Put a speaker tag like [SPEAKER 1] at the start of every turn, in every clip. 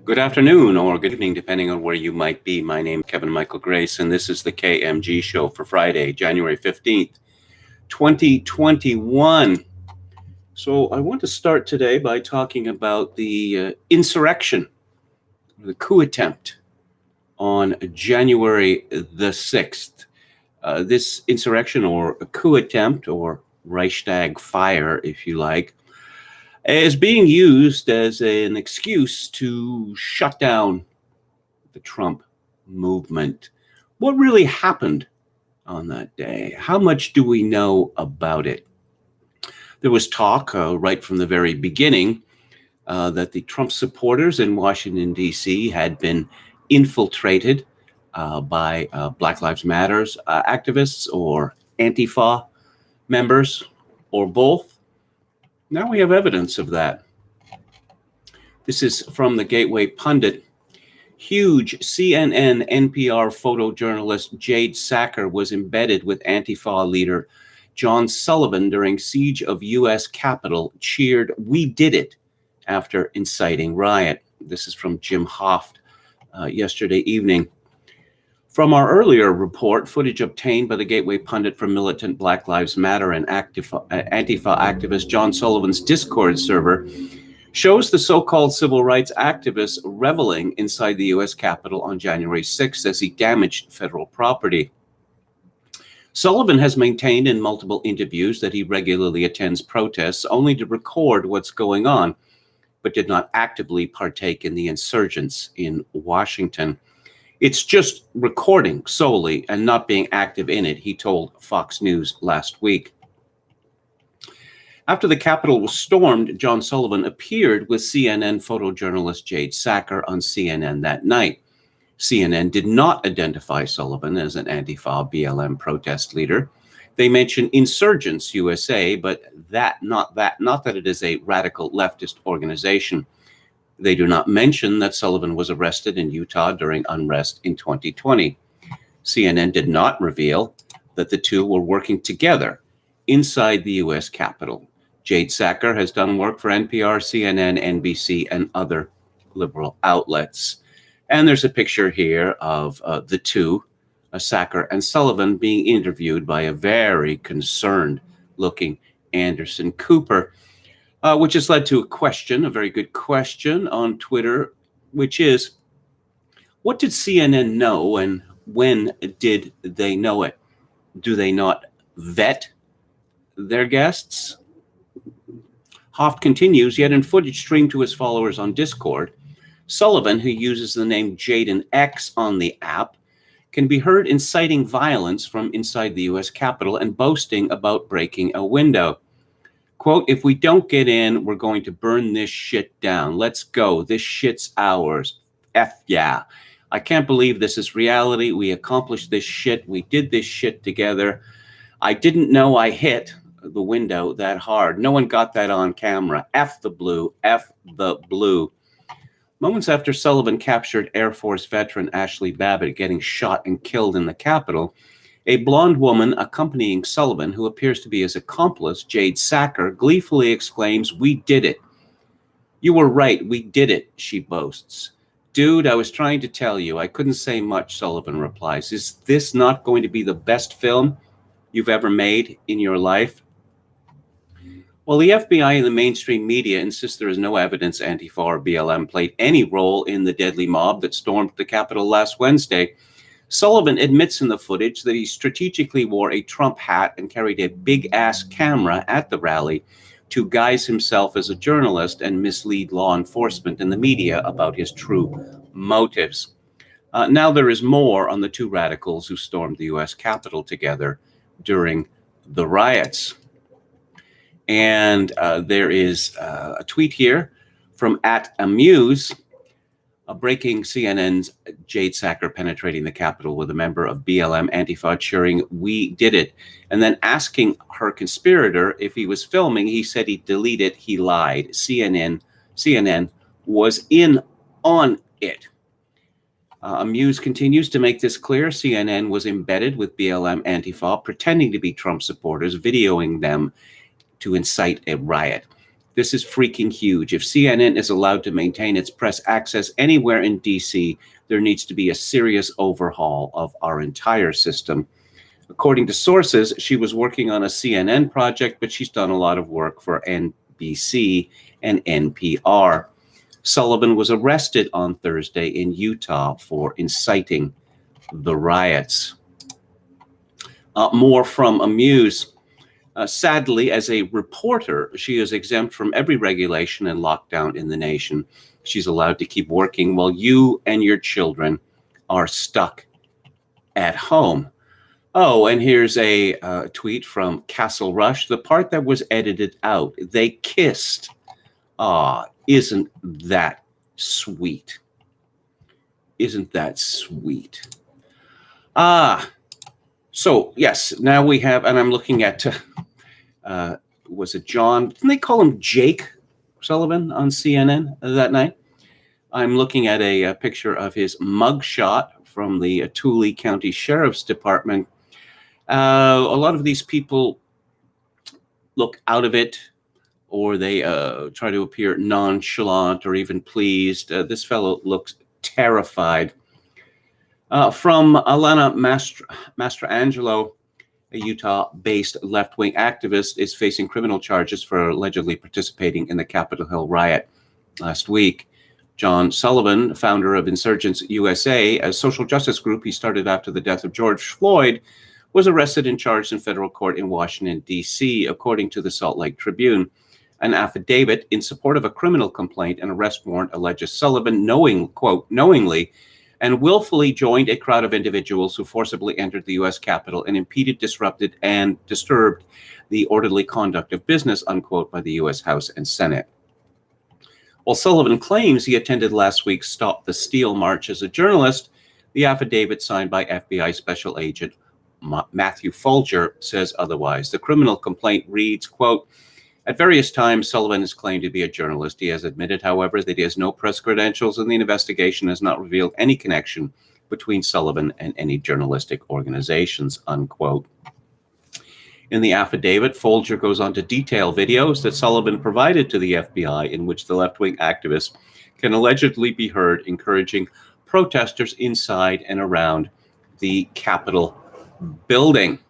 [SPEAKER 1] Good afternoon or good evening, depending on where you might be. My name is Kevin Michael Grace, and this is the KMG show for Friday, January 15th, 2021. So I want to start today by talking about the insurrection, the coup attempt on January the 6th. This insurrection, or a coup attempt, or Reichstag fire, if you like, is being used as an excuse to shut down the Trump movement. What really happened on that day? How much do we know about it? There was talk right from the very beginning that the Trump supporters in Washington, D.C. had been infiltrated by Black Lives Matters activists or Antifa members, or both. Now we have evidence of that. This is from the Gateway Pundit. Huge CNN NPR photojournalist Jade Sacker was embedded with Antifa leader John Sullivan during siege of U.S. Capitol, cheered "We did it" after inciting riot. This is from Jim Hoft yesterday evening. From our earlier report, footage obtained by the Gateway Pundit from militant Black Lives Matter and Antifa activist John Sullivan's Discord server shows the so-called civil rights activist reveling inside the U.S. Capitol on January 6th as he damaged federal property. Sullivan has maintained in multiple interviews that he regularly attends protests only to record what's going on, but did not actively partake in the insurgents in Washington. It's just recording solely and not being active in it, he told Fox News last week. After the Capitol was stormed, John Sullivan appeared with CNN photojournalist Jade Sacker on CNN that night. CNN did not identify Sullivan as an Antifa BLM protest leader. They mentioned Insurgents USA, but not that it is a radical leftist organization. They do not mention that Sullivan was arrested in Utah during unrest in 2020. CNN did not reveal that the two were working together inside the U.S. Capitol. Jade Sacker has done work for NPR, CNN, NBC, and other liberal outlets. And there's a picture here of the two, Sacker and Sullivan, being interviewed by a very concerned-looking Anderson Cooper, which has led to a question, a very good question on Twitter, which is, what did CNN know and when did they know it? Do they not vet their guests? Hoft continues, yet in footage streamed to his followers on Discord, Sullivan, who uses the name Jaden X on the app, can be heard inciting violence from inside the U.S. Capitol and boasting about breaking a window. Quote, "If we don't get in, we're going to burn this shit down. Let's go. This shit's ours. F yeah. I can't believe this is reality. We accomplished this shit. We did this shit together. I didn't know I hit the window that hard. No one got that on camera. F the blue. F the blue." Moments after Sullivan captured Air Force veteran Ashley Babbitt getting shot and killed in the Capitol, a blonde woman accompanying Sullivan, who appears to be his accomplice, Jade Sacker, gleefully exclaims, "We did it." "You were right, we did it," she boasts. "Dude, I was trying to tell you. I couldn't say much," Sullivan replies. "Is this not going to be the best film you've ever made in your life?" While the FBI and the mainstream media insist there is no evidence Antifa or BLM played any role in the deadly mob that stormed the Capitol last Wednesday, Sullivan admits in the footage that he strategically wore a Trump hat and carried a big-ass camera at the rally to guise himself as a journalist and mislead law enforcement and the media about his true motives. Now there is more on the two radicals who stormed the U.S. Capitol together during the riots. And there is a tweet here from @Amuse, breaking CNN's Jade Sacker penetrating the Capitol with a member of BLM Antifa cheering, "We did it." And then asking her conspirator if he was filming, he said he'd delete it. He lied. CNN was in on it. Amuse continues to make this clear. CNN was embedded with BLM Antifa, pretending to be Trump supporters, videoing them to incite a riot. This is freaking huge. If CNN is allowed to maintain its press access anywhere in DC, there needs to be a serious overhaul of our entire system. According to sources, she was working on a CNN project, but she's done a lot of work for NBC and NPR. Sullivan was arrested on Thursday in Utah for inciting the riots. More from Amuse. Sadly, as a reporter, she is exempt from every regulation and lockdown in the nation. She's allowed to keep working while you and your children are stuck at home. Oh, and here's a tweet from Castle Rush. The part that was edited out, they kissed. Ah, isn't that sweet? Isn't that sweet? So yes, now we have, and I'm looking at, was it John? Didn't they call him Jake Sullivan on CNN that night? I'm looking at a picture of his mugshot from the Tooele County Sheriff's Department. A lot of these people look out of it, or they try to appear nonchalant or even pleased. This fellow looks terrified. From Alana Mastrangelo, a Utah-based left-wing activist, is facing criminal charges for allegedly participating in the Capitol Hill riot last week. John Sullivan, founder of Insurgents USA, a social justice group he started after the death of George Floyd, was arrested and charged in federal court in Washington, D.C., according to the Salt Lake Tribune. An affidavit in support of a criminal complaint and arrest warrant alleges Sullivan knowingly and willfully joined a crowd of individuals who forcibly entered the U.S. Capitol and impeded, disrupted, and disturbed the orderly conduct of business, unquote, by the U.S. House and Senate. While Sullivan claims he attended last week's Stop the Steal march as a journalist, the affidavit signed by FBI Special Agent Matthew Folger says otherwise. The criminal complaint reads, quote, at various times, Sullivan has claimed to be a journalist. He has admitted, however, that he has no press credentials, and the investigation has not revealed any connection between Sullivan and any journalistic organizations, unquote. In the affidavit, Folger goes on to detail videos that Sullivan provided to the FBI in which the left-wing activist can allegedly be heard encouraging protesters inside and around the Capitol building.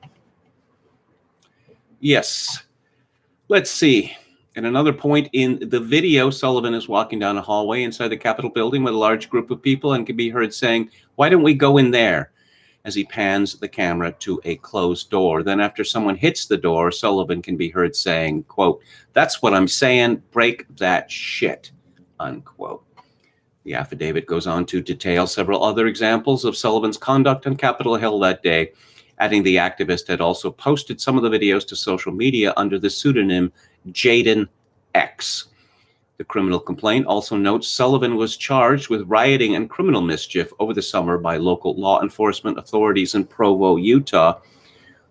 [SPEAKER 1] Yes. Let's see. At another point in the video, Sullivan is walking down a hallway inside the Capitol building with a large group of people and can be heard saying, why don't we go in there? As he pans the camera to a closed door. Then after someone hits the door, Sullivan can be heard saying, quote, that's what I'm saying, break that shit, unquote. The affidavit goes on to detail several other examples of Sullivan's conduct on Capitol Hill that day, adding the activist had also posted some of the videos to social media under the pseudonym Jaden X. The criminal complaint also notes Sullivan was charged with rioting and criminal mischief over the summer by local law enforcement authorities in Provo, Utah.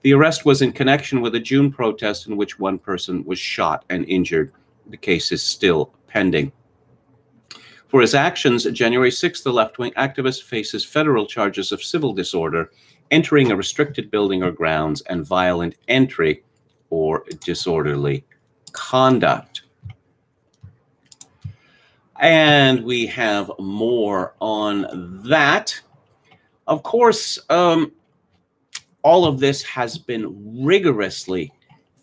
[SPEAKER 1] The arrest was in connection with a June protest in which one person was shot and injured. The case is still pending. For his actions, January 6th, the left-wing activist faces federal charges of civil disorder, entering a restricted building or grounds, and violent entry or disorderly conduct. And we have more on that. Of course, all of this has been rigorously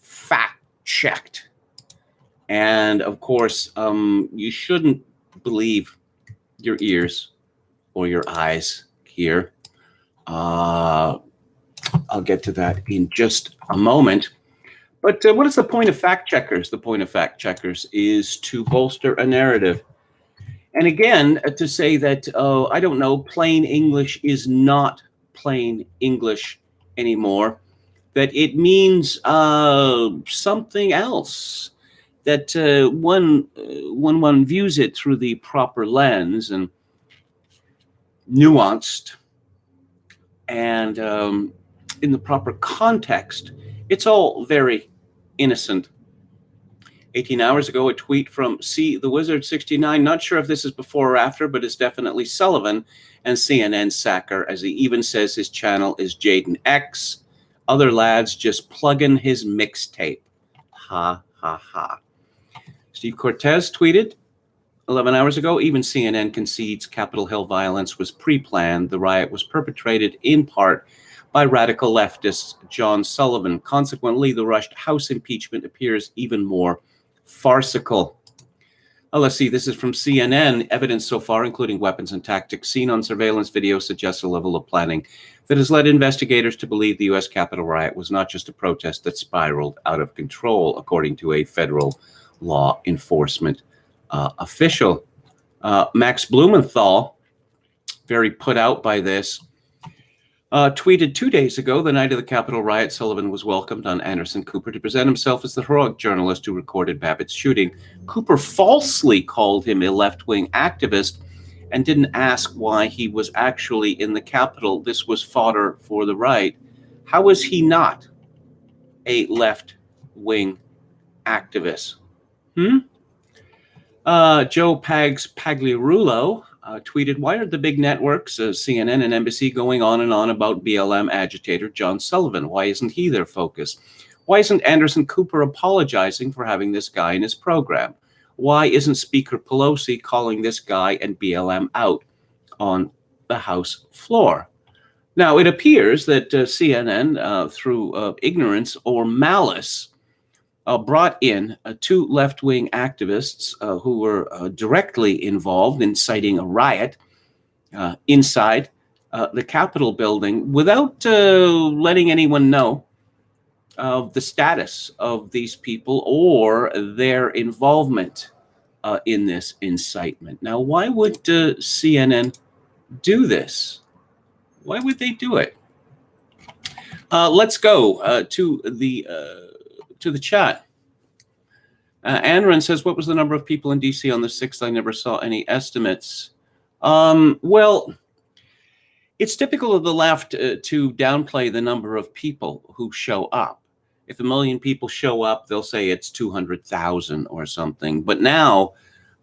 [SPEAKER 1] fact-checked. And of course, you shouldn't believe your ears or your eyes here. I'll get to that in just a moment. But what is the point of fact checkers? The point of fact checkers is to bolster a narrative. And again, to say that, I don't know, plain English is not plain English anymore, that it means something else, that when one views it through the proper lens and nuanced and in the proper context, it's all very innocent. 18 hours ago, a tweet from C. the Wizard 69, not sure if this is before or after, but it's definitely Sullivan and CNN Sacker, as he even says his channel is Jaden X. Other lads just plugging his mixtape. Ha, ha, ha. Steve Cortez tweeted 11 hours ago, even CNN concedes Capitol Hill violence was pre-planned. The riot was perpetrated in part by radical leftist John Sullivan. Consequently, the rushed House impeachment appears even more farcical. Let's see, this is from CNN. Evidence so far, including weapons and tactics seen on surveillance video, suggests a level of planning that has led investigators to believe the U.S. Capitol riot was not just a protest that spiraled out of control, according to a federal law enforcement official. Max Blumenthal, very put out by this, tweeted 2 days ago, the night of the Capitol riot, Sullivan was welcomed on Anderson Cooper to present himself as the heroic journalist who recorded Babbitt's shooting. Cooper falsely called him a left-wing activist and didn't ask why he was actually in the Capitol. This was fodder for the right. How is he not a left-wing activist? Joe Pagliarulo tweeted, why are the big networks, CNN and NBC, going on and on about BLM agitator John Sullivan? Why isn't he their focus? Why isn't Anderson Cooper apologizing for having this guy in his program? Why isn't Speaker Pelosi calling this guy and BLM out on the House floor? Now, it appears that CNN, through ignorance or malice, brought in two left-wing activists who were directly involved in inciting a riot inside the Capitol building without letting anyone know of the status of these people or their involvement in this incitement. Now, why would CNN do this? Why would they do it? Let's go to the chat. Anran says, what was the number of people in D.C. on the 6th? I never saw any estimates. Well, it's typical of the left to downplay the number of people who show up. If 1 million people show up, they'll say it's 200,000 or something. But now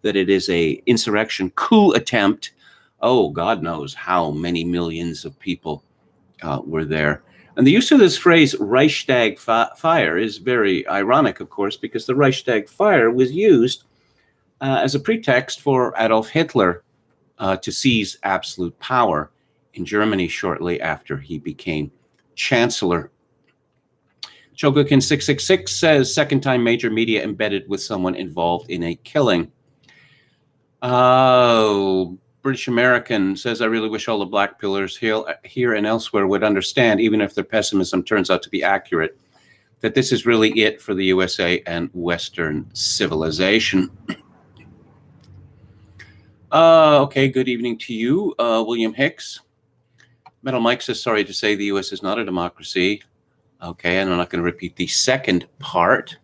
[SPEAKER 1] that it is a insurrection coup attempt, oh, God knows how many millions of people were there. And the use of this phrase, Reichstag fire, is very ironic, of course, because the Reichstag fire was used as a pretext for Adolf Hitler to seize absolute power in Germany shortly after he became chancellor. Chogokin 666 says, second time major media embedded with someone involved in a killing. British American says, I really wish all the black pillars here and elsewhere would understand, even if their pessimism turns out to be accurate, that this is really it for the USA and Western civilization. Okay, good evening to you, William Hicks. Metal Mike says, sorry to say the US is not a democracy. Okay, and I'm not going to repeat the second part,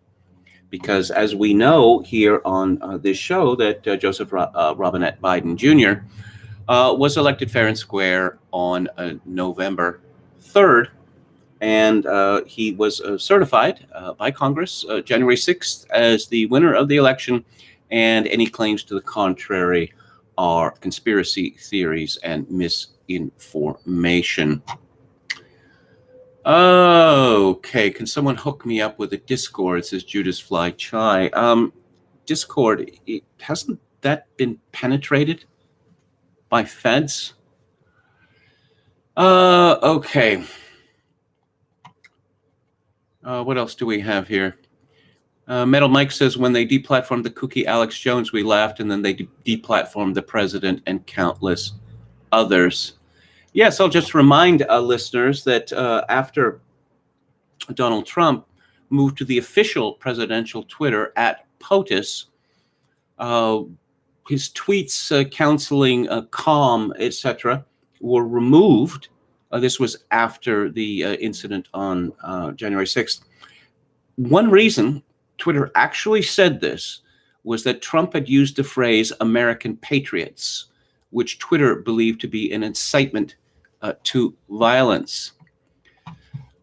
[SPEAKER 1] because as we know here on this show that Joseph Robinette Biden Jr. Was elected fair and square on November 3rd, and he was certified by Congress January 6th as the winner of the election, and any claims to the contrary are conspiracy theories and misinformation. Okay, can someone hook me up with a Discord, says Judas Fly Chai. Discord, hasn't that been penetrated by feds? Okay. What else do we have here? Metal Mike says, when they deplatformed the kooky Alex Jones, we laughed, and then they deplatformed the president and countless others. Yes, I'll just remind listeners that after Donald Trump moved to the official presidential Twitter at POTUS, his tweets counseling calm, etc., were removed. This was after the incident on January 6th. One reason Twitter actually said this was that Trump had used the phrase American patriots, which Twitter believed to be an incitement to violence.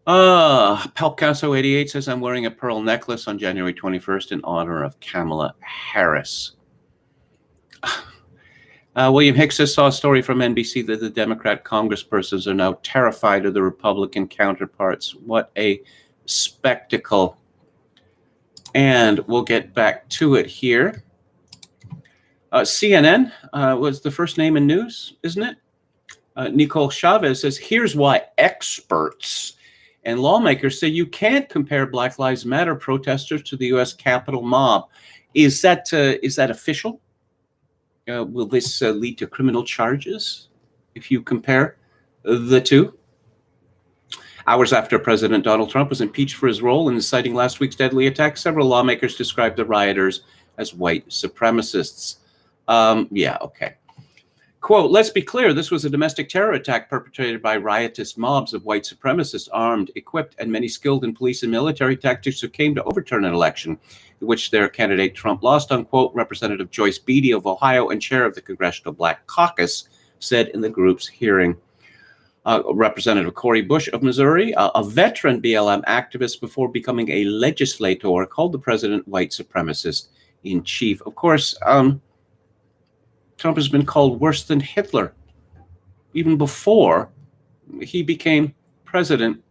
[SPEAKER 1] Palcaso 88 says, I'm wearing a pearl necklace on January 21st in honor of Kamala Harris. William Hicks says, saw a story from NBC that the Democrat congresspersons are now terrified of the Republican counterparts. What a spectacle. And we'll get back to it here. CNN was the first name in news, isn't it? Nicole Chavez says, here's why experts and lawmakers say you can't compare Black Lives Matter protesters to the U.S. Capitol mob. Is that official? Will this lead to criminal charges if you compare the two? Hours after President Donald Trump was impeached for his role in inciting last week's deadly attack, several lawmakers described the rioters as white supremacists. Yeah, okay. Quote, let's be clear, this was a domestic terror attack perpetrated by riotous mobs of white supremacists, armed, equipped, and many skilled in police and military tactics who came to overturn an election in which their candidate Trump lost, unquote, Representative Joyce Beatty of Ohio and chair of the Congressional Black Caucus said in the group's hearing. Representative Cori Bush of Missouri, a veteran BLM activist before becoming a legislator, called the president white supremacist in chief. Of course, Trump has been called worse than Hitler, even before he became president.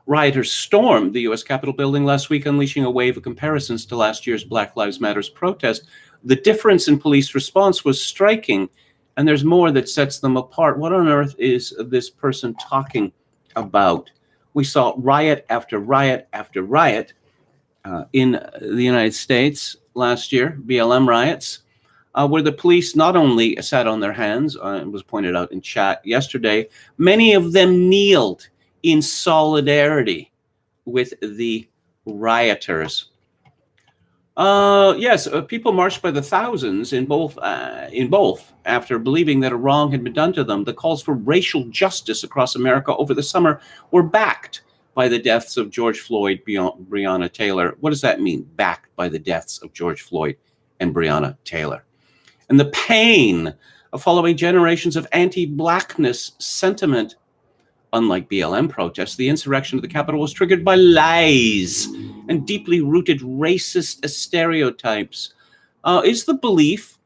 [SPEAKER 1] Rioters stormed the U.S. Capitol building last week, unleashing a wave of comparisons to last year's Black Lives Matter protest. The difference in police response was striking, and there's more that sets them apart. What on earth is this person talking about? We saw riot after riot after riot in the United States last year, BLM riots, where the police not only sat on their hands, it was pointed out in chat yesterday, many of them kneeled in solidarity with the rioters. Yes, people marched by the thousands in both after believing that a wrong had been done to them. The calls for racial justice across America over the summer were backed by the deaths of George Floyd, Breonna Taylor. What does that mean, backed by the deaths of George Floyd and Breonna Taylor? And the pain of following generations of anti-blackness sentiment. Unlike BLM protests, the insurrection of the Capitol was triggered by lies and deeply rooted racist stereotypes. Is the belief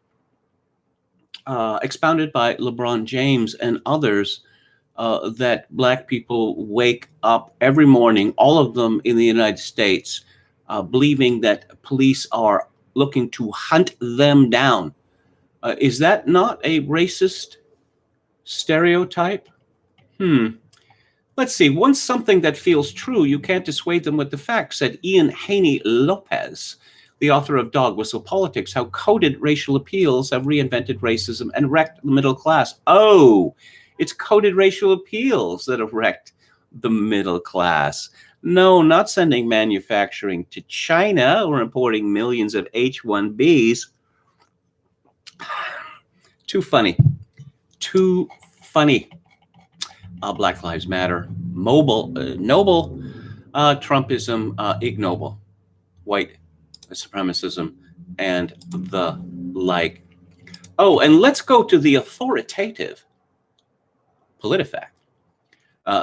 [SPEAKER 1] expounded by LeBron James and others that Black people wake up every morning, all of them in the United States, believing that police are looking to hunt them down? Is that not a racist stereotype? Let's see. Once something that feels true, you can't dissuade them with the facts, said Ian Haney Lopez, the author of Dog Whistle Politics, How Coded Racial Appeals Have Reinvented Racism and Wrecked the Middle Class. Oh, it's coded racial appeals that have wrecked the middle class. No, not sending manufacturing to China or importing millions of H-1Bs. Too funny. Too funny. Black Lives Matter, noble, Trumpism, ignoble, white supremacism, and the like. Oh, and let's go to the authoritative PolitiFact.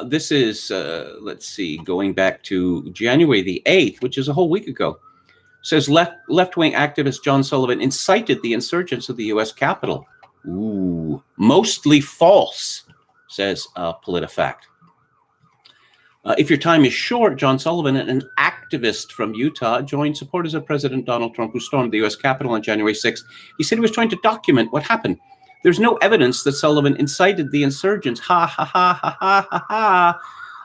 [SPEAKER 1] This is, let's see, going back to January the 8th, which is a whole week ago. Says left-wing activist John Sullivan incited the insurgents of the U.S. Capitol. Ooh, mostly false, says PolitiFact. If your time is short, John Sullivan, an activist from Utah, joined supporters of President Donald Trump who stormed the U.S. Capitol on January 6th. He said he was trying to document what happened. There's no evidence that Sullivan incited the insurgents, ha, ha, ha, ha, ha, ha, ha,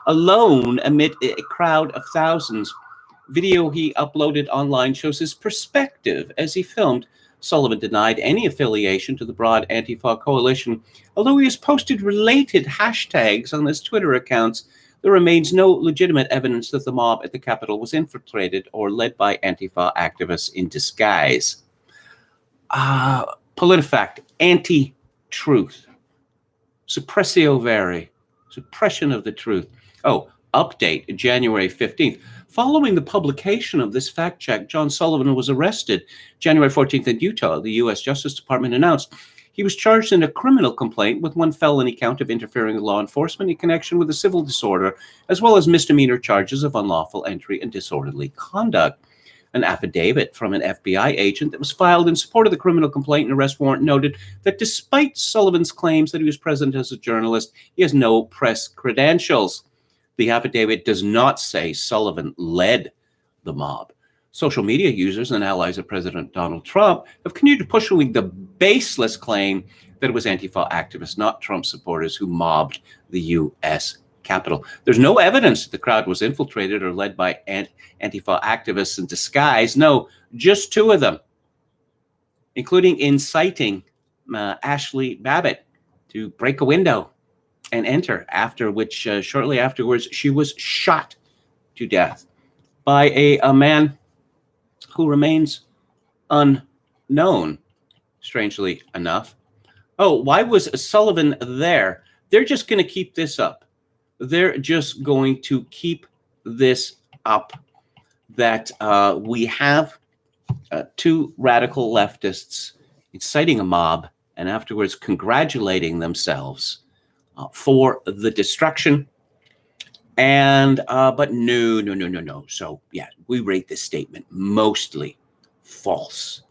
[SPEAKER 1] alone amid a crowd of thousands. Video he uploaded online shows his perspective as he filmed. Sullivan denied any affiliation to the broad Antifa coalition. Although he has posted related hashtags on his Twitter accounts, there remains no legitimate evidence that the mob at the Capitol was infiltrated or led by Antifa activists in disguise. PolitiFact, anti-truth. Suppressio veri, suppression of the truth. Oh, update, January 15th. Following the publication of this fact check, John Sullivan was arrested January 14th in Utah. The U.S. Justice Department announced he was charged in a criminal complaint with one felony count of interfering with law enforcement in connection with a civil disorder, as well as misdemeanor charges of unlawful entry and disorderly conduct. An affidavit from an FBI agent that was filed in support of the criminal complaint and arrest warrant noted that despite Sullivan's claims that he was present as a journalist, he has no press credentials. The affidavit does not say Sullivan led the mob. Social media users and allies of President Donald Trump have continued to push the baseless claim that it was Antifa activists, not Trump supporters, who mobbed the U.S. Capitol. There's no evidence that the crowd was infiltrated or led by Antifa activists in disguise. No, just two of them, including inciting Ashley Babbitt to break a window and enter, after which shortly afterwards she was shot to death by a man who remains unknown, strangely enough. Oh, why was Sullivan there? They're just going to keep this up. They're just going to keep this up, that we have two radical leftists inciting a mob and afterwards congratulating themselves for the destruction. And but no. So yeah, we rate this statement mostly false.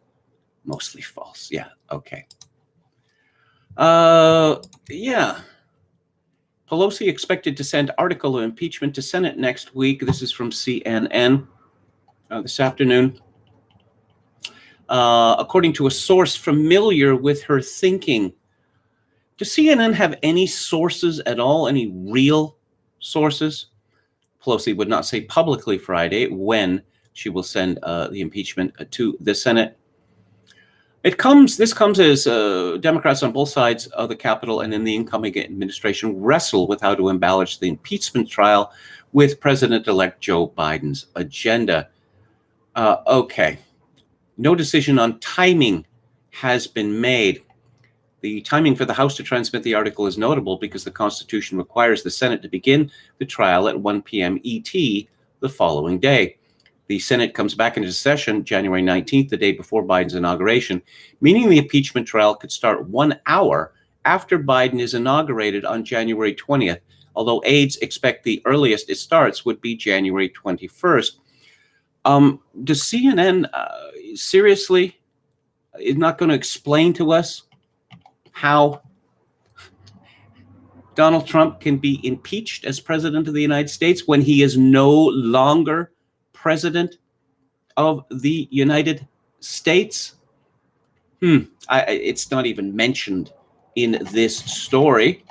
[SPEAKER 1] Mostly false. Yeah. Okay. Yeah. Pelosi expected to send article of impeachment to Senate next week. This is from CNN this afternoon. According to a source familiar with her thinking. Does CNN have any sources at all, any real sources? Pelosi would not say publicly Friday when she will send the impeachment to the Senate. This comes as Democrats on both sides of the Capitol and in the incoming administration wrestle with how to embellish the impeachment trial with President-elect Joe Biden's agenda. Okay. No decision on timing has been made. The timing for the House to transmit the article is notable because the Constitution requires the Senate to begin the trial at 1 p.m. ET the following day. The Senate comes back into session January 19th, the day before Biden's inauguration, meaning the impeachment trial could start 1 hour after Biden is inaugurated on January 20th, although aides expect the earliest it starts would be January 21st. Does CNN seriously is not going to explain to us how Donald Trump can be impeached as president of the United States when he is no longer president of the United States? It's not even mentioned in this story,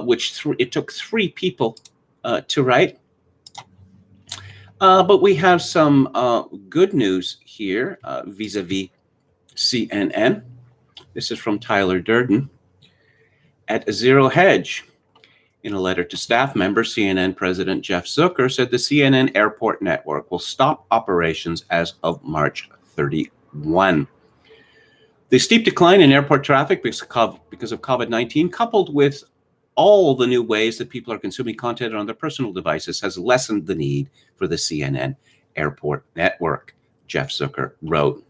[SPEAKER 1] which it took three people to write. But we have some good news here vis-a-vis CNN. This is from Tyler Durden at Zero Hedge. In a letter to staff members, CNN President Jeff Zucker said the CNN airport network will stop operations as of March 31. The steep decline in airport traffic because of COVID-19, coupled with all the new ways that people are consuming content on their personal devices, has lessened the need for the CNN airport network, Jeff Zucker wrote.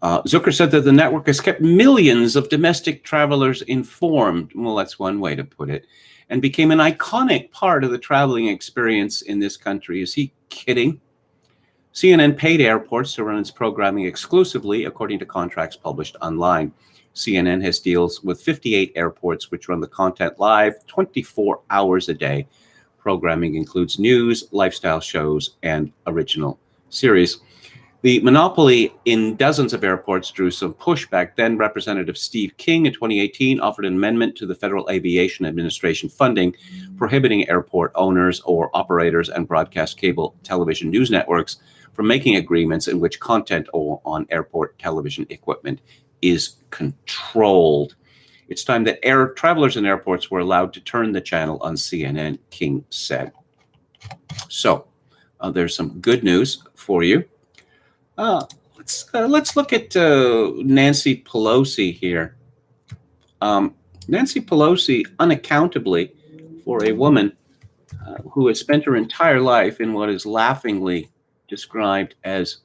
[SPEAKER 1] Zucker said that the network has kept millions of domestic travelers informed. Well, that's one way to put it. And became an iconic part of the traveling experience in this country. Is he kidding? CNN paid airports to run its programming exclusively according to contracts published online. CNN has deals with 58 airports which run the content live 24 hours a day. Programming includes news, lifestyle shows, and original series. The monopoly in dozens of airports drew some pushback. Then Representative Steve King in 2018 offered an amendment to the Federal Aviation Administration funding prohibiting airport owners or operators and broadcast cable television news networks from making agreements in which content on airport television equipment is controlled. It's time that air travelers in airports were allowed to turn the channel on CNN, King said. So there's some good news for you. Let's look at Nancy Pelosi here. Nancy Pelosi, unaccountably, for a woman who has spent her entire life in what is laughingly described as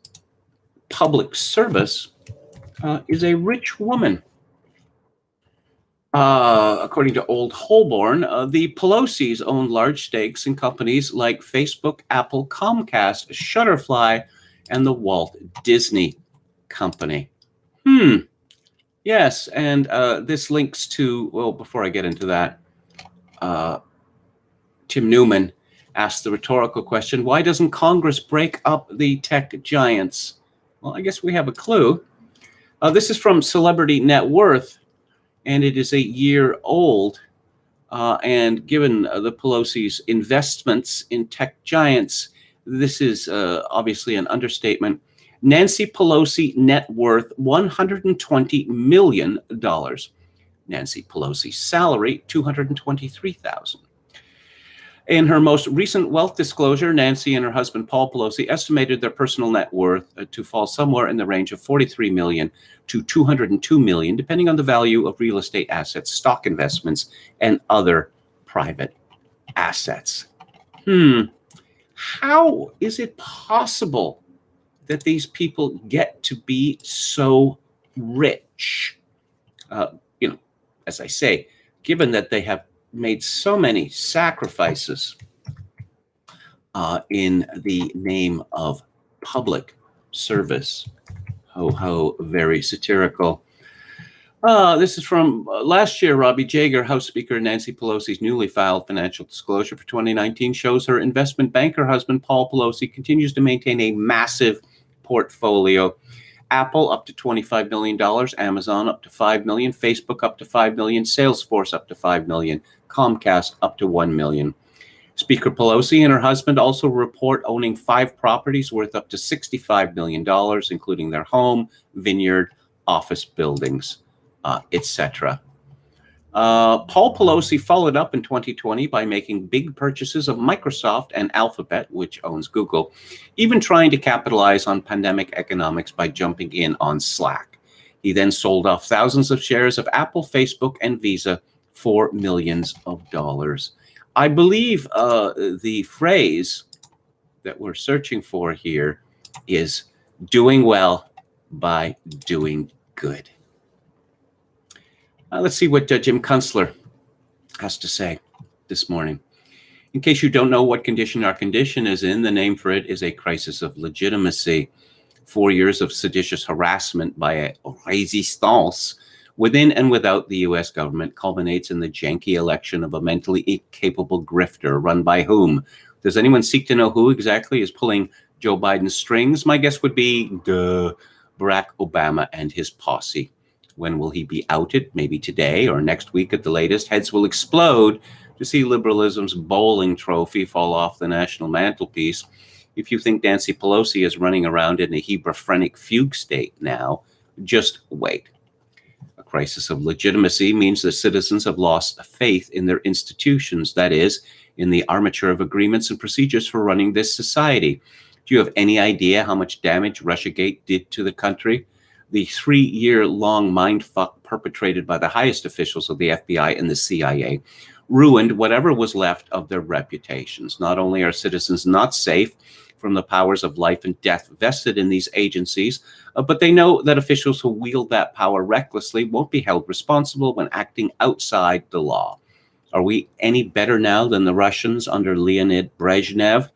[SPEAKER 1] public service, is a rich woman. According to Old Holborn, the Pelosi's own large stakes in companies like Facebook, Apple, Comcast, Shutterfly, and the Walt Disney Company. Yes, and this links to, well, before I get into that, Tim Newman Ask the rhetorical question, why doesn't Congress break up the tech giants? Well, I guess we have a clue. This is from Celebrity Net Worth, and it is a year old. And given the Pelosi's investments in tech giants, this is obviously an understatement. Nancy Pelosi net worth $120 million. Nancy Pelosi's salary, $223,000. In her most recent wealth disclosure, Nancy and her husband, Paul Pelosi, estimated their personal net worth to fall somewhere in the range of $43 million to $202 million, depending on the value of real estate assets, stock investments, and other private assets. How is it possible that these people get to be so rich? As I say, given that they have made so many sacrifices in the name of public service. Ho, ho, very satirical. This is from last year. Robbie Jagger, House Speaker Nancy Pelosi's newly filed financial disclosure for 2019 shows her investment banker husband, Paul Pelosi, continues to maintain a massive portfolio. Apple up to $25 million, Amazon up to $5 million, Facebook up to $5 million, Salesforce up to $5 million, Comcast up to $1 million. Speaker Pelosi and her husband also report owning 5 properties worth up to $65 million, including their home, vineyard, office buildings, etc. Paul Pelosi followed up in 2020 by making big purchases of Microsoft and Alphabet, which owns Google, even trying to capitalize on pandemic economics by jumping in on Slack. He then sold off thousands of shares of Apple, Facebook, and Visa for millions of dollars. I believe the phrase that we're searching for here is doing well by doing good. Let's see what Jim Kunstler has to say this morning. In case you don't know what condition our condition is in, the name for it is a crisis of legitimacy. 4 years of seditious harassment by a resistance within and without the U.S. government culminates in the janky election of a mentally incapable grifter run by whom? Does anyone seek to know who exactly is pulling Joe Biden's strings? My guess would be Barack Obama and his posse. When will he be outed? Maybe today or next week at the latest. Heads will explode to see liberalism's bowling trophy fall off the national mantelpiece. If you think Nancy Pelosi is running around in a hebephrenic fugue state now, just wait. A crisis of legitimacy means that citizens have lost faith in their institutions, that is, in the armature of agreements and procedures for running this society. Do you have any idea how much damage Russiagate did to the country? The 3-year-long mindfuck perpetrated by the highest officials of the FBI and the CIA ruined whatever was left of their reputations. Not only are citizens not safe from the powers of life and death vested in these agencies, but they know that officials who wield that power recklessly won't be held responsible when acting outside the law. Are we any better now than the Russians under Leonid Brezhnev?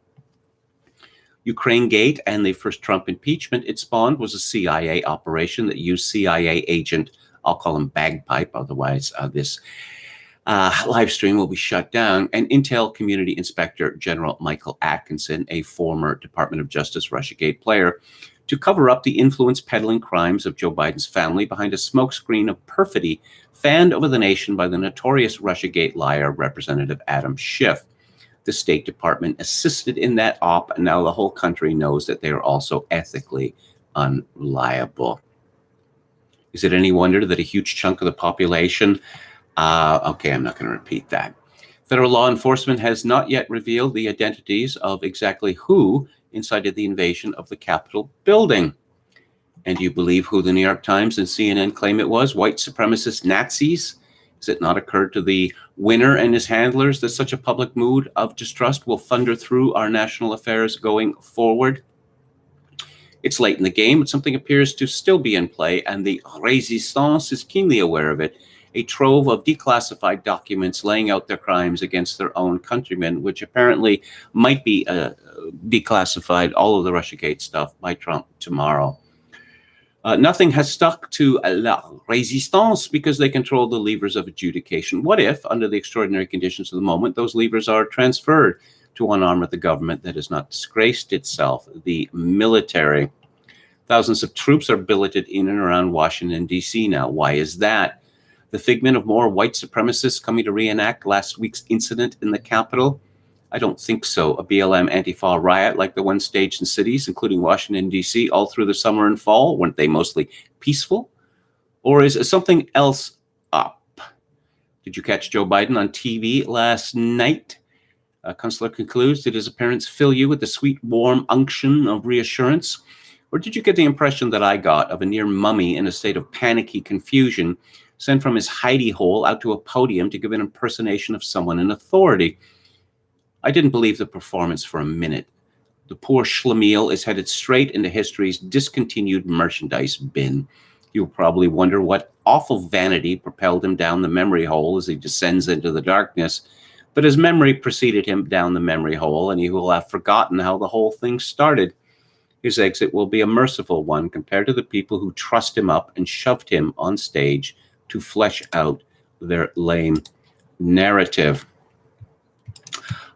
[SPEAKER 1] Ukraine Gate and the first Trump impeachment it spawned was a CIA operation that used CIA agent, I'll call him Bagpipe, otherwise this live stream will be shut down, and Intel Community Inspector General Michael Atkinson, a former Department of Justice Russiagate player, to cover up the influence peddling crimes of Joe Biden's family behind a smokescreen of perfidy fanned over the nation by the notorious Russiagate liar, Representative Adam Schiff. The State Department assisted in that op, and now the whole country knows that they are also ethically unreliable. Is it any wonder that a huge chunk of the population, okay, I'm not going to repeat that. Federal law enforcement has not yet revealed the identities of exactly who incited the invasion of the Capitol building. And do you believe who the New York Times and CNN claim it was? White supremacist Nazis? Has it not occurred to the winner and his handlers that such a public mood of distrust will thunder through our national affairs going forward? It's late in the game, but something appears to still be in play, and the Resistance is keenly aware of it. A trove of declassified documents laying out their crimes against their own countrymen, which apparently might be declassified, all of the Russiagate stuff, by Trump tomorrow. Nothing has stuck to la Resistance because they control the levers of adjudication. What if, under the extraordinary conditions of the moment, those levers are transferred to one arm of the government that has not disgraced itself, the military. Thousands of troops are billeted in and around Washington, D.C. now. Why is that? The figment of more white supremacists coming to reenact last week's incident in the Capitol? I don't think so. A BLM Antifa riot like the one staged in cities, including Washington, D.C., all through the summer and fall, weren't they mostly peaceful? Or is something else up? Did you catch Joe Biden on TV last night? Kunstler concludes, did his appearance fill you with the sweet, warm unction of reassurance? Or did you get the impression that I got of a near mummy in a state of panicky confusion, sent from his hidey hole out to a podium to give an impersonation of someone in authority? I didn't believe the performance for a minute. The poor schlemiel is headed straight into history's discontinued merchandise bin. You'll probably wonder what awful vanity propelled him down the memory hole as he descends into the darkness. But his memory preceded him down the memory hole, and he will have forgotten how the whole thing started. His exit will be a merciful one compared to the people who trussed him up and shoved him on stage to flesh out their lame narrative.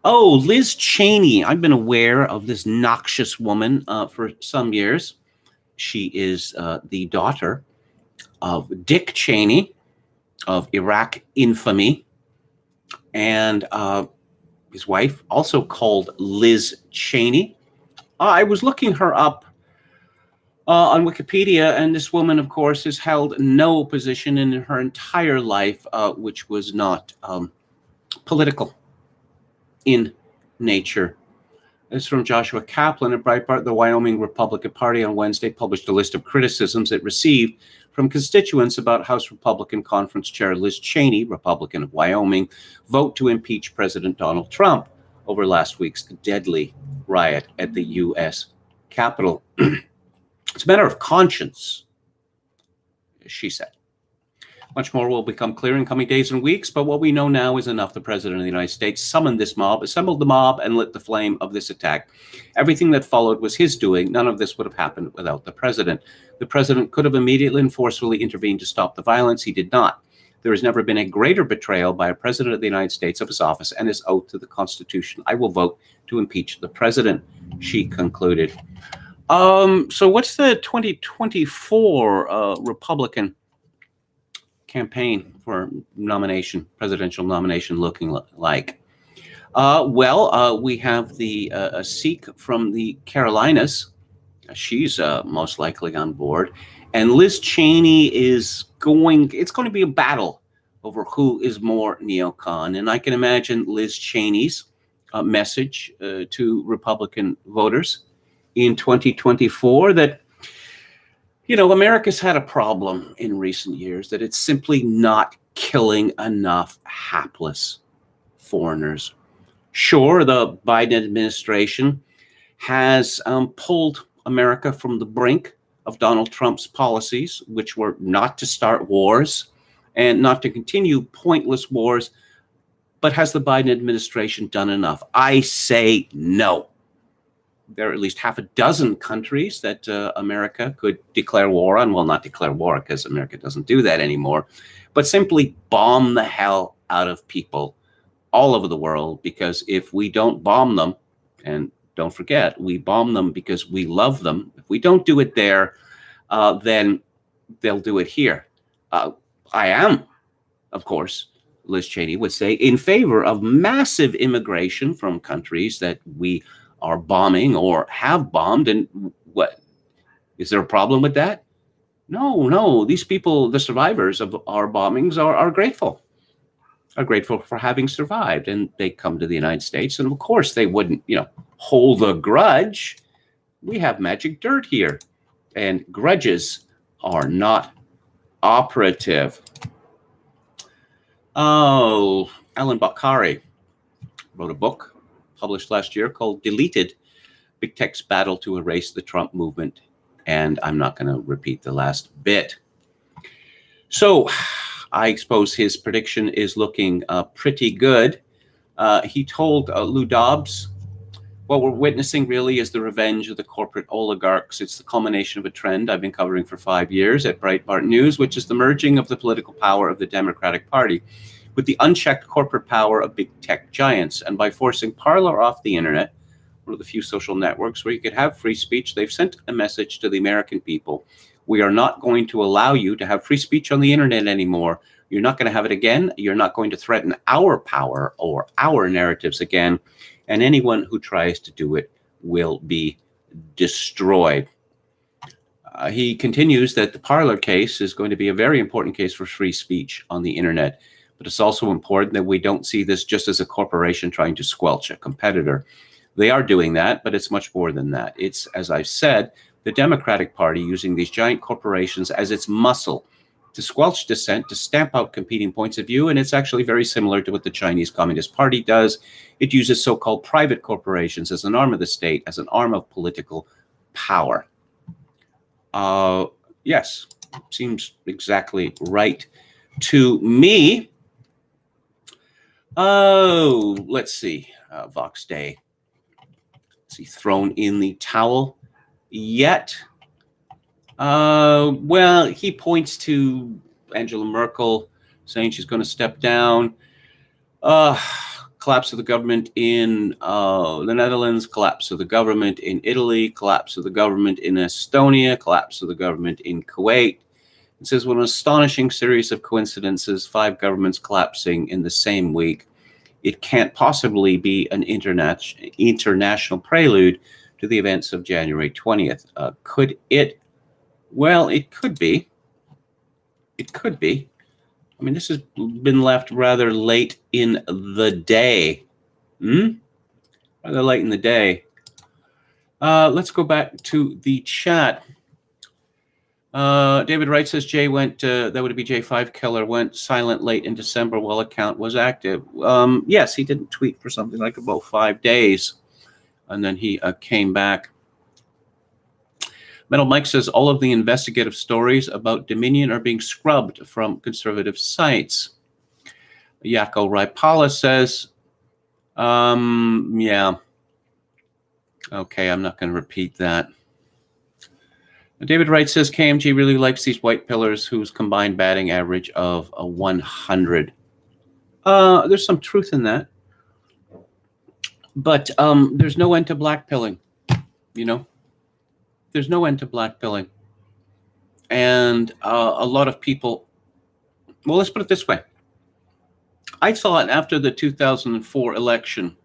[SPEAKER 1] Oh, Liz Cheney. I've been aware of this noxious woman for some years. She is the daughter of Dick Cheney of Iraq infamy, and his wife, also called Liz Cheney. I was looking her up on Wikipedia, and this woman, of course, has held no position in her entire life which was not political in nature. It's from Joshua Kaplan at Breitbart. The Wyoming Republican Party on Wednesday published a list of criticisms it received from constituents about House Republican Conference Chair Liz Cheney, Republican of Wyoming, vote to impeach President Donald Trump over last week's deadly riot at the U.S. Capitol. It's a matter of conscience, she said. Much more will become clear in coming days and weeks, but what we know now is enough. The President of the United States summoned this mob, assembled the mob, and lit the flame of this attack. Everything that followed was his doing. None of this would have happened without the President. The President could have immediately and forcefully intervened to stop the violence. He did not. There has never been a greater betrayal by a President of the United States of his office and his oath to the Constitution. I will vote to impeach the President, she concluded. So what's the 2024 Republican campaign for nomination, presidential nomination looking like? We have the Sikh from the Carolinas. She's most likely on board. And Liz Cheney it's going to be a battle over who is more neocon. And I can imagine Liz Cheney's message to Republican voters in 2024 that, America's had a problem in recent years, that it's simply not killing enough hapless foreigners. Sure, the Biden administration has pulled America from the brink of Donald Trump's policies, which were not to start wars and not to continue pointless wars. But has the Biden administration done enough? I say no. There are at least half a dozen countries that America could declare war on. Well, not declare war because America doesn't do that anymore, but simply bomb the hell out of people all over the world, because if we don't bomb them, and don't forget, we bomb them because we love them. If we don't do it there, then they'll do it here. I am, of course, Liz Cheney would say, in favor of massive immigration from countries that we are bombing or have bombed. And what? Is there a problem with that? No. These people, the survivors of our bombings, are grateful. Are grateful for having survived. And they come to the United States. And of course, they wouldn't, hold a grudge. We have magic dirt here. And grudges are not operative. Oh, Alan Bakari wrote a book published last year called Deleted, Big Tech's Battle to Erase the Trump Movement. And I'm not going to repeat the last bit. So I suppose his prediction is looking pretty good. He told Lou Dobbs, what we're witnessing really is the revenge of the corporate oligarchs. It's the culmination of a trend I've been covering for 5 years at Breitbart News, which is the merging of the political power of the Democratic Party with the unchecked corporate power of big tech giants. And by forcing Parler off the internet, one of the few social networks where you could have free speech, they've sent a message to the American people. We are not going to allow you to have free speech on the internet anymore. You're not going to have it again. You're not going to threaten our power or our narratives again. And anyone who tries to do it will be destroyed. He continues that the Parler case is going to be a very important case for free speech on the internet. But it's also important that we don't see this just as a corporation trying to squelch a competitor. They are doing that, but it's much more than that. It's, as I've said, the Democratic Party using these giant corporations as its muscle to squelch dissent, to stamp out competing points of view. And it's actually very similar to what the Chinese Communist Party does. It uses so-called private corporations as an arm of the state, as an arm of political power. Yes, seems exactly right to me. Oh, let's see. Vox Day. Is he thrown in the towel yet? Well, he points to Angela Merkel saying she's going to step down. Collapse of the government in the Netherlands, collapse of the government in Italy, collapse of the government in Estonia, collapse of the government in Kuwait. It says, what an astonishing series of coincidences, 5 governments collapsing in the same week. It can't possibly be an international prelude to the events of January 20th. Could it? Well, it could be. It could be. I mean, this has been left rather late in the day. Rather late in the day. Let's go back to the chat. David Wright says Jay went, that would be J5 Killer, went silent late in December while account was active. Yes, he didn't tweet for something like about 5 days. And then he came back. Metal Mike says all of the investigative stories about Dominion are being scrubbed from conservative sites. Yako Raipala says, yeah. Okay, I'm not going to repeat that. David Wright says KMG really likes these white pillars whose combined batting average of 100. There's some truth in that. But there's no end to blackpilling, you know? There's no end to blackpilling. And a lot of people, well, let's put it this way. I thought after the 2004 election,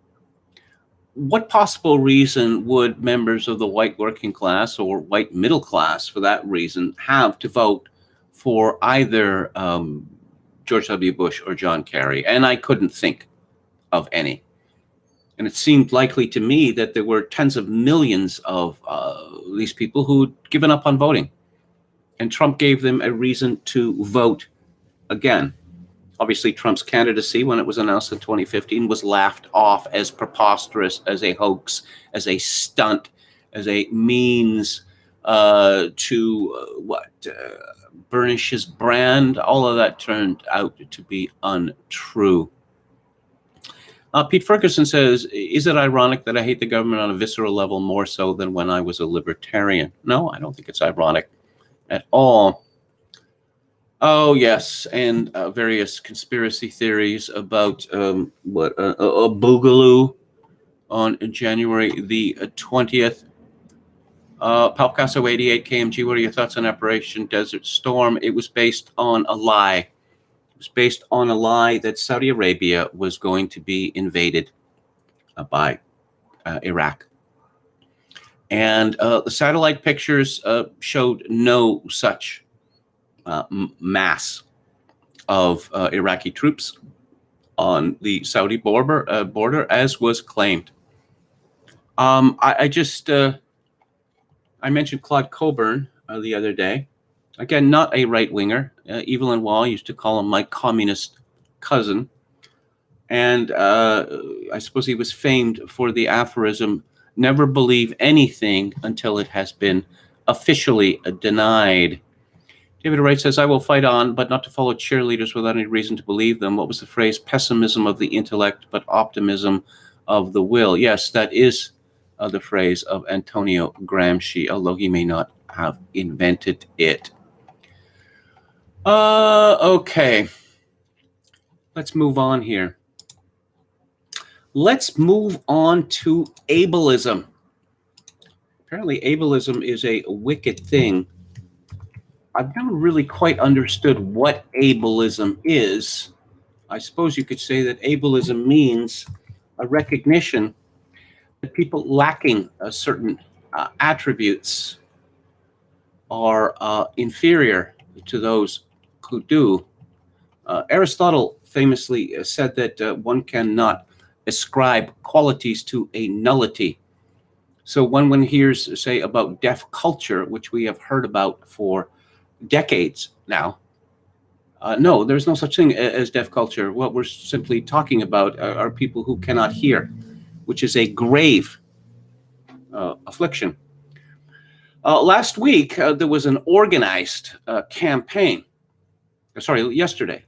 [SPEAKER 1] what possible reason would members of the white working class or white middle class, for that reason, have to vote for either George W. Bush or John Kerry? And I couldn't think of any. And it seemed likely to me that there were tens of millions of these people who'd given up on voting. And Trump gave them a reason to vote again. Obviously, Trump's candidacy, when it was announced in 2015, was laughed off as preposterous, as a hoax, as a stunt, as a means to burnish his brand. All of that turned out to be untrue. Pete Ferguson says, is it ironic that I hate the government on a visceral level more so than when I was a libertarian? No, I don't think it's ironic at all. Oh, yes, and various conspiracy theories about a boogaloo on January the 20th. Palcasso 88 KMG, what are your thoughts on Operation Desert Storm? It was based on a lie. It was based on a lie that Saudi Arabia was going to be invaded by Iraq. And the satellite pictures showed no such mass of Iraqi troops on the Saudi border as was claimed. I mentioned Claude Coburn the other day. Again, not a right-winger. Evelyn Waugh used to call him my communist cousin. And I suppose he was famed for the aphorism, never believe anything until it has been officially denied. David Wright says, I will fight on, but not to follow cheerleaders without any reason to believe them. What was the phrase? Pessimism of the intellect, but optimism of the will. Yes, that is the phrase of Antonio Gramsci, although he may not have invented it. Okay. let's move on here. Let's move on to ableism. Apparently, ableism is a wicked thing. I've never really quite understood what ableism is. I suppose you could say that ableism means a recognition that people lacking certain attributes are inferior to those who do. Aristotle famously said that one cannot ascribe qualities to a nullity. So when one hears, say, about deaf culture, which we have heard about for decades now, no, there's no such thing as deaf culture. What we're simply talking about are people who cannot hear, which is a grave affliction. Last week, there was an organized campaign, yesterday,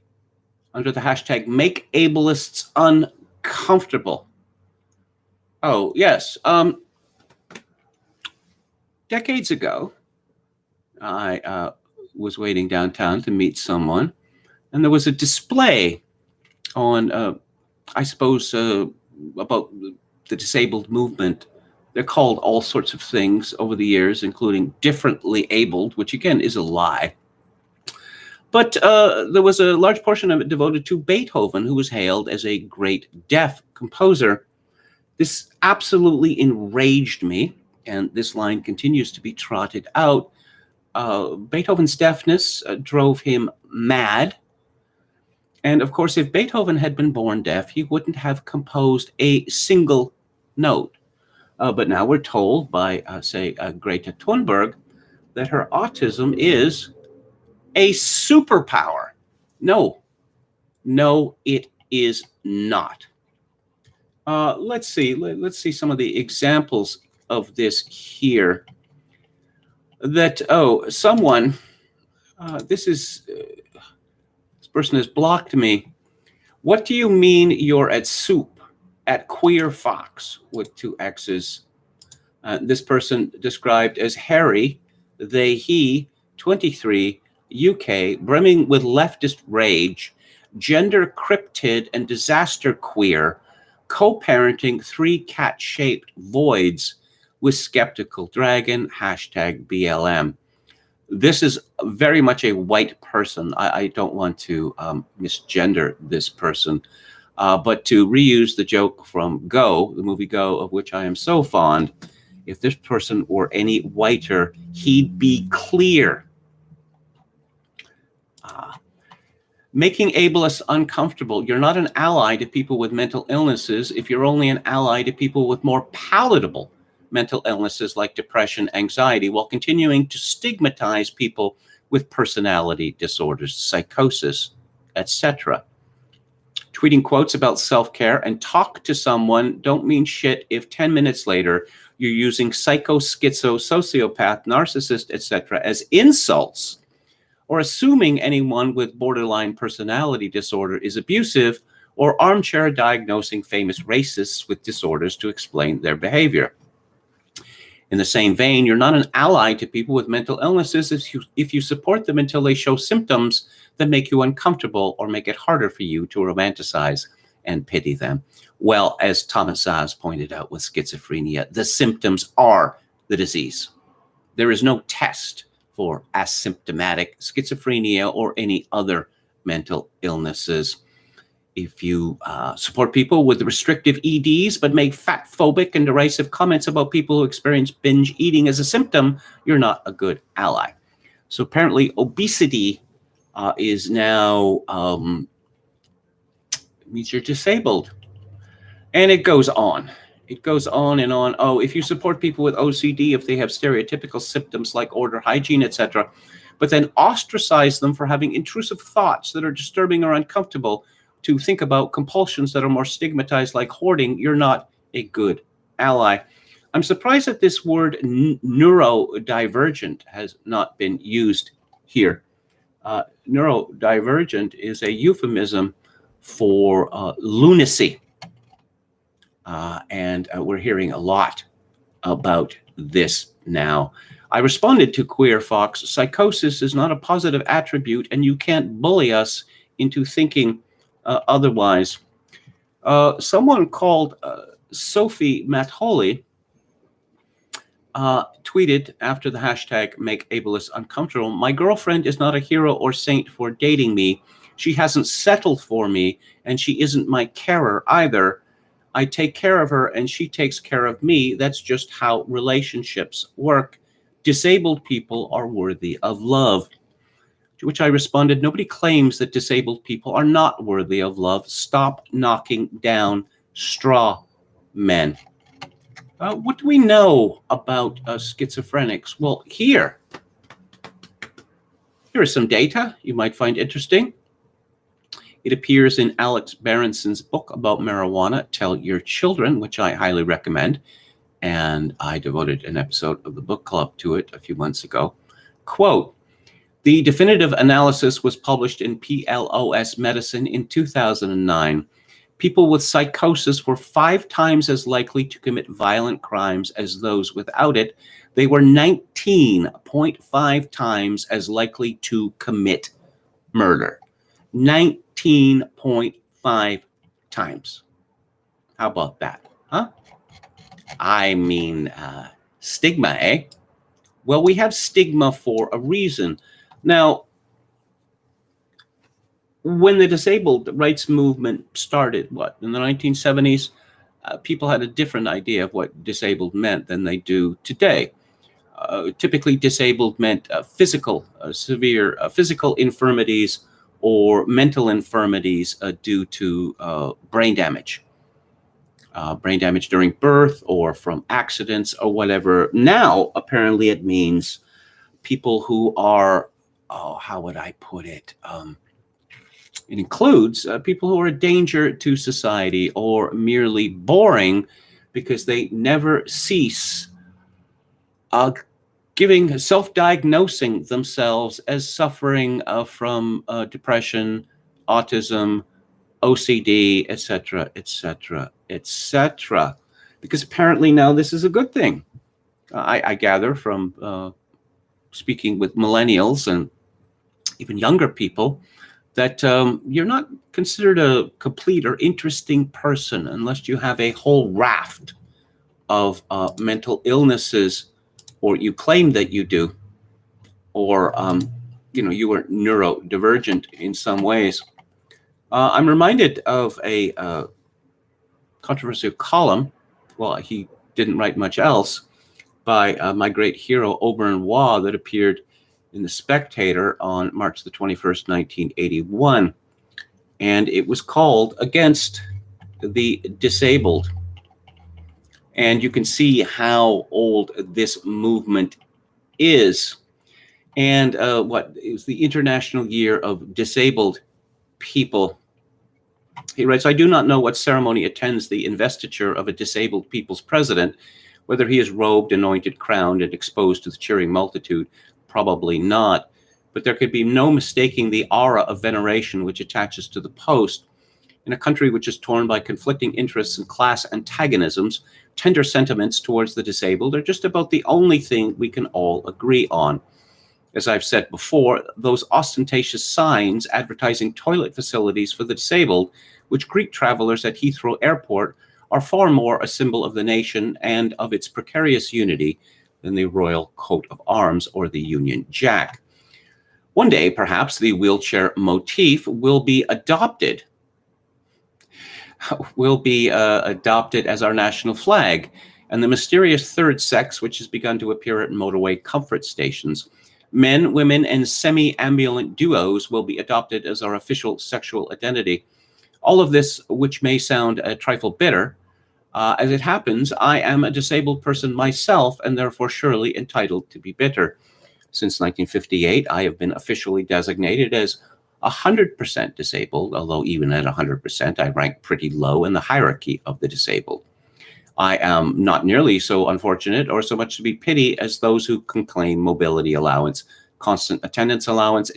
[SPEAKER 1] under the hashtag Make Ableists Uncomfortable. Oh, yes. Decades ago, I was waiting downtown to meet someone, and there was a display on, I suppose, about the disabled movement. They're called all sorts of things over the years, including differently abled, which again is a lie. But there was a large portion of it devoted to Beethoven, who was hailed as a great deaf composer. This absolutely enraged me, and this line continues to be trotted out. Beethoven's deafness drove him mad. And of course, if Beethoven had been born deaf, he wouldn't have composed a single note. But now we're told by, say, Greta Thunberg that her autism is a superpower. No, it is not. Let's see some of the examples of this here. That, someone, this person has blocked me. What do you mean you're at soup at Queer Fox with 2 X's? This person described as Harry, they, he, 23, UK, brimming with leftist rage, gender cryptid and disaster queer, co-parenting 3 cat-shaped voids with skeptical dragon, hashtag BLM. This is very much a white person. I don't want to misgender this person, but to reuse the joke from Go, the movie Go, of which I am so fond, if this person were any whiter, he'd be clear. Making ableists uncomfortable. You're not an ally to people with mental illnesses if you're only an ally to people with more palatable mental illnesses like depression, anxiety, while continuing to stigmatize people with personality disorders, psychosis, etc. Tweeting quotes about self-care and talk to someone don't mean shit if 10 minutes later you're using psycho, schizo, sociopath, narcissist, etc. as insults, or assuming anyone with borderline personality disorder is abusive, or armchair diagnosing famous racists with disorders to explain their behavior. In the same vein, you're not an ally to people with mental illnesses if you support them until they show symptoms that make you uncomfortable or make it harder for you to romanticize and pity them. Well, as Thomas Szasz pointed out with schizophrenia, the symptoms are the disease. There is no test for asymptomatic schizophrenia or any other mental illnesses. If you support people with restrictive EDs but make fat-phobic and derisive comments about people who experience binge eating as a symptom, you're not a good ally. So apparently obesity is now, means you're disabled. And it goes on. It goes on and on. Oh, if you support people with OCD, if they have stereotypical symptoms like order hygiene, etc., but then ostracize them for having intrusive thoughts that are disturbing or uncomfortable, to think about compulsions that are more stigmatized like hoarding, you're not a good ally. I'm surprised that this word neurodivergent has not been used here. Neurodivergent is a euphemism for lunacy. And we're hearing a lot about this now. I responded to Queer Fox, psychosis is not a positive attribute, and you can't bully us into thinking otherwise. Someone called Sophie Matholi tweeted after the hashtag make ableists uncomfortable, "My girlfriend is not a hero or saint for dating me. She hasn't settled for me, and she isn't my carer either. I take care of her and she takes care of me. That's just how relationships work. Disabled people are worthy of love." To which I responded, "Nobody claims that disabled people are not worthy of love. Stop knocking down straw men." What do we know about schizophrenics? Well, here is some data you might find interesting. It appears in Alex Berenson's book about marijuana, Tell Your Children, which I highly recommend. And I devoted an episode of the book club to it a few months ago. Quote, "The definitive analysis was published in PLOS Medicine in 2009. People with psychosis were 5 times as likely to commit violent crimes as those without it. They were 19.5 times as likely to commit murder. 19.5 times. How about that, huh? I mean, stigma, eh? Well, we have stigma for a reason. Now, when the disabled rights movement started, in the 1970s, people had a different idea of what disabled meant than they do today. Typically, disabled meant severe physical infirmities or mental infirmities due to brain damage. Brain damage during birth or from accidents or whatever. Now, apparently, it means people who are, how would I put it? It includes people who are a danger to society or merely boring because they never cease self-diagnosing themselves as suffering from depression, autism, OCD, etc., etc., etc. Because apparently now this is a good thing. I gather from speaking with millennials and even younger people that you're not considered a complete or interesting person unless you have a whole raft of mental illnesses, or you claim that you do, or you are neurodivergent in some ways. I'm reminded of a controversial column. Well, he didn't write much else, by my great hero Auburn Waugh that appeared in The Spectator on March the 21st, 1981. And it was called Against the Disabled. And you can see how old this movement is. And it was the International Year of Disabled People. He writes, "I do not know what ceremony attends the investiture of a disabled people's president, whether he is robed, anointed, crowned, and exposed to the cheering multitude. Probably not. But there could be no mistaking the aura of veneration which attaches to the post. In a country which is torn by conflicting interests and class antagonisms, tender sentiments towards the disabled are just about the only thing we can all agree on. As I've said before, those ostentatious signs advertising toilet facilities for the disabled, which greet travelers at Heathrow Airport, are far more a symbol of the nation and of its precarious unity than the royal coat of arms or the Union Jack. One day, perhaps, the wheelchair motif will be adopted as our national flag, and the mysterious third sex, which has begun to appear at motorway comfort stations. Men, women, and semi-ambulant duos will be adopted as our official sexual identity. All of this, which may sound a trifle bitter, as it happens, I am a disabled person myself and therefore surely entitled to be bitter. Since 1958, I have been officially designated as 100% disabled, although even at 100%, I rank pretty low in the hierarchy of the disabled. I am not nearly so unfortunate or so much to be pitied as those who can claim mobility allowance, constant attendance allowance,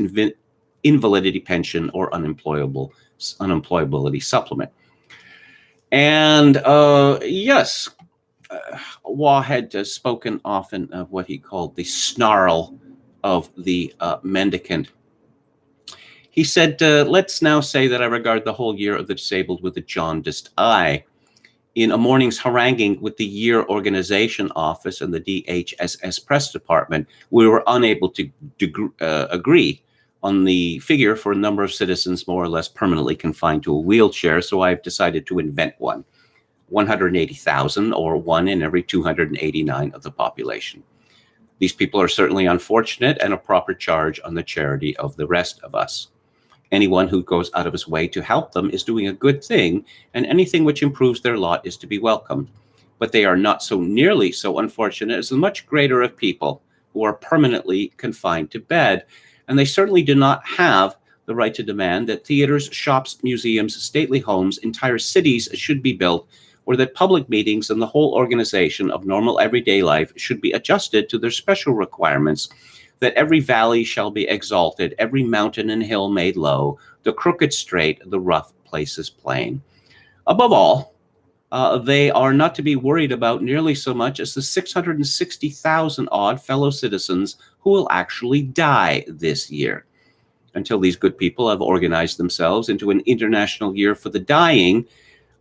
[SPEAKER 1] invalidity pension, or unemployability supplement. And yes, Waugh had spoken often of what he called the snarl of the mendicant. He said, let's now say that I regard the whole year of the disabled with a jaundiced eye. In a morning's haranguing with the Year Organization Office and the DHSS Press Department, we were unable to agree on the figure for a number of citizens more or less permanently confined to a wheelchair, so I've decided to invent one. 180,000, or 1 in every 289 of the population. These people are certainly unfortunate and a proper charge on the charity of the rest of us. Anyone who goes out of his way to help them is doing a good thing, and anything which improves their lot is to be welcomed. But they are not so nearly so unfortunate as the much greater of people who are permanently confined to bed, and they certainly do not have the right to demand that theaters, shops, museums, stately homes, entire cities should be built, or that public meetings and the whole organization of normal everyday life should be adjusted to their special requirements, that every valley shall be exalted, every mountain and hill made low, the crooked straight, the rough places plain. Above all, they are not to be worried about nearly so much as the 660,000 odd fellow citizens who will actually die this year. Until these good people have organized themselves into an international year for the dying,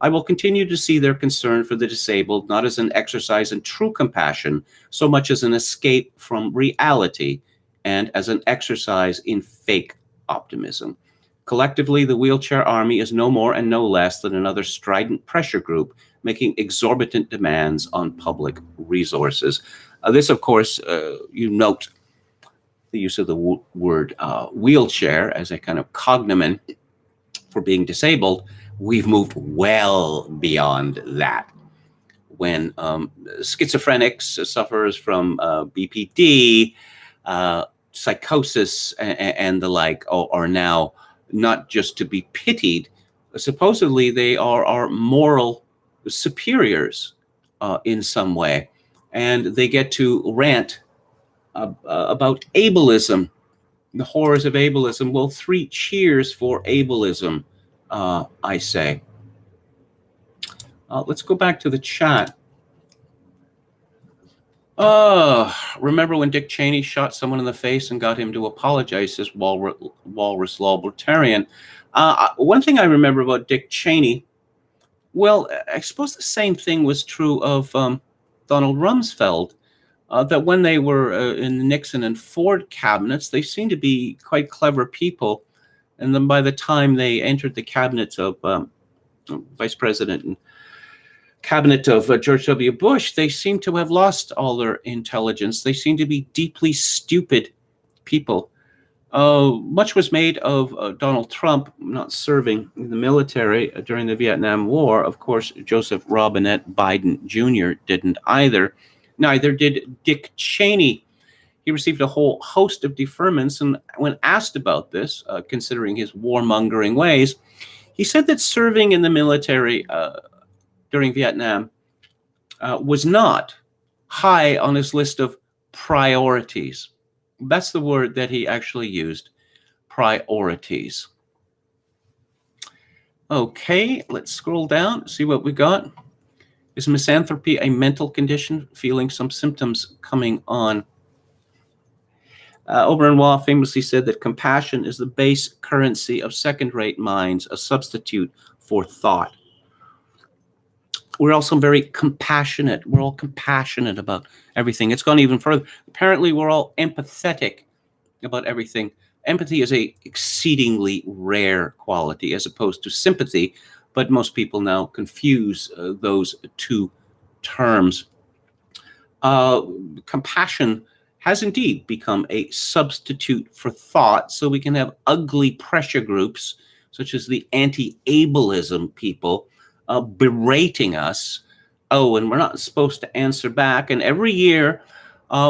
[SPEAKER 1] I will continue to see their concern for the disabled not as an exercise in true compassion, so much as an escape from reality, and as an exercise in fake optimism. Collectively, the wheelchair army is no more and no less than another strident pressure group making exorbitant demands on public resources. This, of course, you note the use of the word wheelchair as a kind of cognomen for being disabled. We've moved well beyond that. When schizophrenics, sufferers from BPD, psychosis, and the like are now not just to be pitied. Supposedly, they are our moral superiors in some way, and they get to rant about ableism, the horrors of ableism. Well, 3 cheers for ableism, I say. Let's go back to the chat. Remember when Dick Cheney shot someone in the face and got him to apologize, says Walrus Lawbertarian. One thing I remember about Dick Cheney, well, I suppose the same thing was true of Donald Rumsfeld, that when they were in the Nixon and Ford cabinets, they seemed to be quite clever people. And then by the time they entered the cabinets of Vice President and cabinet of George W. Bush, they seem to have lost all their intelligence. They seem to be deeply stupid people. Much was made of Donald Trump not serving in the military during the Vietnam War. Of course, Joseph Robinette Biden Jr. didn't either. Neither did Dick Cheney. He received a whole host of deferments, and when asked about this, considering his warmongering ways, he said that serving in the military during Vietnam was not high on his list of priorities. That's the word that he actually used, priorities. Okay, let's scroll down, see what we got. Is misanthropy a mental condition? Feeling some symptoms coming on. Oberon famously said that compassion is the base currency of second-rate minds, a substitute for thought. We're also very compassionate. We're all compassionate about everything. It's gone even further. Apparently, we're all empathetic about everything. Empathy is a exceedingly rare quality as opposed to sympathy, but most people now confuse those two terms. Compassion has indeed become a substitute for thought, so we can have ugly pressure groups, such as the anti-ableism people, berating us. Oh, and we're not supposed to answer back. And every year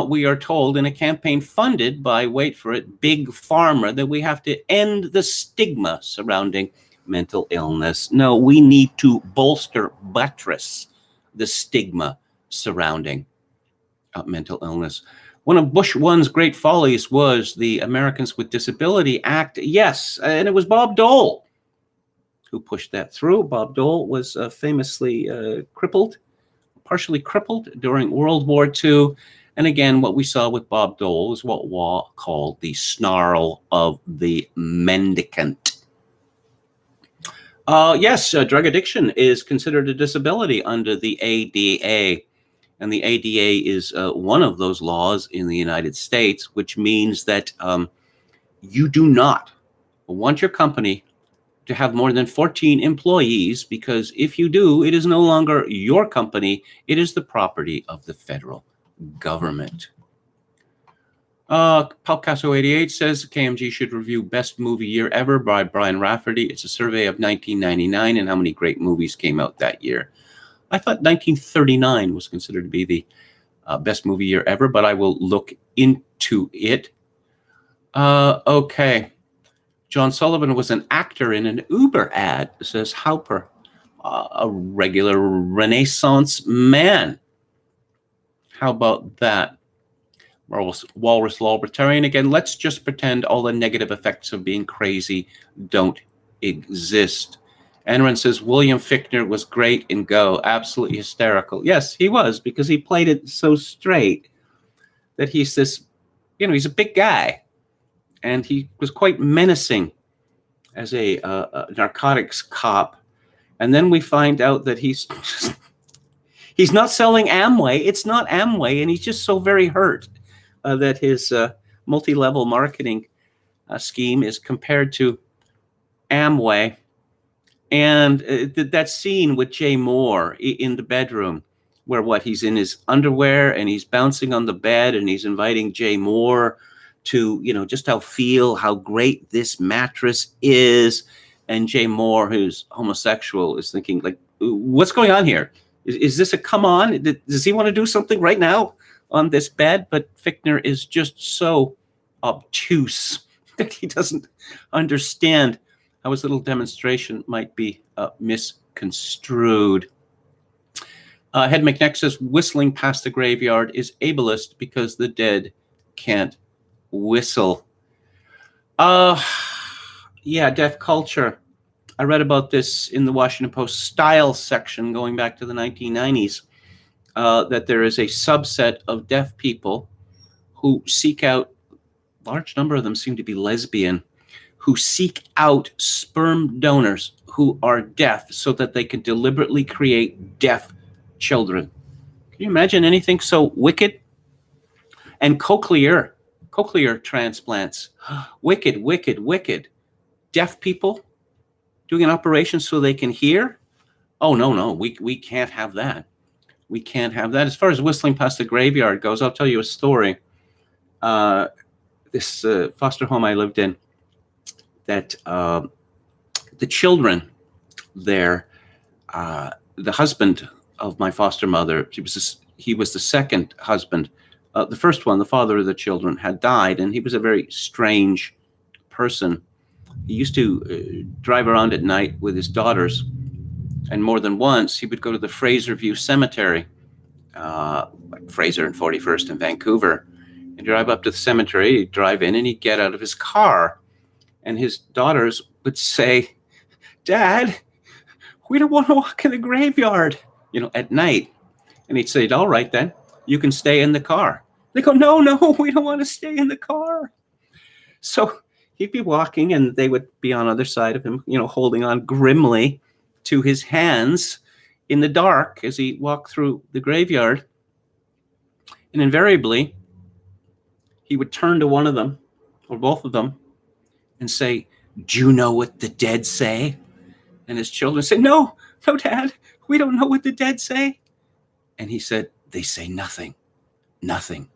[SPEAKER 1] we are told in a campaign funded by, wait for it, Big Pharma, that we have to end the stigma surrounding mental illness. No, we need to buttress the stigma surrounding mental illness. One of Bush 1's great follies was the Americans with Disability Act. Yes, and it was Bob Dole who pushed that through. Bob Dole was famously partially crippled during World War II, And again, what we saw with Bob Dole is what Waugh called the snarl of the mendicant. Yes, drug addiction is considered a disability under the ADA. And the ADA is one of those laws in the United States, which means that you do not want your company to have more than 14 employees, because if you do, it is no longer your company. It is the property of the federal government. Palcasso 88 says KMG should review Best Movie Year Ever by Brian Rafferty. It's a survey of 1999 and how many great movies came out that year. I thought 1939 was considered to be the best movie year ever, but I will look into it. Okay. John Sullivan was an actor in an Uber ad, says Hauper, a regular Renaissance man. How about that? Walrus Lawbritarian again. Let's just pretend all the negative effects of being crazy don't exist. Enron says William Fichtner was great in Go, absolutely hysterical. Yes, he was, because he played it so straight that he's this, he's a big guy. And he was quite menacing as a narcotics cop. And then we find out that he's not selling Amway. It's not Amway. And he's just so very hurt that his multi-level marketing scheme is compared to Amway. And that scene with Jay Moore in the bedroom, where he's in his underwear and he's bouncing on the bed and he's inviting Jay Moore to, just feel how great this mattress is. And Jay Moore, who's homosexual, is thinking, like, what's going on here? Is this a come on? Does he want to do something right now on this bed? But Fichtner is just so obtuse that he doesn't understand how his little demonstration might be misconstrued. Head McNeck says whistling past the graveyard is ableist because the dead can't whistle. Yeah, deaf culture. I read about this in the Washington Post style section going back to the 1990s, that there is a subset of deaf people who seek out, large number of them seem to be lesbian, who seek out sperm donors who are deaf so that they can deliberately create deaf children. Can you imagine anything so wicked? And cochlear transplants. Wicked, wicked, wicked. Deaf people doing an operation so they can hear? Oh, no, we can't have that. We can't have that. As far as whistling past the graveyard goes, I'll tell you a story. This foster home I lived in, that the children there, the husband of my foster mother, he was the second husband. The first one, the father of the children, had died, and he was a very strange person. He used to drive around at night with his daughters, and more than once he would go to the Fraser View Cemetery, like Fraser and 41st in Vancouver, and drive up to the cemetery. He'd drive in and he'd get out of his car, and his daughters would say, "Dad, we don't want to walk in the graveyard," at night. And he'd say, "All right, then, you can stay in the car." They go, no, we don't want to stay in the car. So he'd be walking and they would be on the other side of him, holding on grimly to his hands in the dark as he walked through the graveyard. And invariably, he would turn to one of them or both of them and say, "Do you know what the dead say?" And his children say, No, Dad, we don't know what the dead say. And he said, "They say nothing, nothing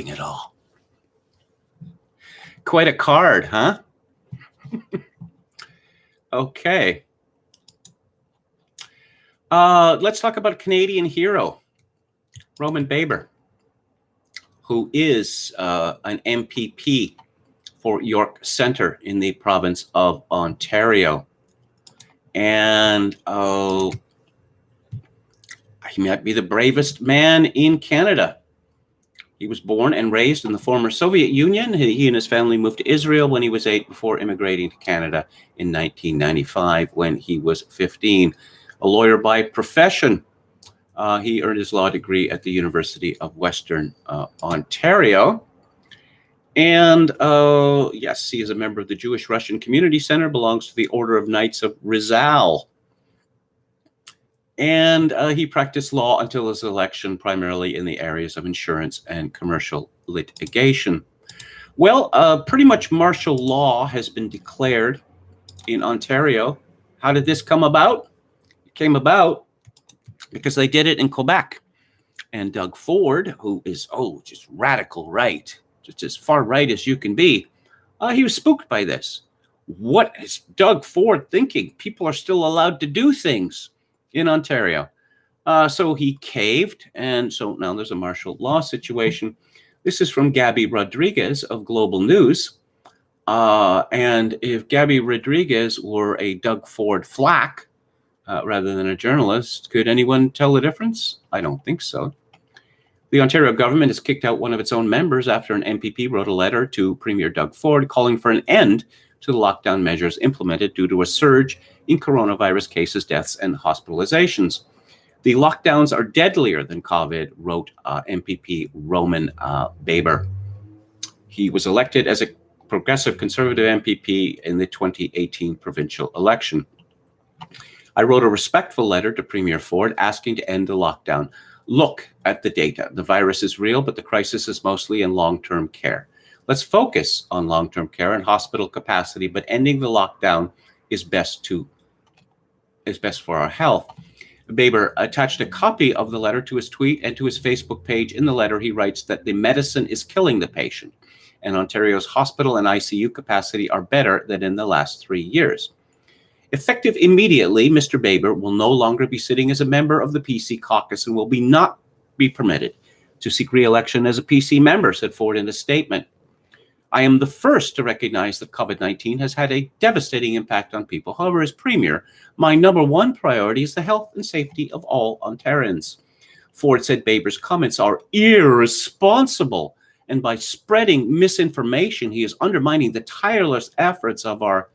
[SPEAKER 1] at all." Quite a card, huh? Okay. Let's talk about a Canadian hero, Roman Baber, who is an MPP for York Centre in the province of Ontario. And he might be the bravest man in Canada. He was born and raised in the former Soviet Union. He and his family moved to Israel when he was 8 before immigrating to Canada in 1995 when he was 15. A lawyer by profession, He earned his law degree at the University of Western Ontario. And yes, he is a member of the Jewish Russian Community Center, belongs to the Order of Knights of Rizal. And he practiced law until his election, primarily in the areas of insurance and commercial litigation. Well, pretty much martial law has been declared in Ontario. How did this come about? It came about because they did it in Quebec. And Doug Ford, who is, just radical right, just as far right as you can be, he was spooked by this. What is Doug Ford thinking? People are still allowed to do things in Ontario. So he caved, and so now there's a martial law situation. This is from Gabby Rodriguez of Global News. And if Gabby Rodriguez were a Doug Ford flack rather than a journalist, could anyone tell the difference? I don't think so. The Ontario government has kicked out one of its own members after an MPP wrote a letter to Premier Doug Ford calling for an end to the lockdown measures implemented due to a surge in coronavirus cases, deaths, and hospitalizations. The lockdowns are deadlier than COVID, wrote MPP Roman Baber. He was elected as a progressive conservative MPP in the 2018 provincial election. I wrote a respectful letter to Premier Ford asking to end the lockdown. Look at the data. The virus is real, but the crisis is mostly in long-term care. Let's focus on long-term care and hospital capacity, but ending the lockdown is best for our health. Baber attached a copy of the letter to his tweet and to his Facebook page. In the letter, he writes that the medicine is killing the patient, and Ontario's hospital and ICU capacity are better than in the last 3 years. Effective immediately, Mr. Baber will no longer be sitting as a member of the PC caucus and will not be permitted to seek re-election as a PC member, said Ford in a statement. I am the first to recognize that COVID-19 has had a devastating impact on people. However, as Premier, my number one priority is the health and safety of all Ontarians. Ford said Baber's comments are irresponsible, and by spreading misinformation, he is undermining the tireless efforts of our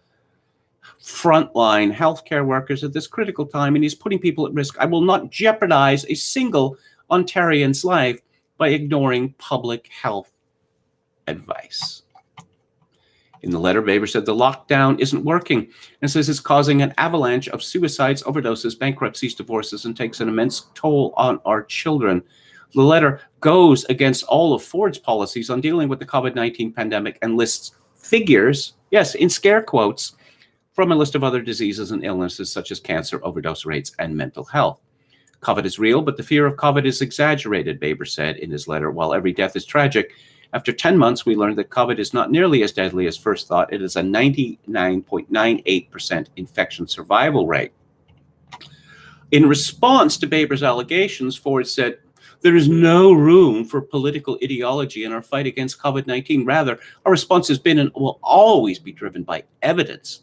[SPEAKER 1] frontline healthcare workers at this critical time, and he's putting people at risk. I will not jeopardize a single Ontarian's life by ignoring public health advice. In the letter, Baber said the lockdown isn't working and says it's causing an avalanche of suicides, overdoses, bankruptcies, divorces, and takes an immense toll on our children. The letter goes against all of Ford's policies on dealing with the COVID-19 pandemic and lists figures, yes, in scare quotes, from a list of other diseases and illnesses such as cancer, overdose rates, and mental health. COVID is real, but the fear of COVID is exaggerated, Baber said in his letter. While every death is tragic, after 10 months, we learned that COVID is not nearly as deadly as first thought. It is a 99.98% infection survival rate. In response to Baber's allegations, Ford said, there is no room for political ideology in our fight against COVID-19. Rather, our response has been and will always be driven by evidence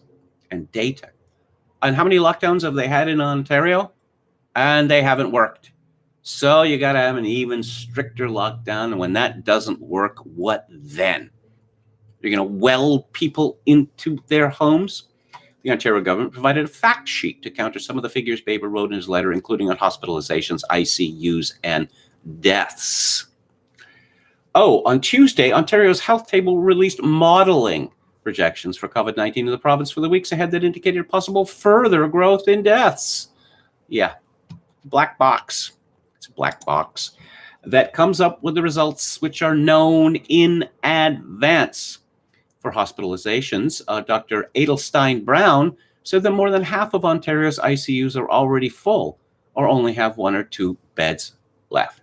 [SPEAKER 1] and data. And how many lockdowns have they had in Ontario? And they haven't worked. So you got to have an even stricter lockdown. And when that doesn't work, what then? You're going to weld people into their homes? The Ontario government provided a fact sheet to counter some of the figures Baber wrote in his letter, including on hospitalizations, ICUs, and deaths. On Tuesday, Ontario's health table released modeling projections for COVID-19 in the province for the weeks ahead that indicated possible further growth in deaths. Yeah, black box. It's a black box that comes up with the results which are known in advance. For hospitalizations, Dr. Adelstein Brown said that more than half of Ontario's ICUs are already full or only have 1 or 2 beds left.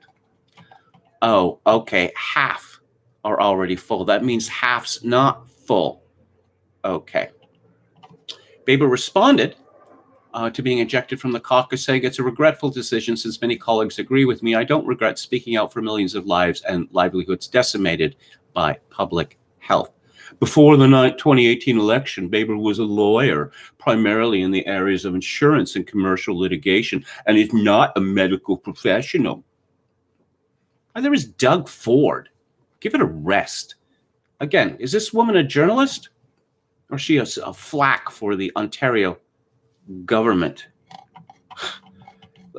[SPEAKER 1] Oh, okay, half are already full. That means half's not full. Okay. Baber responded to being ejected from the caucus, saying it's a regretful decision since many colleagues agree with me. I don't regret speaking out for millions of lives and livelihoods decimated by public health. Before the 2018 election, Baber was a lawyer, primarily in the areas of insurance and commercial litigation, and is not a medical professional. And there is Doug Ford. Give it a rest. Again, is this woman a journalist? Or is she a flack for the Ontario government?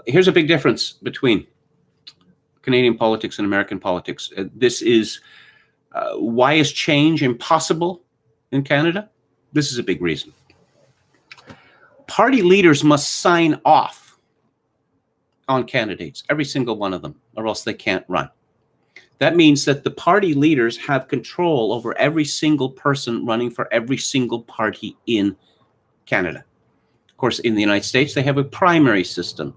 [SPEAKER 1] Here's a big difference between Canadian politics and American politics. This is why is change impossible in Canada? This is a big reason. Party leaders must sign off on candidates, every single one of them, or else they can't run. That means that the party leaders have control over every single person running for every single party in Canada. Of course, in the United States, they have a primary system.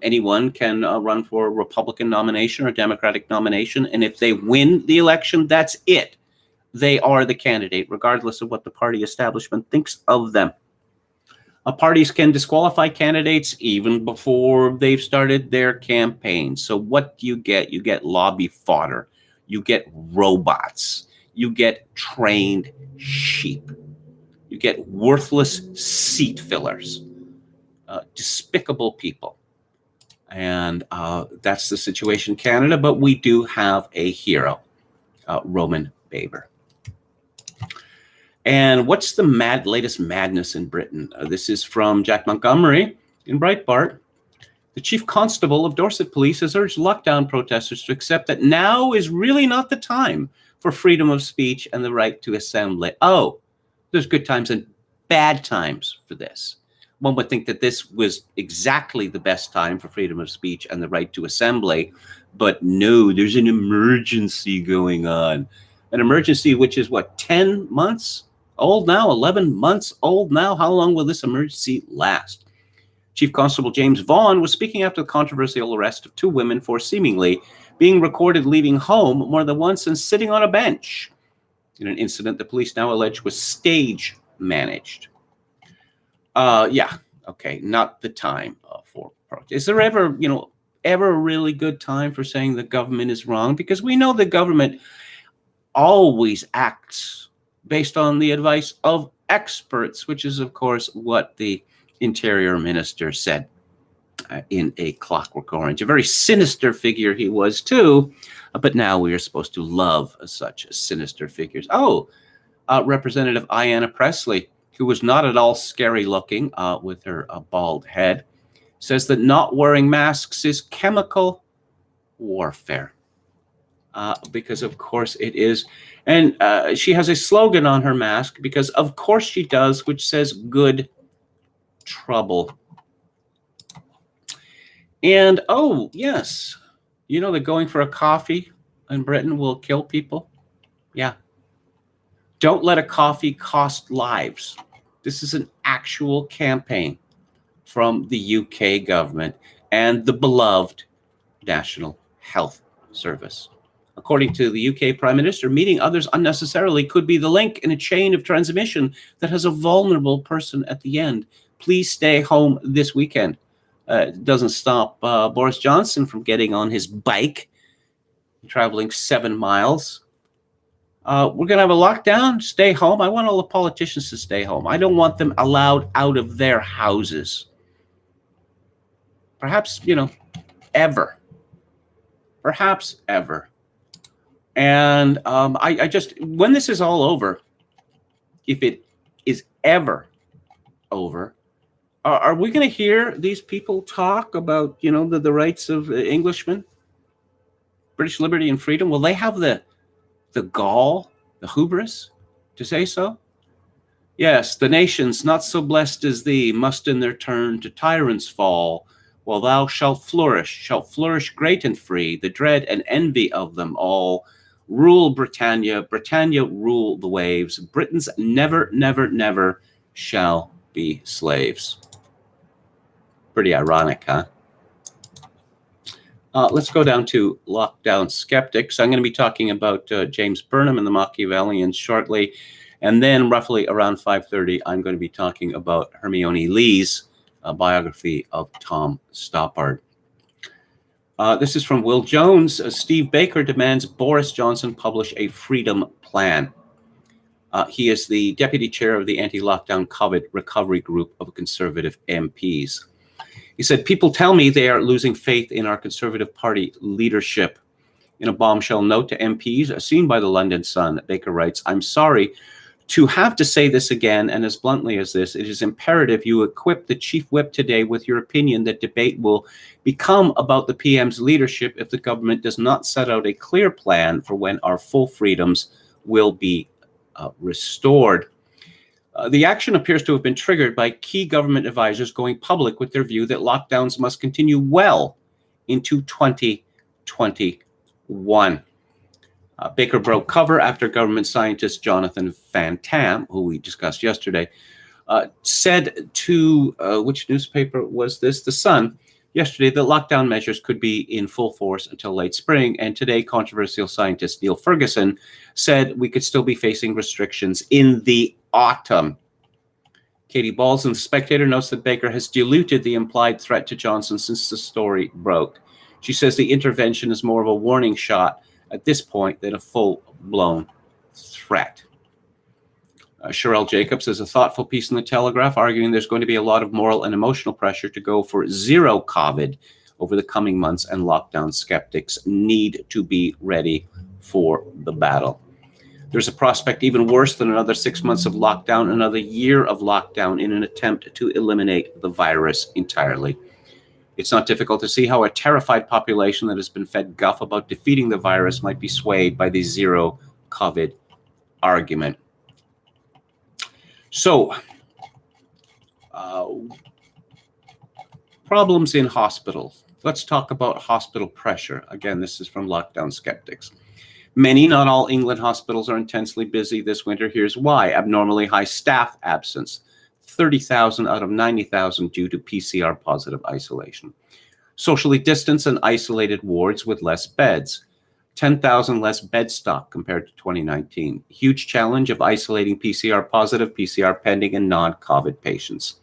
[SPEAKER 1] Anyone can run for a Republican nomination or Democratic nomination, and if they win the election, that's it. They are the candidate, regardless of what the party establishment thinks of them. Parties can disqualify candidates even before they've started their campaign. So what do you get? You get lobby fodder. You get robots. You get trained sheep. You get worthless seat fillers. Despicable people. And that's the situation in Canada, but we do have a hero, Roman Baber. And what's the latest madness in Britain? This is from Jack Montgomery in Breitbart. The chief constable of Dorset Police has urged lockdown protesters to accept that now is really not the time for freedom of speech and the right to assemble. Oh, there's good times and bad times for this. One would think that this was exactly the best time for freedom of speech and the right to assembly, but no, there's an emergency going on. An emergency which is what, 10 months old now, 11 months old now? How long will this emergency last? Chief Constable James Vaughan was speaking after the controversial arrest of two women for seemingly being recorded leaving home more than once and sitting on a bench in an incident the police now allege was stage managed. Yeah, okay, not the time for protest. Is there ever, ever a really good time for saying the government is wrong? Because we know the government always acts based on the advice of experts, which is, of course, what the Interior Minister said in A Clockwork Orange. A very sinister figure he was, too, but now we are supposed to love such sinister figures. Oh, Representative Ayanna Pressley, who was not at all scary looking with her bald head, says that not wearing masks is chemical warfare. Because of course it is. And she has a slogan on her mask, because of course she does, which says good trouble. And oh, yes, that going for a coffee in Britain will kill people. Yeah. Don't let a coffee cost lives. This is an actual campaign from the UK government and the beloved National Health Service. According to the UK Prime Minister, meeting others unnecessarily could be the link in a chain of transmission that has a vulnerable person at the end. Please stay home this weekend. It doesn't stop Boris Johnson from getting on his bike, traveling 7 miles. We're going to have a lockdown. Stay home. I want all the politicians to stay home. I don't want them allowed out of their houses. Perhaps, ever. Perhaps ever. And I just, when this is all over, if it is ever over, are we going to hear these people talk about, the rights of Englishmen, British liberty and freedom? Will they have the gall, the hubris to say so? Yes, the nations not so blessed as thee must in their turn to tyrants fall, while thou shalt flourish great and free, the dread and envy of them all. Rule Britannia, Britannia rule the waves. Britons never, never, never shall be slaves. Pretty ironic, huh? Let's go down to lockdown skeptics. I'm going to be talking about James Burnham and the Machiavellians shortly. And then roughly around 5:30, I'm going to be talking about Hermione Lee's biography of Tom Stoppard. This is from Will Jones. Steve Baker demands Boris Johnson publish a freedom plan. He is the deputy chair of the anti-lockdown COVID recovery group of conservative MPs. He said, people tell me they are losing faith in our Conservative Party leadership. In a bombshell note to MPs seen by the London Sun, Baker writes, I'm sorry To have to say this again, and as bluntly as this, it is imperative you equip the chief whip today with your opinion that debate will become about the PM's leadership if the government does not set out a clear plan for when our full freedoms will be restored. The action appears to have been triggered by key government advisors going public with their view that lockdowns must continue well into 2021. Baker broke cover after government scientist Jonathan Van Tam, who we discussed yesterday, said to, which newspaper was this? The Sun, yesterday, that lockdown measures could be in full force until late spring. And today, controversial scientist Neil Ferguson said we could still be facing restrictions in the autumn. Katie Balls in The Spectator notes that Baker has diluted the implied threat to Johnson since the story broke. She says the intervention is more of a warning shot at this point than a full-blown threat. Sherelle Jacobs has a thoughtful piece in The Telegraph arguing there's going to be a lot of moral and emotional pressure to go for zero COVID over the coming months, and lockdown skeptics need to be ready for the battle. There's a prospect even worse than another 6 months of lockdown, another year of lockdown in an attempt to eliminate the virus entirely. It's not difficult to see how a terrified population that has been fed guff about defeating the virus might be swayed by the zero COVID argument. So, problems in hospitals. Let's talk about hospital pressure. Again, this is from Lockdown Skeptics. Many, not all, England hospitals are intensely busy this winter. Here's why. Abnormally high staff absence. 30,000 out of 90,000 due to PCR positive isolation. Socially distanced and isolated wards with less beds. 10,000 less bed stock compared to 2019. Huge challenge of isolating PCR positive, PCR pending, and non-COVID patients.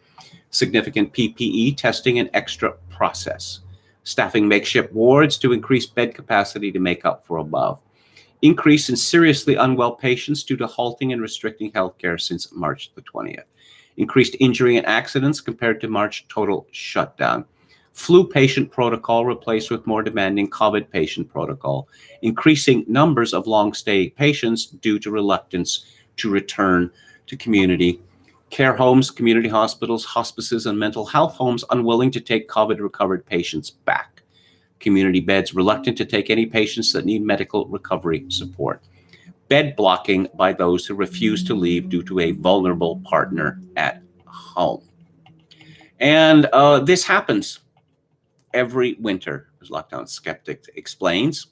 [SPEAKER 1] Significant PPE testing and extra process. Staffing makeshift wards to increase bed capacity to make up for above. Increase in seriously unwell patients due to halting and restricting healthcare since March the 20th. Increased injury and accidents compared to March total shutdown. Flu patient protocol replaced with more demanding COVID patient protocol. Increasing numbers of long-stay patients due to reluctance to return to community care homes, community hospitals, hospices, and mental health homes unwilling to take COVID-recovered patients back. Community beds reluctant to take any patients that need medical recovery support. Bed blocking by those who refuse to leave due to a vulnerable partner at home. And this happens every winter, as Lockdown Skeptic explains,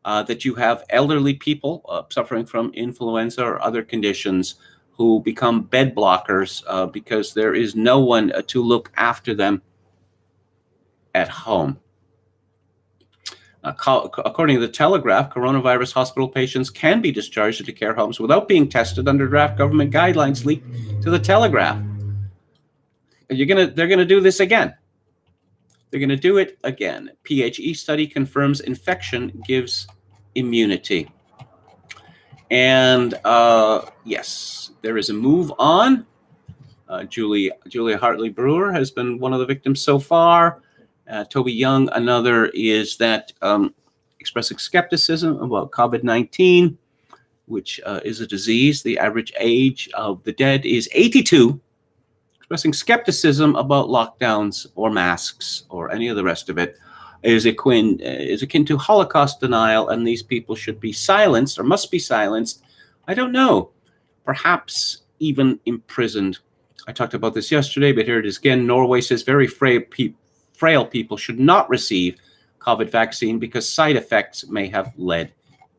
[SPEAKER 1] that you have elderly people suffering from influenza or other conditions who become bed blockers because there is no one to look after them at home. According to the Telegraph, coronavirus hospital patients can be discharged into care homes without being tested under draft government guidelines leaked to the Telegraph. They're gonna do this again. They're gonna do it again. PHE study confirms infection gives immunity. And yes, there is a move on. Julia Hartley Brewer has been one of the victims so far. Toby Young, another, is that expressing skepticism about COVID-19, which is a disease. The average age of the dead is 82. Expressing skepticism about lockdowns or masks or any of the rest of it is akin to Holocaust denial, and these people should be silenced or must be silenced. I don't know, perhaps even imprisoned. I talked about this yesterday, but here it is again. Norway says very frail people should not receive COVID vaccine because side effects may have led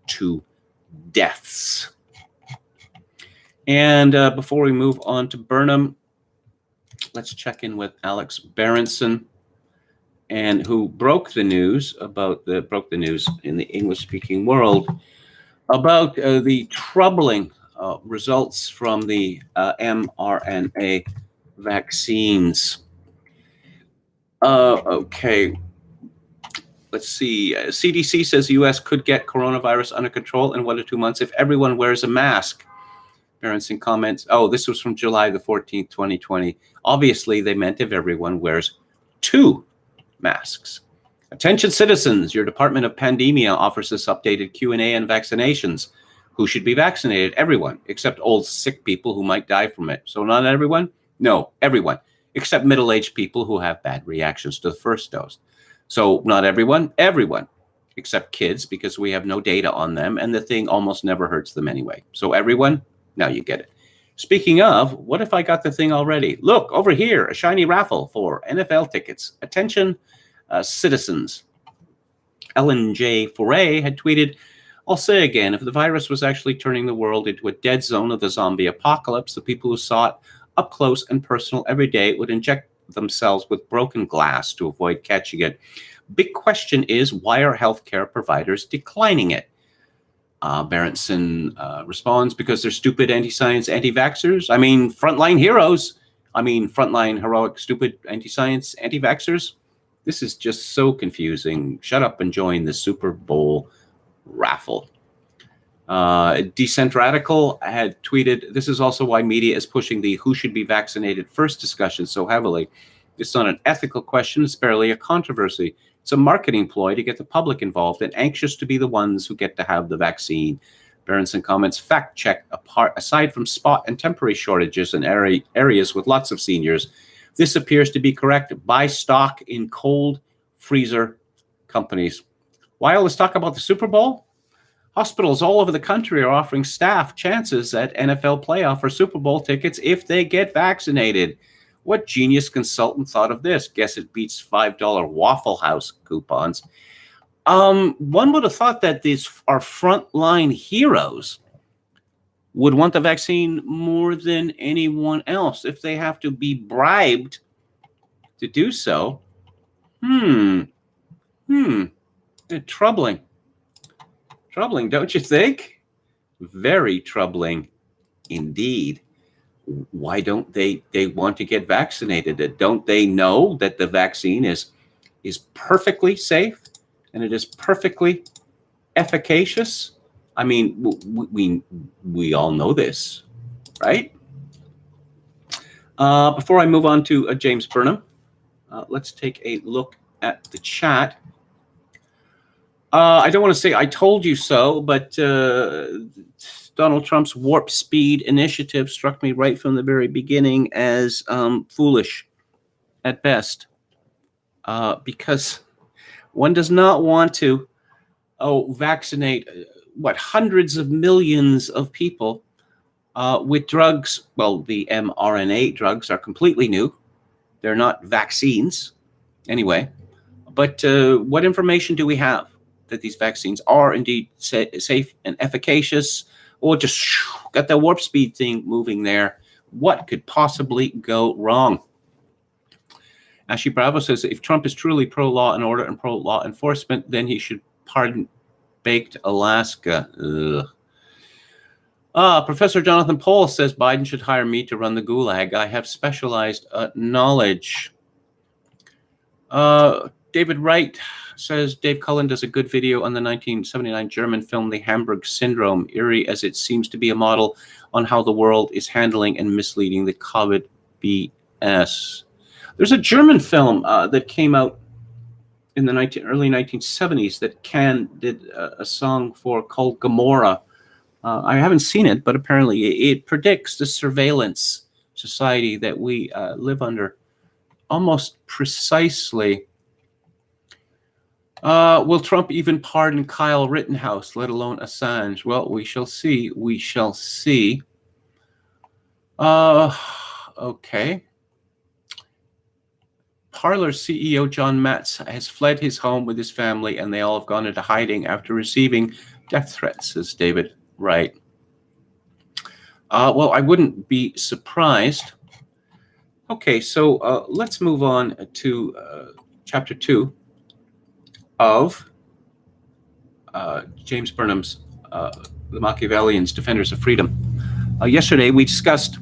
[SPEAKER 1] to deaths. And before we move on to Burnham, let's check in with Alex Berenson, and who broke the news in the English-speaking world about the troubling results from the mRNA vaccines. Okay, let's see. CDC says the U.S. could get coronavirus under control in 1 to 2 months if everyone wears a mask. Berenson comments, this was from July the 14th, 2020. Obviously, they meant if everyone wears 2 masks. Attention citizens, your Department of Pandemia offers this updated Q&A and vaccinations. Who should be vaccinated? Everyone, except old sick people who might die from it. So not everyone? No, everyone, except middle-aged people who have bad reactions to the first dose. So not everyone, everyone, except kids, because we have no data on them, and the thing almost never hurts them anyway. So everyone, now you get it. Speaking of, what if I got the thing already? Look, over here, a shiny raffle for NFL tickets. Attention, citizens. Ellen J. Foray had tweeted, I'll say again, if the virus was actually turning the world into a dead zone of the zombie apocalypse, the people who saw it up close and personal every day would inject themselves with broken glass to avoid catching it. Big question is, why are healthcare providers declining it? Berenson responds, because they're stupid, anti-science, anti-vaxxers. I mean, frontline heroes. I mean, frontline, heroic, stupid, anti-science, anti-vaxxers. This is just so confusing. Shut up and join the Super Bowl raffle. Decent Radical had tweeted, this is also why media is pushing the who should be vaccinated first discussion so heavily. It's not an ethical question, it's barely a controversy. It's a marketing ploy to get the public involved and anxious to be the ones who get to have the vaccine. Berenson comments, fact check, aside from spot and temporary shortages in areas with lots of seniors, this appears to be correct. Buy stock in cold freezer companies. Why all this talk about the Super Bowl? Hospitals all over the country are offering staff chances at NFL playoff or Super Bowl tickets if they get vaccinated. What genius consultant thought of this? Guess it beats $5 Waffle House coupons. One would have thought that these are frontline heroes would want the vaccine more than anyone else if they have to be bribed to do so. Troubling. Troubling, don't you think? Very troubling indeed. Why don't they want to get vaccinated? Don't they know that the vaccine is perfectly safe and it is perfectly efficacious? I mean, we all know this, right? Before I move on to James Burnham, let's take a look at the chat. I don't want to say I told you so, but Donald Trump's warp speed initiative struck me right from the very beginning as foolish at best, because one does not want to vaccinate hundreds of millions of people with drugs. Well, the mRNA drugs are completely new. They're not vaccines anyway. But what information do we have that these vaccines are indeed safe and efficacious, or just got the warp speed thing moving there? What could possibly go wrong? Ashley Bravo says, if Trump is truly pro-law and order and pro-law enforcement, then he should pardon Baked Alaska. Professor Jonathan Pohl says, Biden should hire me to run the gulag. I have specialized knowledge. David Wright says, Dave Cullen does a good video on the 1979 German film, The Hamburg Syndrome, eerie as it seems to be a model on how the world is handling and misleading the COVID BS. There's a German film that came out in the early 1970s that Can did a song for called Gomorrah. I haven't seen it, but apparently it predicts the surveillance society that we live under almost precisely. Will Trump even pardon Kyle Rittenhouse, let alone Assange? Well, we shall see. We shall see. Okay. Parler CEO John Matz has fled his home with his family, and they all have gone into hiding after receiving death threats, says David Wright. Well, I wouldn't be surprised. Okay, so let's move on to chapter 2 of James Burnham's The Machiavellians, Defenders of Freedom. Yesterday, we discussed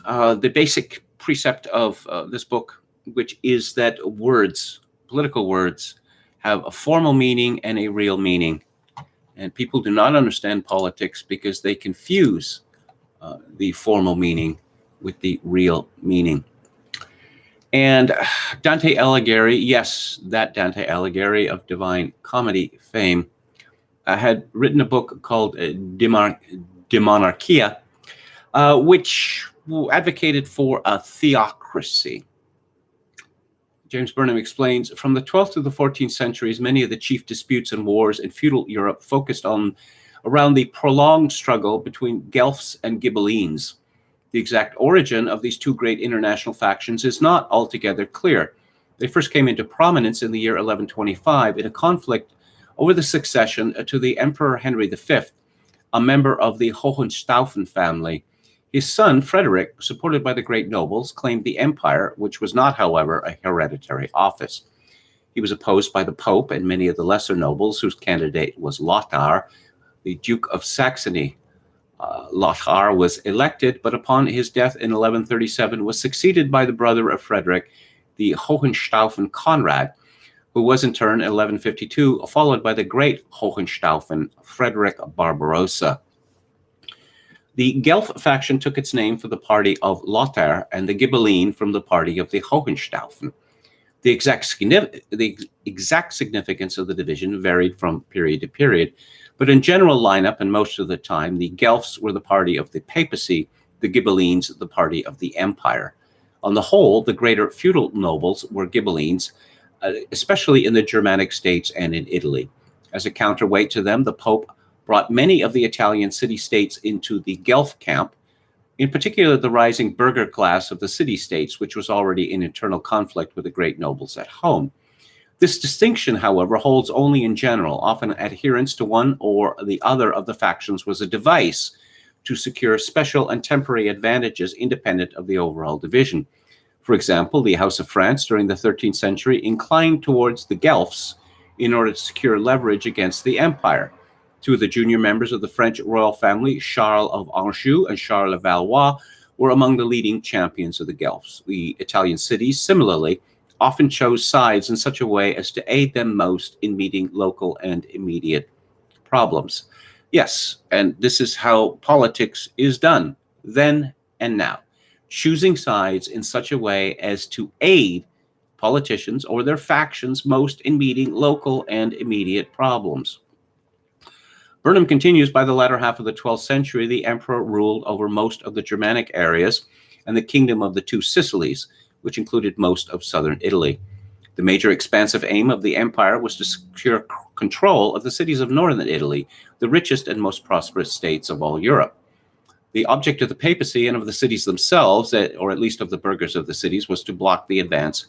[SPEAKER 1] the basic precept of this book, which is that words, political words, have a formal meaning and a real meaning. And people do not understand politics because they confuse the formal meaning with the real meaning. And Dante Alighieri, yes, that Dante Alighieri of Divine Comedy fame, had written a book called De Monarchia, which advocated for a theocracy. James Burnham explains, from the 12th to the 14th centuries, many of the chief disputes and wars in feudal Europe focused around the prolonged struggle between Guelphs and Ghibellines. The exact origin of these two great international factions is not altogether clear. They first came into prominence in the year 1125 in a conflict over the succession to the Emperor Henry V, a member of the Hohenstaufen family. His son, Frederick, supported by the great nobles, claimed the empire, which was not, however, a hereditary office. He was opposed by the Pope and many of the lesser nobles, whose candidate was Lothar, the Duke of Saxony. Lothar was elected, but upon his death in 1137 was succeeded by the brother of Frederick, the Hohenstaufen Conrad, who was in turn in 1152 followed by the great Hohenstaufen Frederick Barbarossa. The Guelph faction took its name from the party of Lothar and the Ghibelline from the party of the Hohenstaufen. The exact significance of the division varied from period to period, but in general lineup and most of the time, the Guelphs were the party of the papacy, the Ghibellines the party of the empire. On the whole, the greater feudal nobles were Ghibellines, especially in the Germanic states and in Italy. As a counterweight to them, the Pope brought many of the Italian city-states into the Guelph camp, in particular the rising burgher class of the city-states, which was already in internal conflict with the great nobles at home. This distinction, however, holds only in general. Often adherence to one or the other of the factions was a device to secure special and temporary advantages independent of the overall division. For example, the House of France during the 13th century inclined towards the Guelphs in order to secure leverage against the empire. Two of the junior members of the French royal family, Charles of Anjou and Charles of Valois, were among the leading champions of the Guelphs. The Italian cities, similarly, often chose sides in such a way as to aid them most in meeting local and immediate problems. Yes, and this is how politics is done, then and now, choosing sides in such a way as to aid politicians or their factions most in meeting local and immediate problems. Burnham continues, by the latter half of the 12th century, the emperor ruled over most of the Germanic areas and the kingdom of the Two Sicilies, which included most of southern Italy. The major expansive aim of the empire was to secure control of the cities of northern Italy, the richest and most prosperous states of all Europe. The object of the papacy and of the cities themselves, or at least of the burghers of the cities, was to block the advance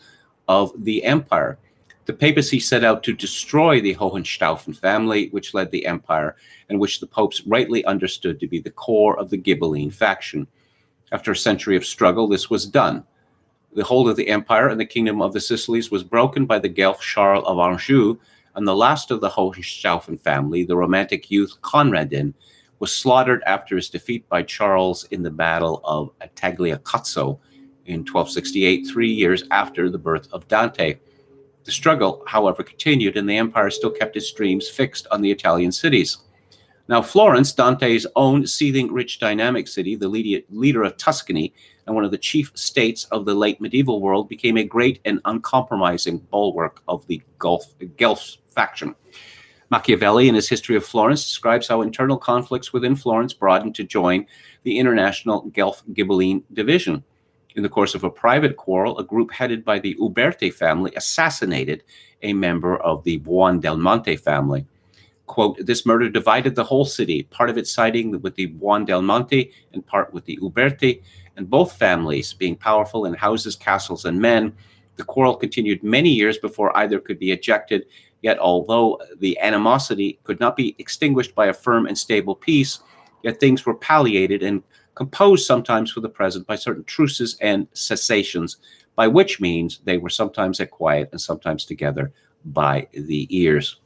[SPEAKER 1] of the empire. The papacy set out to destroy the Hohenstaufen family, which led the empire, and which the popes rightly understood to be the core of the Ghibelline faction. After a century of struggle, this was done. The hold of the empire and the kingdom of the Sicilies was broken by the Guelph Charles of Anjou, and the last of the Hohenstaufen family, the romantic youth Conradin, was slaughtered after his defeat by Charles in the Battle of Tagliacozzo in 1268, 3 years after the birth of Dante. The struggle, however, continued, and the empire still kept its streams fixed on the Italian cities. Now, Florence, Dante's own seething, rich, dynamic city, the leader of Tuscany, and one of the chief states of the late medieval world, became a great and uncompromising bulwark of the Guelph faction. Machiavelli, in his History of Florence, describes how internal conflicts within Florence broadened to join the international Guelph-Ghibelline division. In the course of a private quarrel, a group headed by the Uberti family assassinated a member of the Buondelmonte family. Quote, this murder divided the whole city, part of it siding with the Buondelmonte and part with the Uberti, and both families being powerful in houses, castles, and men. The quarrel continued many years before either could be ejected, yet although the animosity could not be extinguished by a firm and stable peace, yet things were palliated and composed sometimes for the present by certain truces and cessations, by which means they were sometimes at quiet and sometimes together by the ears.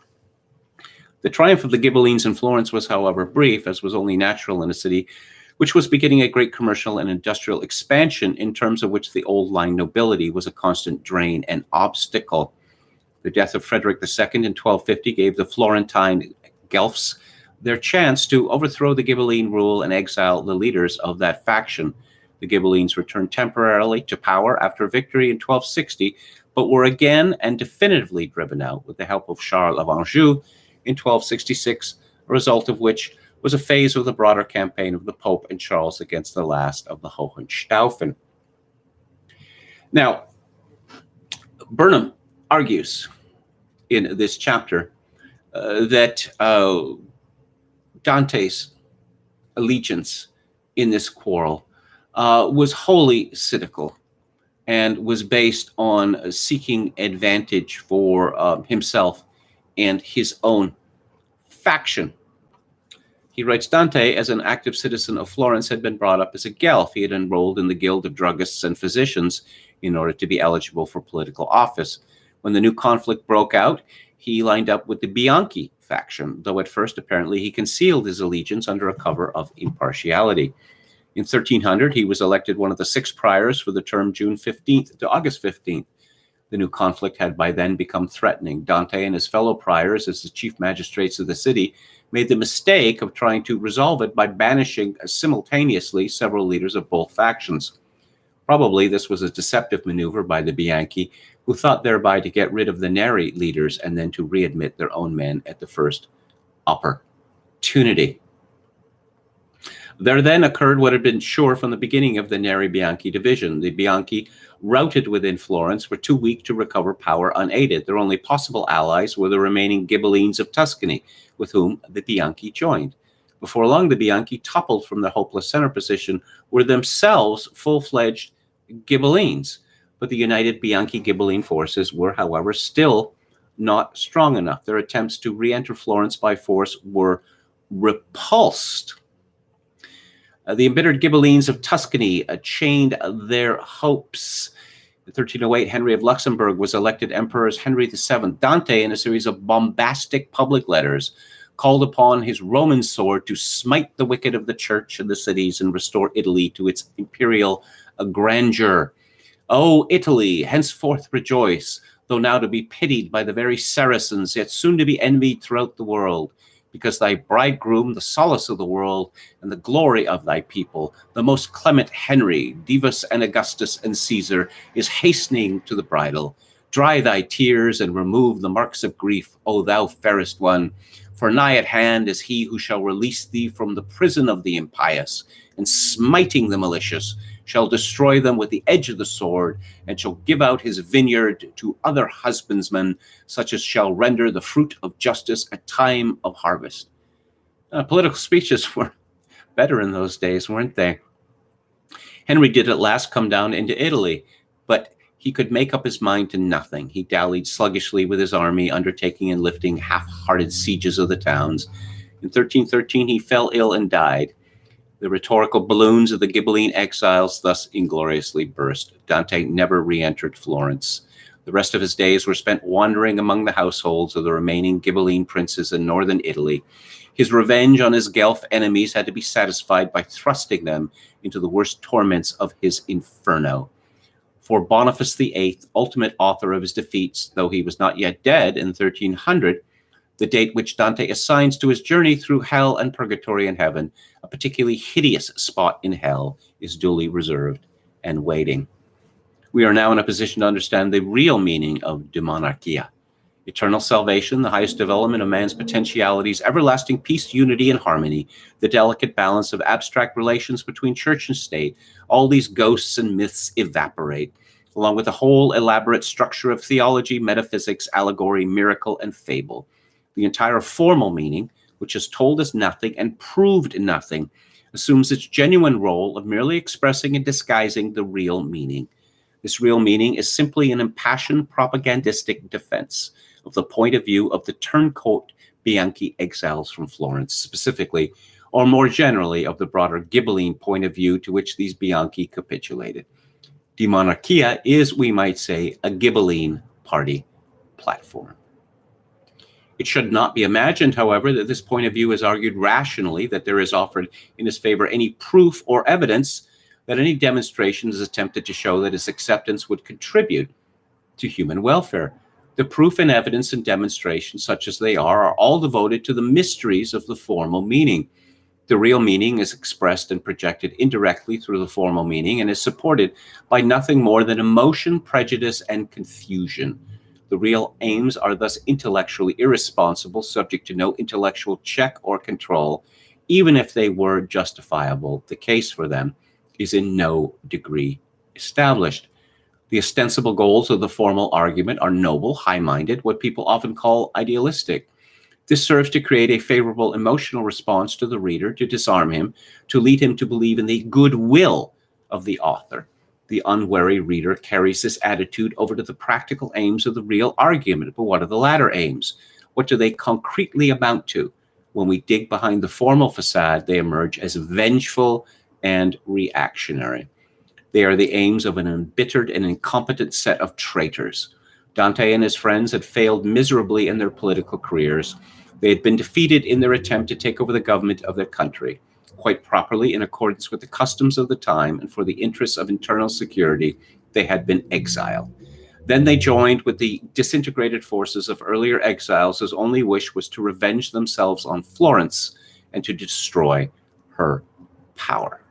[SPEAKER 1] The triumph of the Ghibellines in Florence was, however, brief, as was only natural in a city which was beginning a great commercial and industrial expansion, in terms of which the old line nobility was a constant drain and obstacle. The death of Frederick II in 1250 gave the Florentine Guelphs their chance to overthrow the Ghibelline rule and exile the leaders of that faction. The Ghibellines returned temporarily to power after victory in 1260, but were again and definitively driven out with the help of Charles of Anjou in 1266, a result of which was a phase of the broader campaign of the Pope and Charles against the last of the Hohenstaufen. Now, Burnham argues in this chapter that Dante's allegiance in this quarrel was wholly cynical and was based on seeking advantage for himself and his own faction. He writes, Dante, as an active citizen of Florence, had been brought up as a Guelph. He had enrolled in the Guild of Druggists and Physicians in order to be eligible for political office. When the new conflict broke out, he lined up with the Bianchi faction, though at first apparently he concealed his allegiance under a cover of impartiality. In 1300, he was elected one of the 6 priors for the term June 15th to August 15th. The new conflict had by then become threatening. Dante and his fellow priors, as the chief magistrates of the city, made the mistake of trying to resolve it by banishing simultaneously several leaders of both factions. Probably this was a deceptive maneuver by the Bianchi, who thought thereby to get rid of the Neri leaders and then to readmit their own men at the first opportunity. There then occurred what had been sure from the beginning of the Neri-Bianchi division. The Bianchi, routed within Florence, were too weak to recover power unaided. Their only possible allies were the remaining Ghibellines of Tuscany, with whom the Bianchi joined. Before long, the Bianchi, toppled from their hopeless center position, were themselves full-fledged Ghibellines. But the united Bianchi-Ghibelline forces were, however, still not strong enough. Their attempts to re-enter Florence by force were repulsed. The embittered Ghibellines of Tuscany chained their hopes. In 1308, Henry of Luxembourg was elected emperor as Henry VII. Dante, in a series of bombastic public letters, called upon his Roman sword to smite the wicked of the church and the cities and restore Italy to its imperial grandeur. O Italy, henceforth rejoice, though now to be pitied by the very Saracens, yet soon to be envied throughout the world, because thy bridegroom, the solace of the world, and the glory of thy people, the most clement Henry, Divus and Augustus and Caesar, is hastening to the bridal. Dry thy tears and remove the marks of grief, O thou fairest one, for nigh at hand is he who shall release thee from the prison of the impious, and smiting the malicious, shall destroy them with the edge of the sword, and shall give out his vineyard to other husbandmen, such as shall render the fruit of justice at time of harvest. Political speeches were better in those days, weren't they? Henry did at last come down into Italy, but he could make up his mind to nothing. He dallied sluggishly with his army, undertaking and lifting half-hearted sieges of the towns. In 1313, he fell ill and died. The rhetorical balloons of the Ghibelline exiles thus ingloriously burst. Dante never re-entered Florence. The rest of his days were spent wandering among the households of the remaining Ghibelline princes in northern Italy. His revenge on his Guelph enemies had to be satisfied by thrusting them into the worst torments of his inferno. For Boniface VIII, ultimate author of his defeats, though he was not yet dead in 1300, the date which Dante assigns to his journey through hell and purgatory and heaven, a particularly hideous spot in hell, is duly reserved and waiting. We are now in a position to understand the real meaning of demonarchia. Eternal salvation, the highest development of man's potentialities, everlasting peace, unity, and harmony, the delicate balance of abstract relations between church and state, all these ghosts and myths evaporate, along with the whole elaborate structure of theology, metaphysics, allegory, miracle, and fable. The entire formal meaning, which has told us nothing and proved nothing, assumes its genuine role of merely expressing and disguising the real meaning. This real meaning is simply an impassioned propagandistic defense of the point of view of the turncoat Bianchi exiles from Florence, specifically, or more generally, of the broader Ghibelline point of view to which these Bianchi capitulated. Demonarchia is, we might say, a Ghibelline party platform. It should not be imagined, however, that this point of view is argued rationally, that there is offered in his favor any proof or evidence that any demonstration is attempted to show that his acceptance would contribute to human welfare. The proof and evidence and demonstration, such as they are all devoted to the mysteries of the formal meaning. The real meaning is expressed and projected indirectly through the formal meaning and is supported by nothing more than emotion, prejudice, and confusion. The real aims are thus intellectually irresponsible, subject to no intellectual check or control, even if they were justifiable. The case for them is in no degree established. The ostensible goals of the formal argument are noble, high-minded, what people often call idealistic. This serves to create a favorable emotional response to the reader, to disarm him, to lead him to believe in the goodwill of the author. The unwary reader carries this attitude over to the practical aims of the real argument. But what are the latter aims? What do they concretely amount to? When we dig behind the formal facade, they emerge as vengeful and reactionary. They are the aims of an embittered and incompetent set of traitors. Dante and his friends had failed miserably in their political careers. They had been defeated in their attempt to take over the government of their country. Quite properly, in accordance with the customs of the time and for the interests of internal security, they had been exiled. Then they joined with the disintegrated forces of earlier exiles whose only wish was to revenge themselves on Florence and to destroy her power.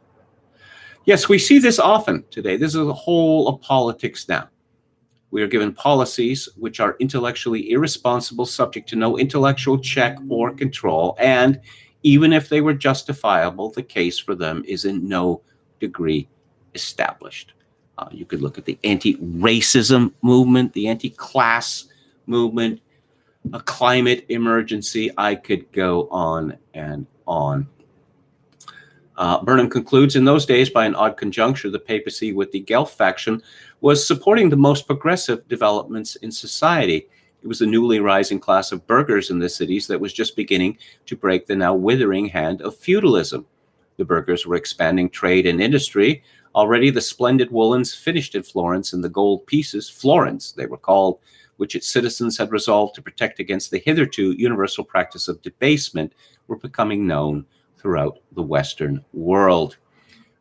[SPEAKER 1] Yes, we see this often today. This is the whole of politics now. We are given policies which are intellectually irresponsible, subject to no intellectual check or control, and even if they were justifiable, the case for them is in no degree established. You could look at the anti-racism movement, the anti-class movement, a climate emergency. I could go on and on. Burnham concludes, in those days, by an odd conjuncture, the papacy with the Guelph faction was supporting the most progressive developments in society. It was the newly rising class of burghers in the cities that was just beginning to break the now withering hand of feudalism. The burghers were expanding trade and industry. Already the splendid woolens finished in Florence and the gold pieces, Florence they were called, which its citizens had resolved to protect against the hitherto universal practice of debasement, were becoming known throughout the Western world.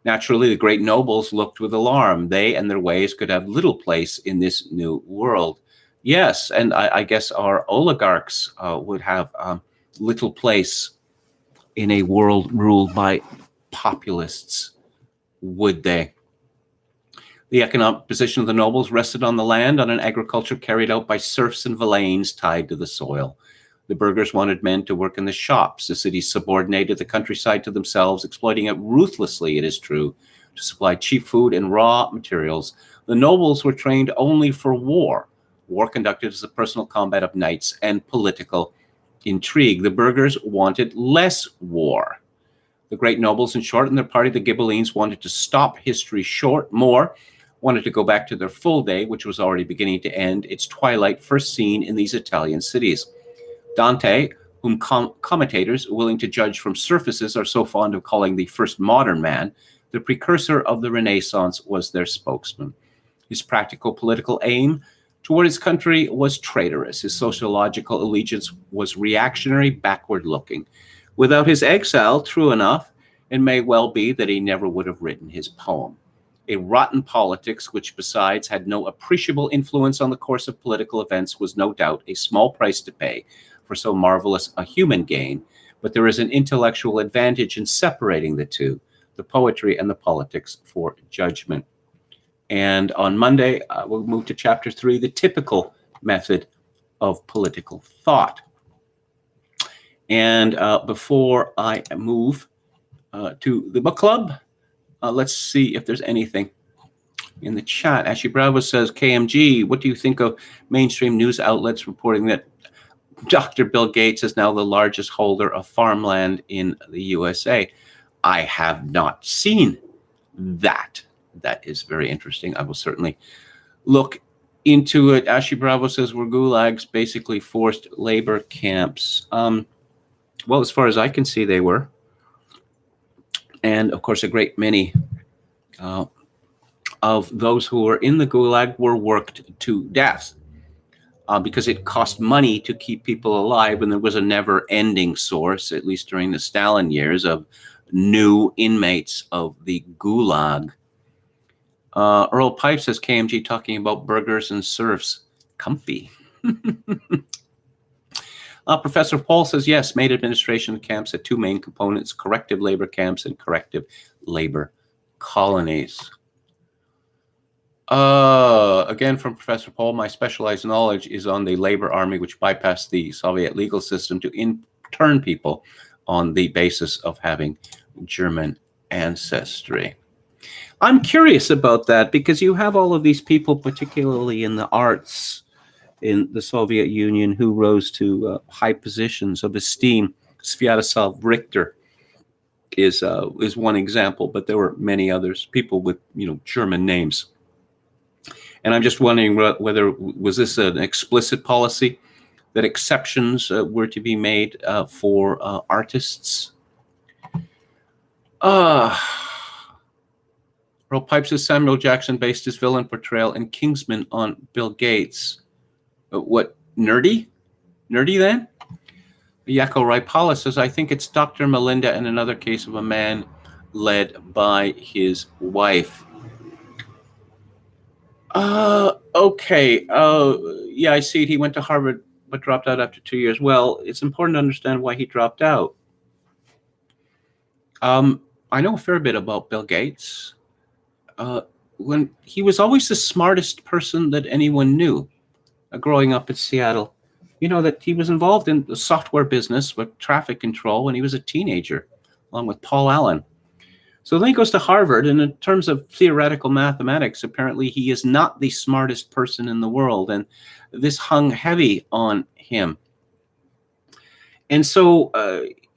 [SPEAKER 1] Naturally, the great nobles looked with alarm. They and their ways could have little place in this new world. Yes, and I guess our oligarchs would have little place in a world ruled by populists, would they? The economic position of the nobles rested on the land, on an agriculture carried out by serfs and villeins tied to the soil. The burghers wanted men to work in the shops. The cities subordinated the countryside to themselves, exploiting it ruthlessly, it is true, to supply cheap food and raw materials. The nobles were trained only for war conducted as the personal combat of knights and political intrigue. The burghers wanted less war. The great nobles, in short, and their party, the Ghibellines, wanted to stop history short, wanted to go back to their full day, which was already beginning to end, its twilight first seen in these Italian cities. Dante, whom commentators willing to judge from surfaces are so fond of calling the first modern man, the precursor of the Renaissance, was their spokesman. His practical political aim toward his country was traitorous. His sociological allegiance was reactionary, backward-looking. Without his exile, true enough, it may well be that he never would have written his poem. A rotten politics, which besides had no appreciable influence on the course of political events, was no doubt a small price to pay for so marvelous a human gain, but there is an intellectual advantage in separating the two, the poetry and the politics, for judgment. And on Monday, we'll move to chapter 3, the typical method of political thought. And before I move to the book club, let's see if there's anything in the chat. Ashley Bravo says, KMG, what do you think of mainstream news outlets reporting that Dr. Bill Gates is now the largest holder of farmland in the USA? I have not seen that. That is very interesting. I will certainly look into it. Ashley Bravo says, were gulags basically forced labor camps? Well, as far as I can see, they were. And of course, a great many of those who were in the gulag were worked to death because it cost money to keep people alive, and there was a never-ending source, at least during the Stalin years, of new inmates of the gulag. Earl Pipe says, KMG talking about burgers and serfs. Comfy. Professor Paul says, yes, Maid administration camps had two main components, corrective labor camps and corrective labor colonies. again, from Professor Paul, my specialized knowledge is on the labor army, which bypassed the Soviet legal system to intern people on the basis of having German ancestry. I'm curious about that because you have all of these people, particularly in the arts in the Soviet Union, who rose to high positions of esteem. Sviatoslav Richter is one example, but there were many others, people with German names. And I'm just wondering whether was this an explicit policy that exceptions were to be made for artists. Earl Pipes says Samuel Jackson based his villain portrayal in Kingsman on Bill Gates. What, nerdy? Nerdy then? Yako Raipala says, I think it's Dr. Melinda and another case of a man led by his wife. Okay. Yeah, I see it. He went to Harvard but dropped out after 2 years. Well, it's important to understand why he dropped out. I know a fair bit about Bill Gates. When he was always the smartest person that anyone knew growing up in Seattle. You know that he was involved in the software business with traffic control when he was a teenager, along with Paul Allen. So then he goes to Harvard, and in terms of theoretical mathematics, apparently he is not the smartest person in the world, and this hung heavy on him. And so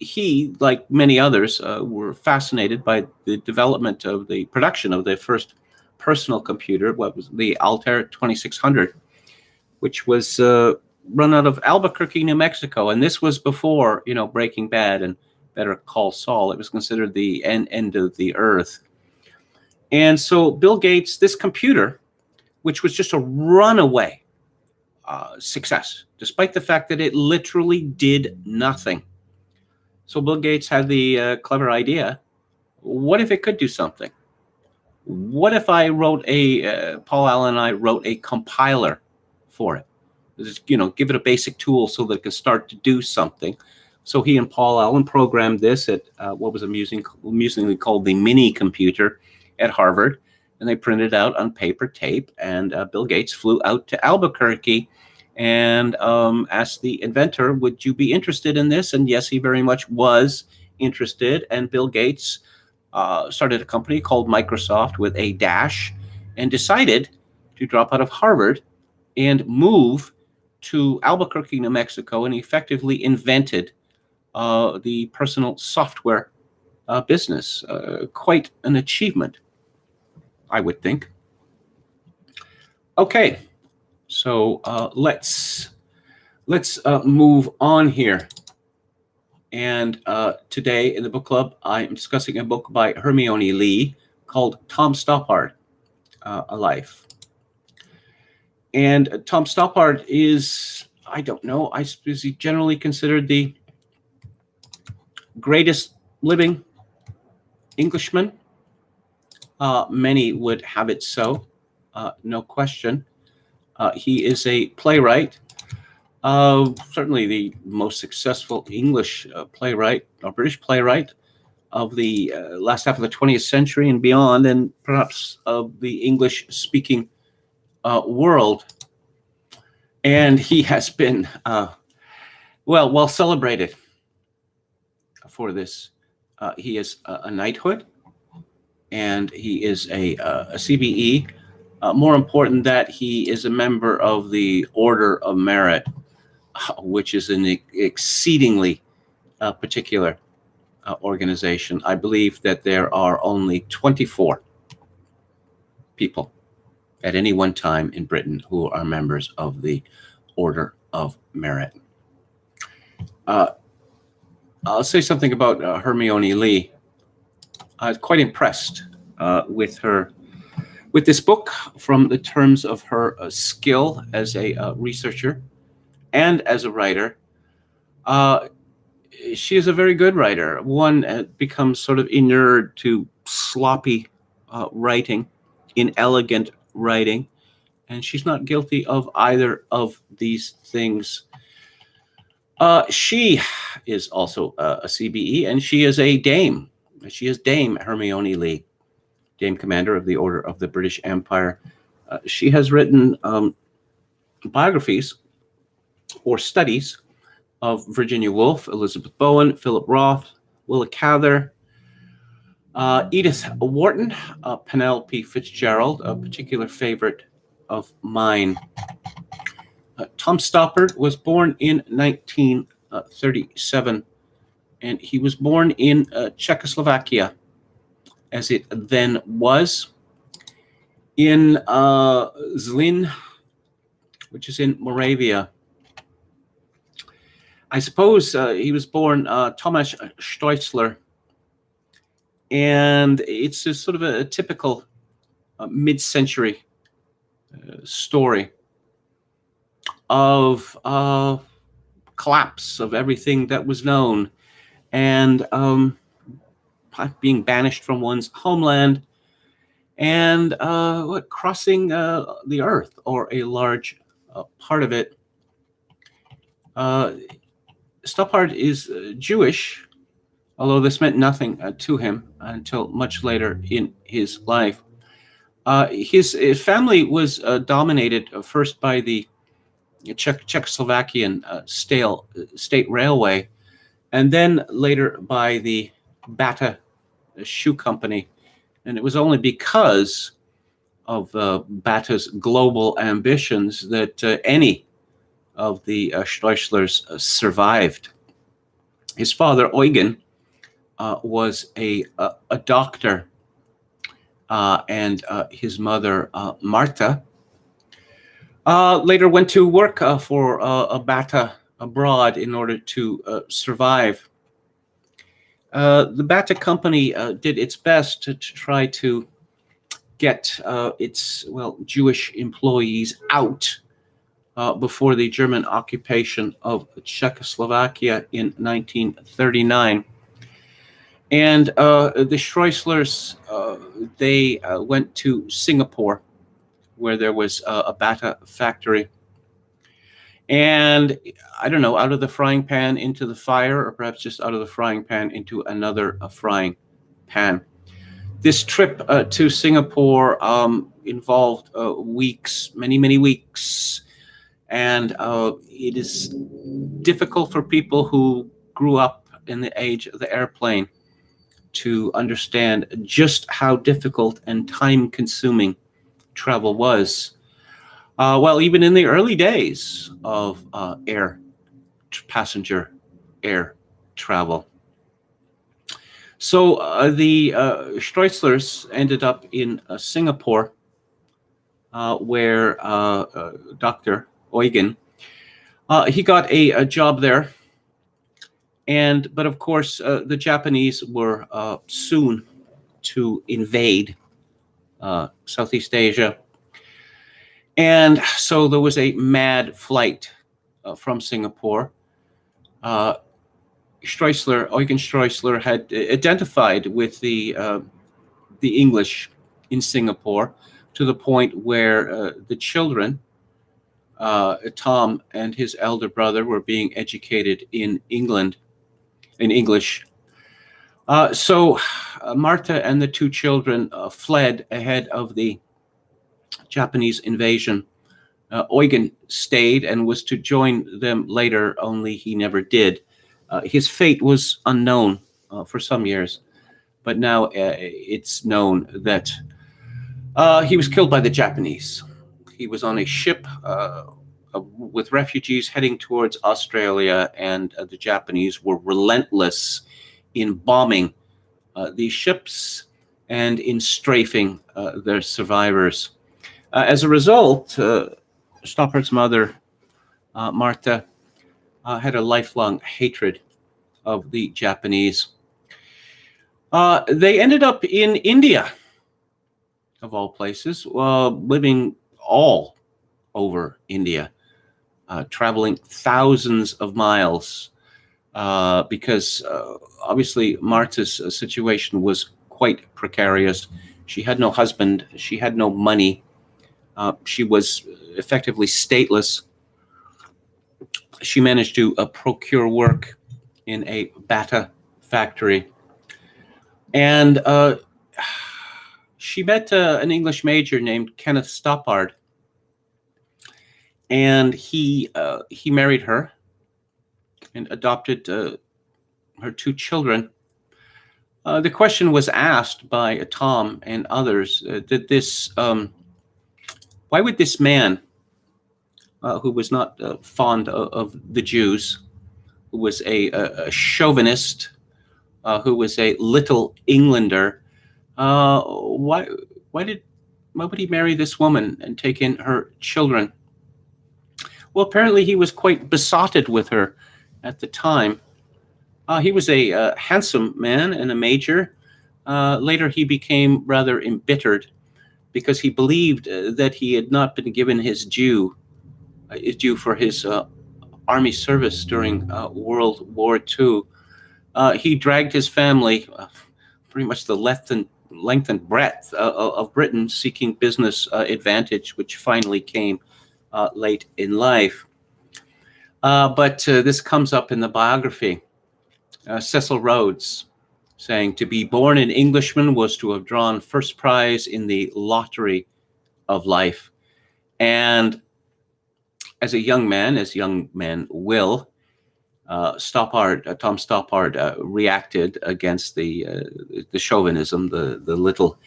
[SPEAKER 1] he, like many others, were fascinated by the development of the production of the first personal computer, what was the Altair 2600, which was run out of Albuquerque, New Mexico. And this was before, Breaking Bad and Better Call Saul. It was considered the end of the earth. And so Bill Gates, this computer, which was just a runaway success, despite the fact that it literally did nothing. So Bill Gates had the clever idea, what if it could do something? What if I wrote Paul Allen and I wrote a compiler for it? Just, give it a basic tool so that it could start to do something. So he and Paul Allen programmed this at what was amusingly called the mini computer at Harvard, and they printed it out on paper tape. And Bill Gates flew out to Albuquerque and asked the inventor, would you be interested in this? And yes, he very much was interested. And Bill Gates started a company called Microsoft with a dash and decided to drop out of Harvard and move to Albuquerque, New Mexico, and effectively invented the personal software business. Quite an achievement, I would think. Okay, so let's move on here. And today in the book club, I'm discussing a book by Hermione Lee called Tom Stoppard, A Life. And Tom Stoppard is, I don't know, is he generally considered the greatest living Englishman? Many would have it so, no question. He is a playwright, certainly the most successful English playwright, or British playwright of the last half of the 20th century and beyond, and perhaps of the English-speaking world. And he has been, well celebrated for this. He is a knighthood, and he is a CBE. More important that he is a member of the Order of Merit, which is an exceedingly particular organization. I believe that there are only 24 people at any one time in Britain who are members of the Order of Merit. I'll say something about Hermione Lee. I was quite impressed with this book from the terms of her skill as a researcher and as a writer. She is a very good writer. One becomes sort of inured to sloppy writing, inelegant writing, and she's not guilty of either of these things. She is also a CBE, and she is a dame. She is Dame Hermione Lee, Dame Commander of the Order of the British Empire. She has written biographies or studies of Virginia Woolf, Elizabeth Bowen, Philip Roth, Willa Cather, Edith Wharton, Penelope Fitzgerald, a particular favorite of mine. Tom Stoppard was born in 1937, and he was born in Czechoslovakia, as it then was, in Zlin, which is in Moravia. I suppose he was born Thomas Steutzler, and it's a sort of a typical mid-century story of collapse of everything that was known, and being banished from one's homeland, and crossing the earth, or a large part of it. Stoppard is Jewish, although this meant nothing to him until much later in his life. His family was dominated first by the Czechoslovakian state railway, and then later by the Bata Shoe Company. And it was only because of Bata's global ambitions that any of the Steutzlers survived. His father, Eugen, was a doctor, and his mother, Marta, later went to work for Bata abroad in order to survive. The Bata company did its best to try to get its Jewish employees out before the German occupation of Czechoslovakia in 1939. And the Steutzlers, they went to Singapore, where there was a Bata factory. And I don't know, out of the frying pan into the fire, or perhaps just out of the frying pan into another frying pan. This trip to Singapore involved weeks, many weeks. And it is difficult for people who grew up in the age of the airplane to understand just how difficult and time-consuming travel was. Even in the early days of passenger air travel. So the Steutzlers ended up in Singapore, where Dr. Eugen, he got a job there. But of course, the Japanese were soon to invade Southeast Asia. And so there was a mad flight from Singapore. Eugen Steutzler had identified with the English in Singapore to the point where the children, Tom and his elder brother, were being educated in England in English. So Marta and the two children fled ahead of the Japanese invasion. Eugen stayed and was to join them later, only he never did. His fate was unknown for some years, but now it's known that he was killed by the Japanese. He was on a ship with refugees heading towards Australia, and the Japanese were relentless in bombing these ships and in strafing their survivors. As a result, Stoppard's mother, Marta, had a lifelong hatred of the Japanese. They ended up in India, of all places, living all over India, traveling thousands of miles, because obviously Marta's situation was quite precarious. She had no husband, she had no money. She was effectively stateless. She managed to procure work in a Bata factory. And she met an English major named Kenneth Stoppard, and he married her and adopted her 2 children. The question was asked by Tom and others: why would this man, who was not fond of the Jews, who was a chauvinist, who was a little Englander, why would he marry this woman and take in her children? Well, apparently he was quite besotted with her at the time. He was a handsome man and a major. Later, he became rather embittered because he believed that he had not been given his due for his army service during World War II. He dragged his family pretty much the length and breadth of Britain, seeking business advantage, which finally came late in life. But this comes up in the biography. Cecil Rhodes saying, "To be born an Englishman was to have drawn first prize in the lottery of life." And as a young man, as young men will, Tom Stoppard reacted against the chauvinism, the little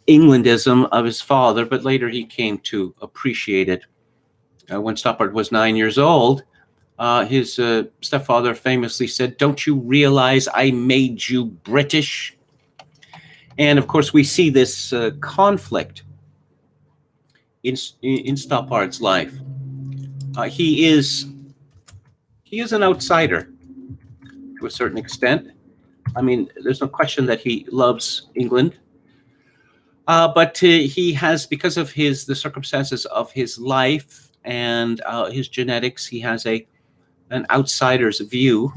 [SPEAKER 1] Englandism of his father, but later he came to appreciate it. When Stoppard was 9 years old, his stepfather famously said, "Don't you realize I made you British?" And of course, we see this conflict in Stoppard's life. He is an outsider to a certain extent. I mean, there's no question that he loves England, but he has, because of the circumstances of his life and his genetics, he has an outsider's view,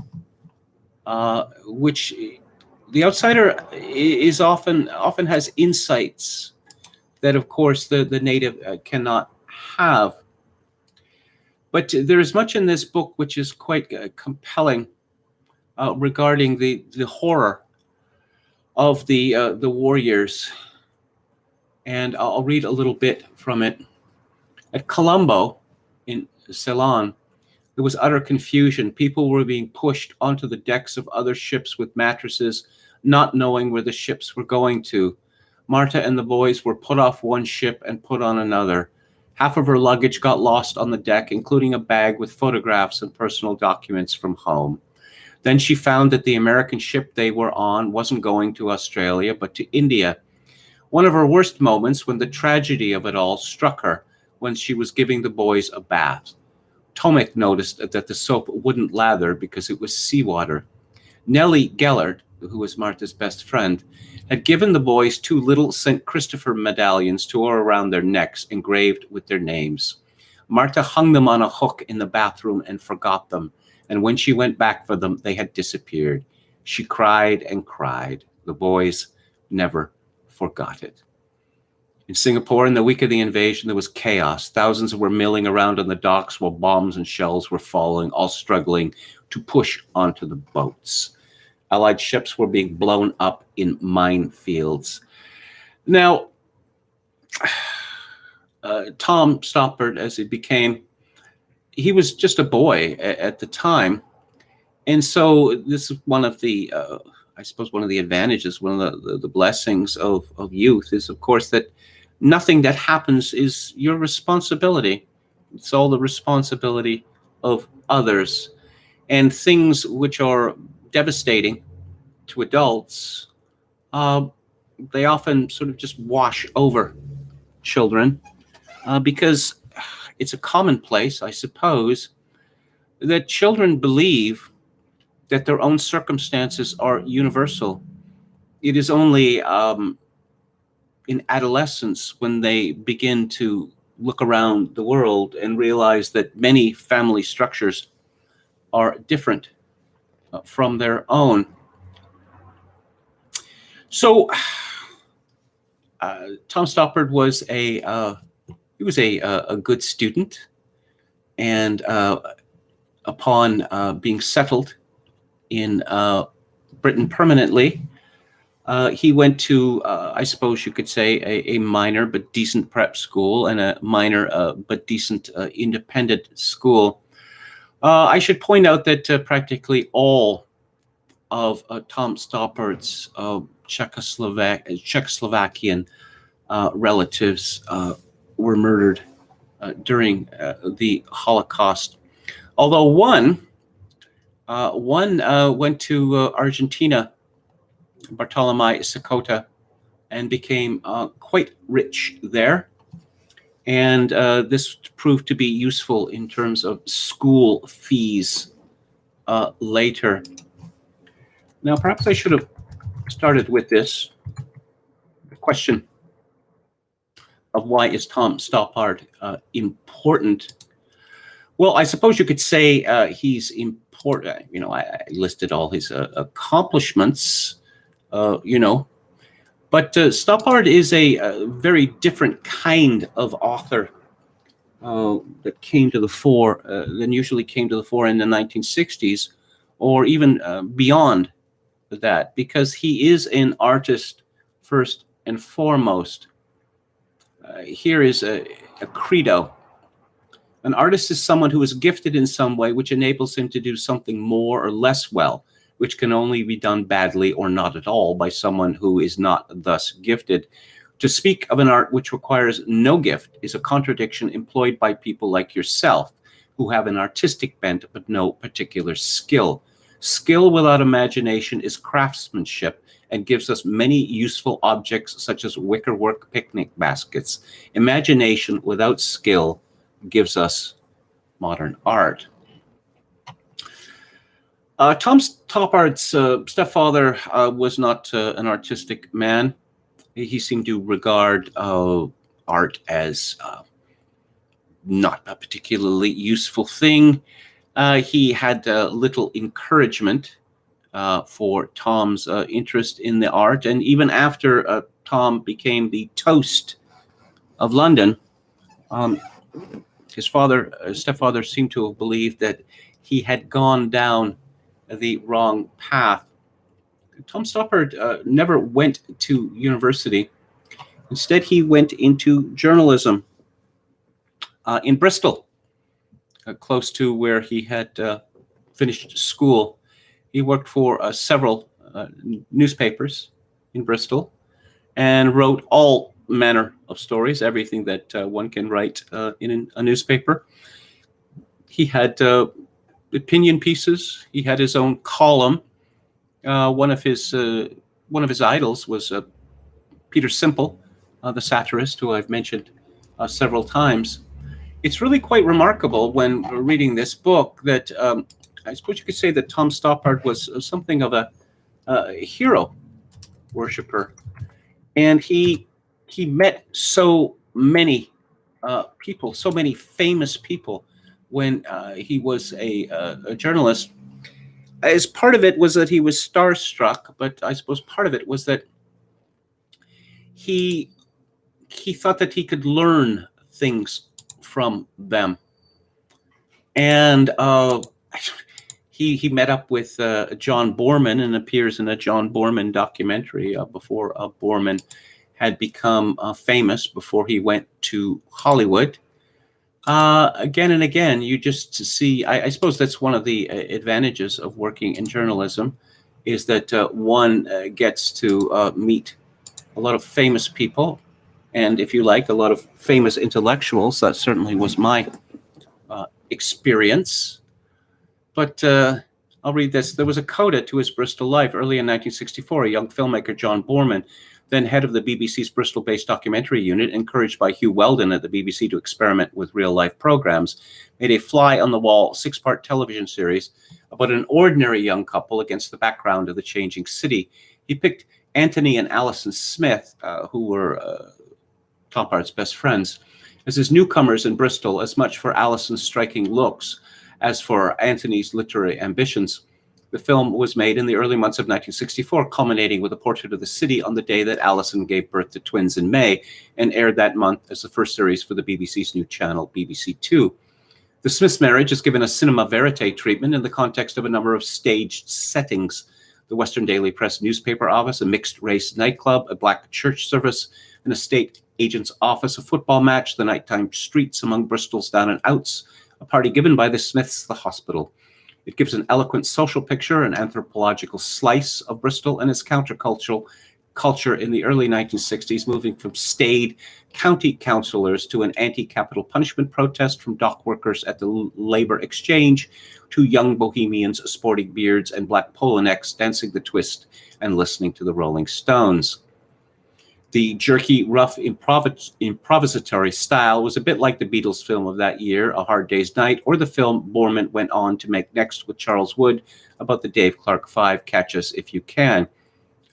[SPEAKER 1] which the outsider is often has insights that, of course, the native cannot have. But there is much in this book which is quite compelling regarding the horror of the war years, and I'll read a little bit from it. At Colombo, in Ceylon, there was utter confusion. People were being pushed onto the decks of other ships with mattresses, not knowing where the ships were going to. Marta and the boys were put off one ship and put on another. Half of her luggage got lost on the deck, including a bag with photographs and personal documents from home. Then she found that the American ship they were on wasn't going to Australia, but to India. One of her worst moments, when the tragedy of it all struck her, when she was giving the boys a bath. Tomek noticed that the soap wouldn't lather because it was seawater. Nellie Gellert, who was Martha's best friend, had given the boys 2 little St. Christopher medallions to wear around their necks, engraved with their names. Martha hung them on a hook in the bathroom and forgot them, and when she went back for them, they had disappeared. She cried and cried. The boys never forgot it. In Singapore, in the week of the invasion, there was chaos. Thousands were milling around on the docks while bombs and shells were falling, all struggling to push onto the boats. Allied ships were being blown up in minefields. Now, Tom Stoppard, as he became, he was just a boy at the time. And so this is one of the, I suppose, one of the advantages, one of the blessings of youth is, of course, that nothing that happens is your responsibility. It's all the responsibility of others. And things which are devastating to adults, they often sort of just wash over children because it's a commonplace, I suppose, that children believe that their own circumstances are universal. It is only in adolescence when they begin to look around the world and realize that many family structures are different from their own. So Tom Stoppard was a good student, and upon being settled in Britain permanently, He went to, I suppose you could say, a minor but decent prep school and a minor but decent independent school. I should point out that practically all of Tom Stoppard's Czechoslovakian relatives were murdered during the Holocaust. Although one went to Argentina, Bartolomé Sakota, and became quite rich there. And this proved to be useful in terms of school fees later. Now, perhaps I should have started with this question of why is Tom Stoppard important? Well, I suppose you could say he's important. You know, I listed all his accomplishments, you know, but Stoppard is a very different kind of author that came to the fore than usually came to the fore in the 1960s, or even beyond that, because he is an artist first and foremost. Here is a credo. An artist is someone who is gifted in some way which enables him to do something more or less well, which can only be done badly or not at all by someone who is not thus gifted. To speak of an art which requires no gift is a contradiction employed by people like yourself, who have an artistic bent but no particular skill. Skill without imagination is craftsmanship and gives us many useful objects such as wickerwork picnic baskets. Imagination without skill gives us modern art. Tom Stoppard's stepfather was not an artistic man. He seemed to regard art as not a particularly useful thing. He had little encouragement for Tom's interest in the art, and even after Tom became the toast of London, his stepfather seemed to have believed that he had gone down the wrong path. Tom Stoppard never went to university. Instead, he went into journalism in Bristol, close to where he had finished school. He worked for several newspapers in Bristol and wrote all manner of stories, everything that one can write in a newspaper. He had opinion pieces. He had his own column. One of his idols was Peter Simple, the satirist, who I've mentioned several times. It's really quite remarkable when reading this book that I suppose you could say that Tom Stoppard was something of a hero worshiper, and he met so many people, so many famous people when he was a journalist. As part of it was that he was starstruck, but I suppose part of it was that he thought that he could learn things from them. And he met up with John Borman and appears in a John Borman documentary before Borman had become famous, before he went to Hollywood. Again and again, you just see, I suppose that's one of the advantages of working in journalism, is that one gets to meet a lot of famous people, and if you like, a lot of famous intellectuals. That certainly was my experience. But I'll read this. There was a coda to his Bristol life. Early in 1964, a young filmmaker, John Borman, then head of the BBC's Bristol-based documentary unit, encouraged by Hugh Weldon at the BBC to experiment with real-life programs, made a fly-on-the-wall 6-part television series about an ordinary young couple against the background of the changing city. He picked Anthony and Alison Smith, who were Stoppard's best friends, as his newcomers in Bristol, as much for Alison's striking looks as for Anthony's literary ambitions. The film was made in the early months of 1964, culminating with a portrait of the city on the day that Alison gave birth to twins in May, and aired that month as the first series for the BBC's new channel, BBC Two. The Smiths' marriage is given a cinema verite treatment in the context of a number of staged settings. the Western Daily Press newspaper office, a mixed-race nightclub, a black church service, an estate agent's office, a football match, the nighttime streets among Bristol's down and outs, a party given by the Smiths, the hospital. It gives an eloquent social picture, an anthropological slice of Bristol and its countercultural culture in the early 1960s, moving from staid county councillors to an anti-capital punishment protest from dock workers at the Labour Exchange to young bohemians sporting beards and black polo necks, dancing the twist and listening to the Rolling Stones. The jerky, rough, improvisatory style was a bit like the Beatles film of that year, A Hard Day's Night, or the film Boorman went on to make next with Charles Wood about the Dave Clark Five, Catch Us If You Can.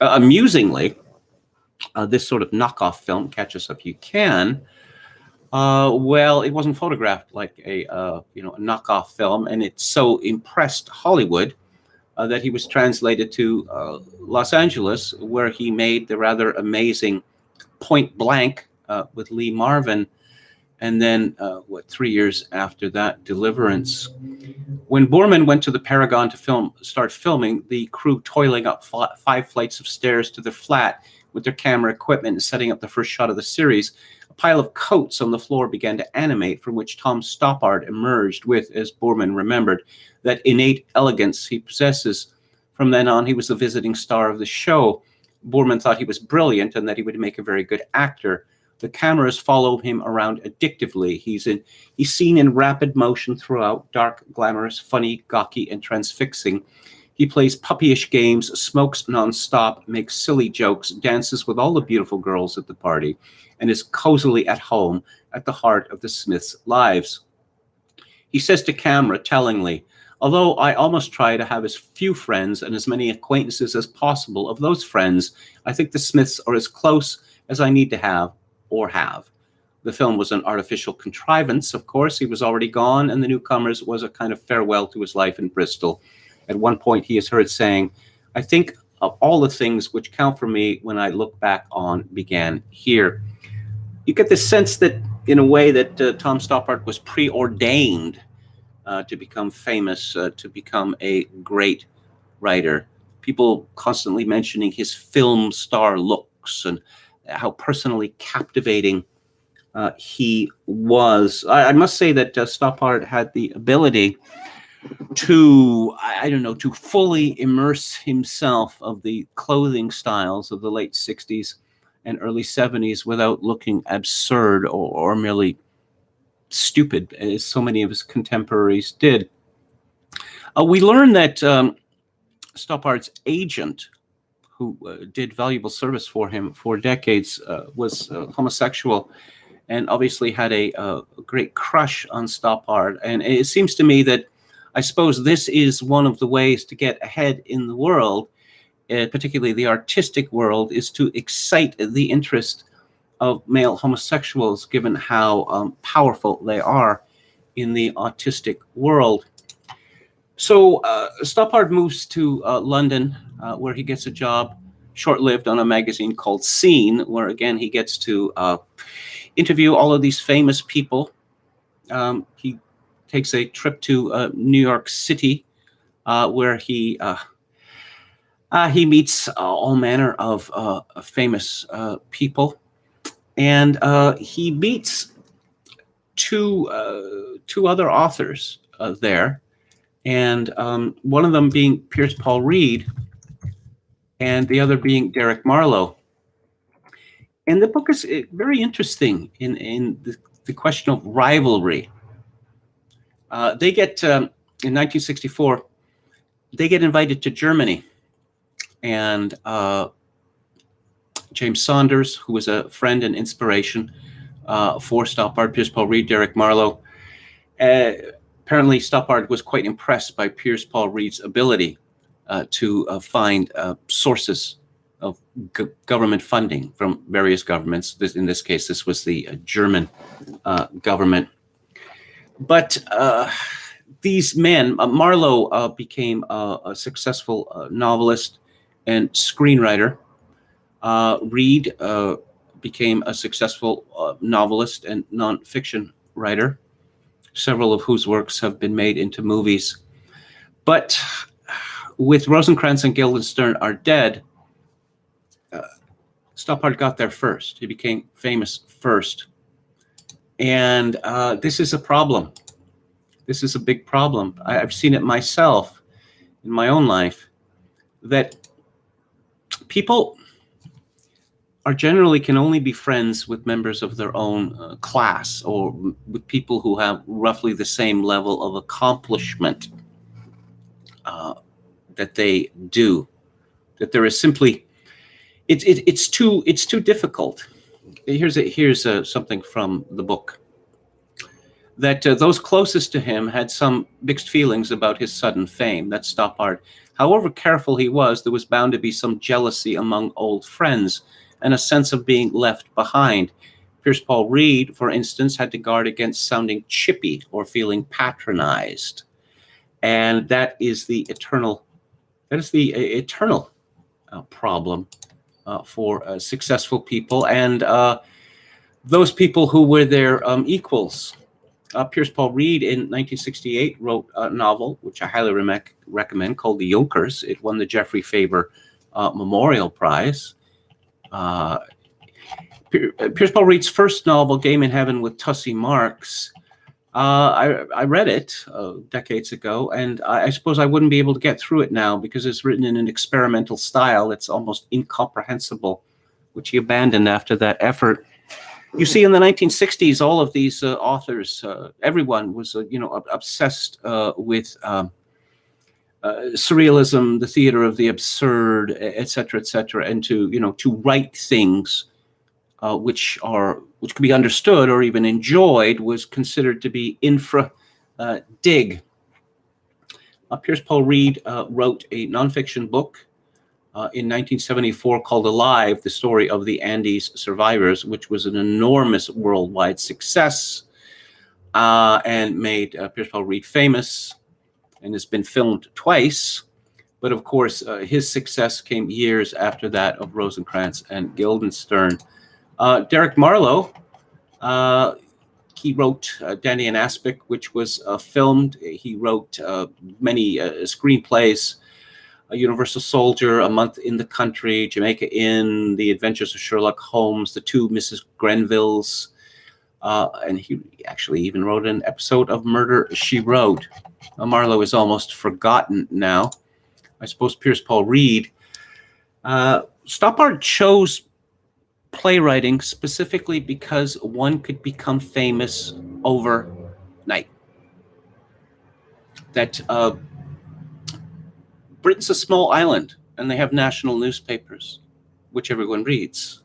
[SPEAKER 1] Amusingly, this sort of knockoff film, Catch Us If You Can, well, it wasn't photographed like a knockoff film, and it so impressed Hollywood that he was translated to Los Angeles, where he made the rather amazing Point Blank with Lee Marvin, and then 3 years after that, Deliverance. When Boorman went to the Paragon to start filming, the crew toiling up 5 flights of stairs to their flat with their camera equipment and setting up the first shot of the series, a pile of coats on the floor began to animate, from which Tom Stoppard emerged with, as Boorman remembered, that innate elegance he possesses. From then on, he was the visiting star of the show. Boorman thought he was brilliant and that he would make a very good actor. The cameras follow him around addictively. He's seen in rapid motion throughout, dark, glamorous, funny, gawky, and transfixing. He plays puppyish games, smokes nonstop, makes silly jokes, dances with all the beautiful girls at the party, and is cozily at home at the heart of the Smiths' lives. He says to camera, tellingly, "Although I almost try to have as few friends and as many acquaintances as possible, of those friends, I think the Smiths are as close as I need to have or have." The film was an artificial contrivance, of course. He was already gone, and The Newcomers was a kind of farewell to his life in Bristol. At one point, he is heard saying, "I think of all the things which count for me when I look back on began here." You get the sense that, in a way, that Tom Stoppard was preordained to become famous, to become a great writer. People constantly mentioning his film star looks and how personally captivating he was. I must say that Stoppard had the ability to fully immerse himself of the clothing styles of the late 60s and early 70s without looking absurd or merely stupid, as so many of his contemporaries did. We learn that Stoppard's agent, who did valuable service for him for decades, was homosexual and obviously had a great crush on Stoppard. And it seems to me that, I suppose, this is one of the ways to get ahead in the world, particularly the artistic world, is to excite the interest of male homosexuals, given how powerful they are in the autistic world. So Stoppard moves to London, where he gets a job, short-lived, on a magazine called Scene, where, again, he gets to interview all of these famous people. He takes a trip to New York City, where he meets all manner of famous people, and he meets two other authors there, and one of them being Piers Paul Reed, and the other being Derek Marlowe. And the book is very interesting in the question of rivalry. They get, in 1964, they get invited to Germany. And James Saunders, who was a friend and inspiration for Stoppard, Piers Paul Reed, Derek Marlowe. Apparently, Stoppard was quite impressed by Piers Paul Reed's ability to find sources of government funding from various governments. In this case, this was the German government. But these men, Marlowe became a successful novelist and screenwriter. Reed became a successful novelist and nonfiction writer, several of whose works have been made into movies. But with Rosencrantz and Guildenstern Are Dead, Stoppard got there first. He became famous first. And this is a problem. This is a big problem. I've seen it myself in my own life, that people are generally can only be friends with members of their own class, or with people who have roughly the same level of accomplishment that they do. That there is simply, it's too difficult. Here's something from the book. That those closest to him had some mixed feelings about his sudden fame. That's Stoppard. However careful he was, there was bound to be some jealousy among old friends and a sense of being left behind. Pierce Paul Reed, for instance, had to guard against sounding chippy or feeling patronized. And that is the eternal problem for successful people and those people who were their equals. Pierce Paul Reed in 1968 wrote a novel, which I highly recommend, called The Junkers. It won the Geoffrey Faber Memorial Prize. Pierce Paul Reed's first novel, Game in Heaven with Tussie Marks, I read it decades ago, and I suppose I wouldn't be able to get through it now because it's written in an experimental style that's almost incomprehensible, which he abandoned after that effort. You see, in the 1960s, all of these authors, everyone was, obsessed with surrealism, the theater of the absurd, et cetera, and to write things which could be understood or even enjoyed was considered to be infra-dig. Pierce Paul Reed wrote a nonfiction book in 1974 called Alive, the story of the Andes survivors, which was an enormous worldwide success and made Pierce Paul Reed famous, and has been filmed twice. But of course, his success came years after that of Rosencrantz and Guildenstern. Derek Marlowe, he wrote Dandy and Aspic, which was filmed. He wrote many screenplays, A Universal Soldier, A Month in the Country, Jamaica Inn, The Adventures of Sherlock Holmes, The Two Mrs. Grenvilles, and he actually even wrote an episode of Murder, She Wrote. Marlowe is almost forgotten now. I suppose Pierce Paul Reed. Stoppard chose playwriting specifically because one could become famous overnight. That Britain's a small island, and they have national newspapers, which everyone reads.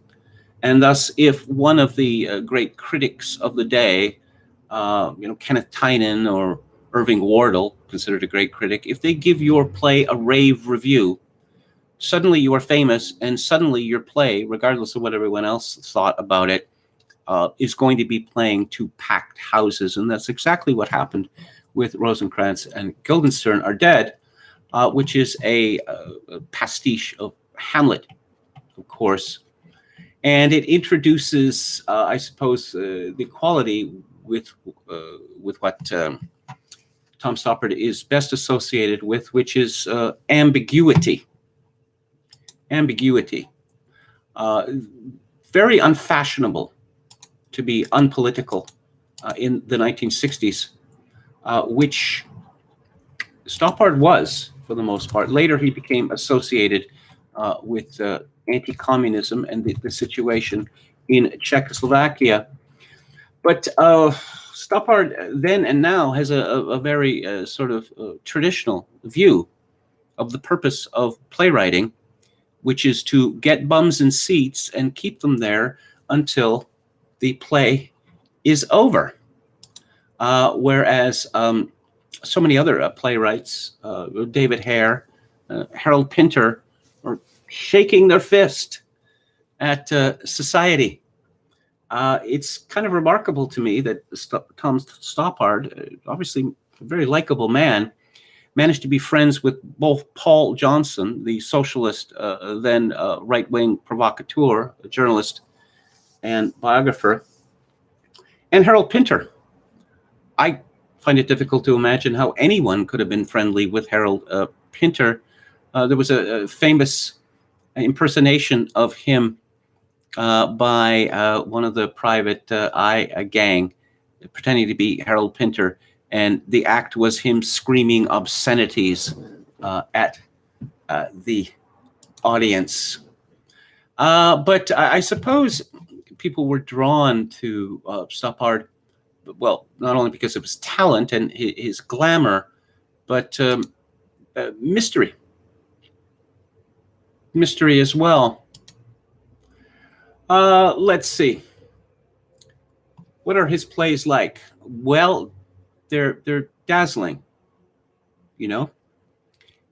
[SPEAKER 1] And thus, if one of the great critics of the day, Kenneth Tynan or Irving Wardle, considered a great critic, if they give your play a rave review, suddenly you are famous, and suddenly your play, regardless of what everyone else thought about it, is going to be playing to packed houses. And that's exactly what happened with Rosencrantz and Guildenstern Are Dead, which is a pastiche of Hamlet, of course. And it introduces, I suppose, the equality with what Tom Stoppard is best associated with, which is ambiguity. Ambiguity. Very unfashionable to be unpolitical in the 1960s, which Stoppard was for the most part. Later, he became associated with anti-communism and the situation in Czechoslovakia. But Stoppard then and now has a very sort of traditional view of the purpose of playwriting, which is to get bums in seats and keep them there until the play is over. Whereas so many other playwrights, David Hare, Harold Pinter, are shaking their fist at society. It's kind of remarkable to me that Tom Stoppard, obviously a very likable man, managed to be friends with both Paul Johnson, the socialist, then right-wing provocateur, a journalist and biographer, and Harold Pinter. I find it difficult to imagine how anyone could have been friendly with Harold Pinter, There was a famous impersonation of him by one of the private eye gang, pretending to be Harold Pinter, and the act was him screaming obscenities at the audience. But I suppose people were drawn to Stoppard, well, not only because of his talent and his glamour, but mystery as well. Let's see. What are his plays like? Well, they're dazzling. You know,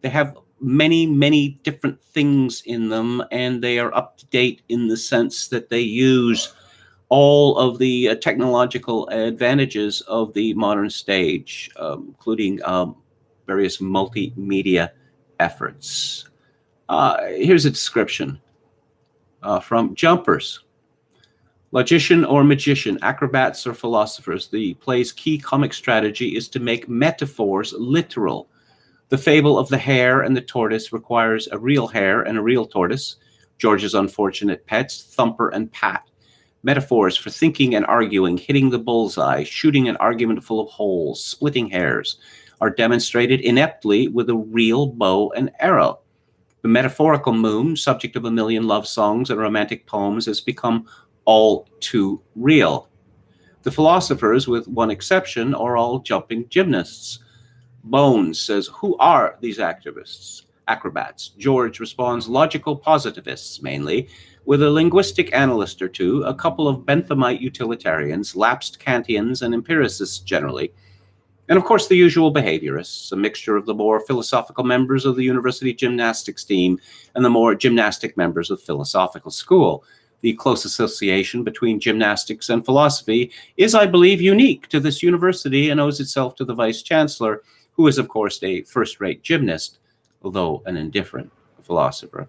[SPEAKER 1] they have many different things in them, and they are up to date in the sense that they use all of the technological advantages of the modern stage, including various multimedia efforts. Here's a description from Jumpers. Logician or magician, acrobats or philosophers, the play's key comic strategy is to make metaphors literal. The fable of the hare and the tortoise requires a real hare and a real tortoise, George's unfortunate pets, Thumper and Pat. Metaphors for thinking and arguing, hitting the bullseye, shooting an argument full of holes, splitting hairs, are demonstrated ineptly with a real bow and arrow. The metaphorical moon, subject of a million love songs and romantic poems, has become all too real. The philosophers, with one exception, are all jumping gymnasts. Bones says, who are these acrobats? George responds, logical positivists, mainly, with a linguistic analyst or two, a couple of Benthamite utilitarians, lapsed Kantians, and empiricists generally, and of course the usual behaviorists, a mixture of the more philosophical members of the university gymnastics team and the more gymnastic members of philosophical school. The close association between gymnastics and philosophy is, I believe, unique to this university and owes itself to the vice-chancellor, who is, of course, a first-rate gymnast, although an indifferent philosopher.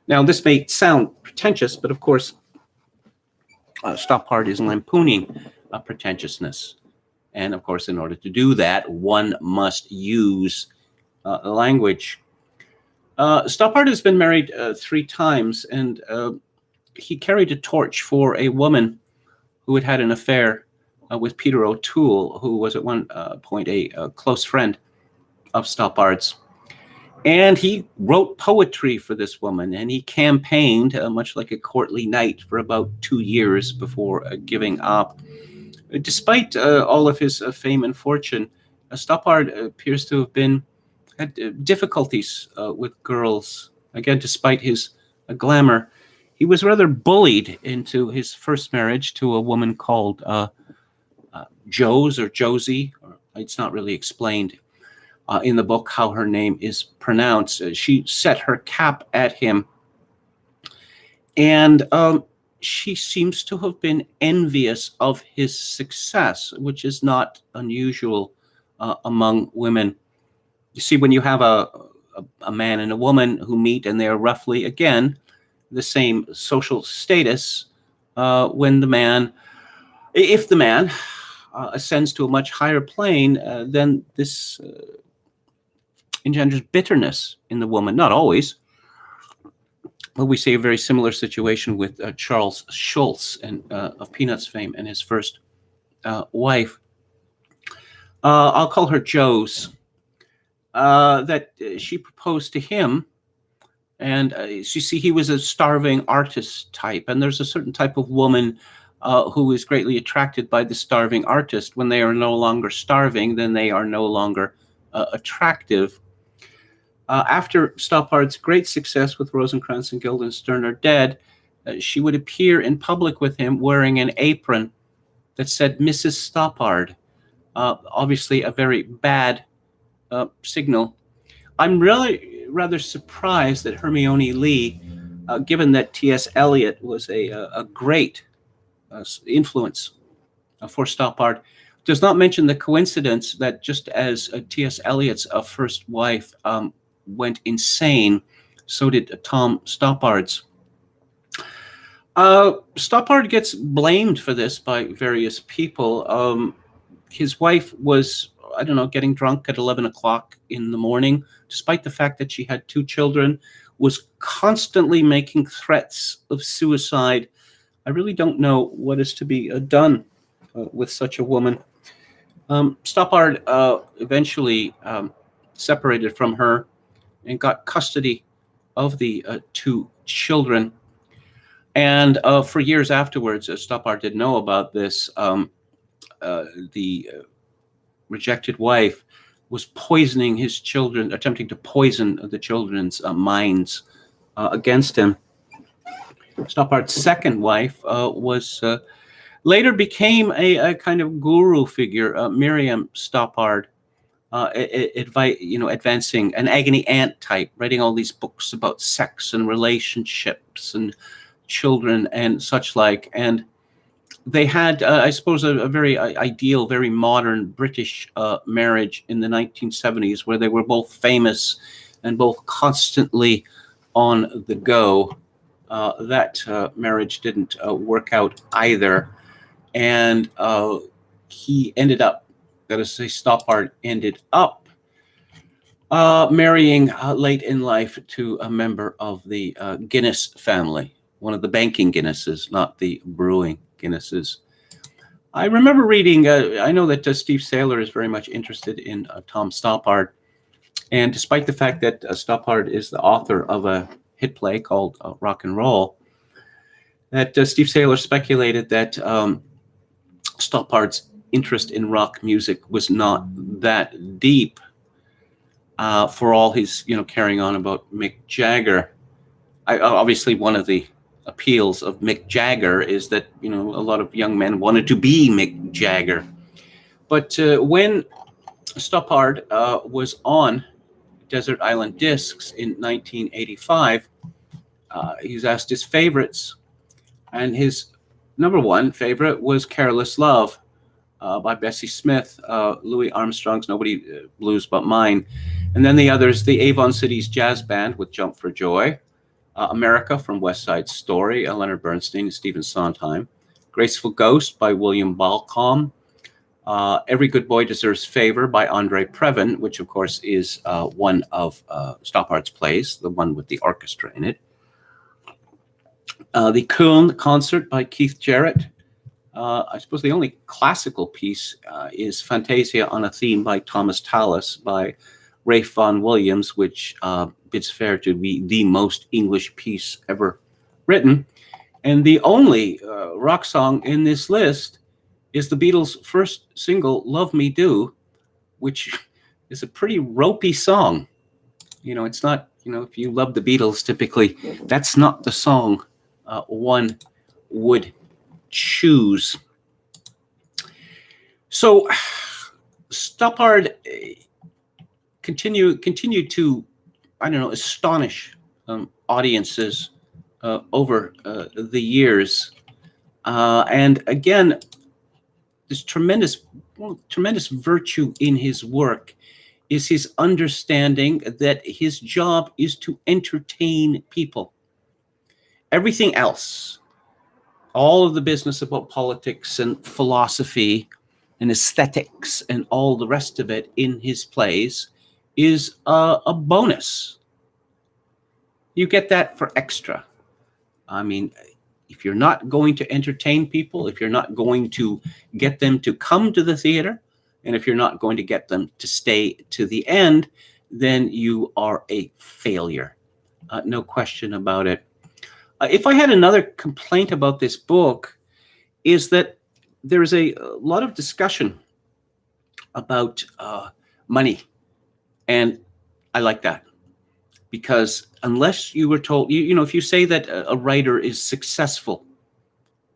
[SPEAKER 1] Now, this may sound pretentious, but of course, Stoppard is lampooning pretentiousness. And of course, in order to do that, one must use language. Stoppard has been married 3 times, and he carried a torch for a woman who had had an affair with Peter O'Toole, who was at one point a close friend of Stoppard's. And he wrote poetry for this woman, and he campaigned, much like a courtly knight, for about 2 years before giving up. Despite all of his fame and fortune, Stoppard appears to have had difficulties with girls. Again, despite his glamour, he was rather bullied into his first marriage to a woman called Jose or Josie. It's not really explained in the book how her name is pronounced. She set her cap at him, and she seems to have been envious of his success, which is not unusual among women. You see, when you have a man and a woman who meet and they're roughly, again, the same social status, when if the man ascends to a much higher plane, then this engenders bitterness in the woman. Not always. Well, we see a very similar situation with Charles Schulz of Peanuts fame and his first wife. I'll call her Jose. That she proposed to him, and you see, he was a starving artist type, and there's a certain type of woman who is greatly attracted by the starving artist. When they are no longer starving, then they are no longer attractive. After Stoppard's great success with Rosencrantz and Guildenstern Are Dead, she would appear in public with him wearing an apron that said Mrs. Stoppard. Obviously a very bad signal. I'm really rather surprised that Hermione Lee, given that T.S. Eliot was a great influence for Stoppard, does not mention the coincidence that just as T.S. Eliot's first wife went insane, so did Tom Stoppard's. Stoppard gets blamed for this by various people. His wife was I don't know, getting drunk at 11 o'clock in the morning, despite the fact that she had 2 children, was constantly making threats of suicide. I really don't know what is to be done with such a woman. Stoppard eventually separated from her and got custody of the 2 children. And for years afterwards, Stoppard didn't know about this. The rejected wife was poisoning his children, attempting to poison the children's minds against him. Stoppard's second wife was later became a kind of guru figure, Miriam Stoppard, advancing an agony aunt type, writing all these books about sex and relationships and children and such like. And they had, I suppose, a very ideal, very modern British marriage in the 1970s, where they were both famous and both constantly on the go. That marriage didn't work out either. And he ended up, that is to say, Stoppard ended up marrying late in life to a member of the Guinness family, one of the banking Guinnesses, not the brewing Guinnesses. I remember reading, I know that Steve Saylor is very much interested in Tom Stoppard. And despite the fact that Stoppard is the author of a hit play called Rock and Roll, that Steve Saylor speculated that Stoppard's interest in rock music was not that deep for all his, carrying on about Mick Jagger. Obviously, one of the appeals of Mick Jagger is that, a lot of young men wanted to be Mick Jagger. But when Stoppard was on Desert Island Discs in 1985, he was asked his favorites, and his number one favorite was Careless Love by Bessie Smith, Louis Armstrong's Nobody Blues But Mine, and then the others, the Avon Cities Jazz Band with Jump for Joy, America from West Side Story, Leonard Bernstein and Stephen Sondheim, Graceful Ghost by William Balcom, Every Good Boy Deserves Favor by Andre Previn, which of course is one of Stoppard's plays, the one with the orchestra in it. The Köln Concert by Keith Jarrett. I suppose the only classical piece is Fantasia on a Theme by Thomas Tallis by Ralph Vaughan Williams, which bids fair to be the most English piece ever written. And the only rock song in this list is the Beatles' first single, Love Me Do, which is a pretty ropey song. It's not, if you love the Beatles, typically, that's not the song one would choose. So Stoppard continued to, astonish audiences over the years. And again, this tremendous virtue in his work is his understanding that his job is to entertain people. Everything else, all of the business about politics and philosophy and aesthetics and all the rest of it in his plays is a bonus. You get that for extra. I mean, if you're not going to entertain people, if you're not going to get them to come to the theater, and if you're not going to get them to stay to the end, then you are a failure. No question about it. If I had another complaint about this book, is that there is a lot of discussion about money. And I like that. Because unless you were told, if you say that a writer is successful,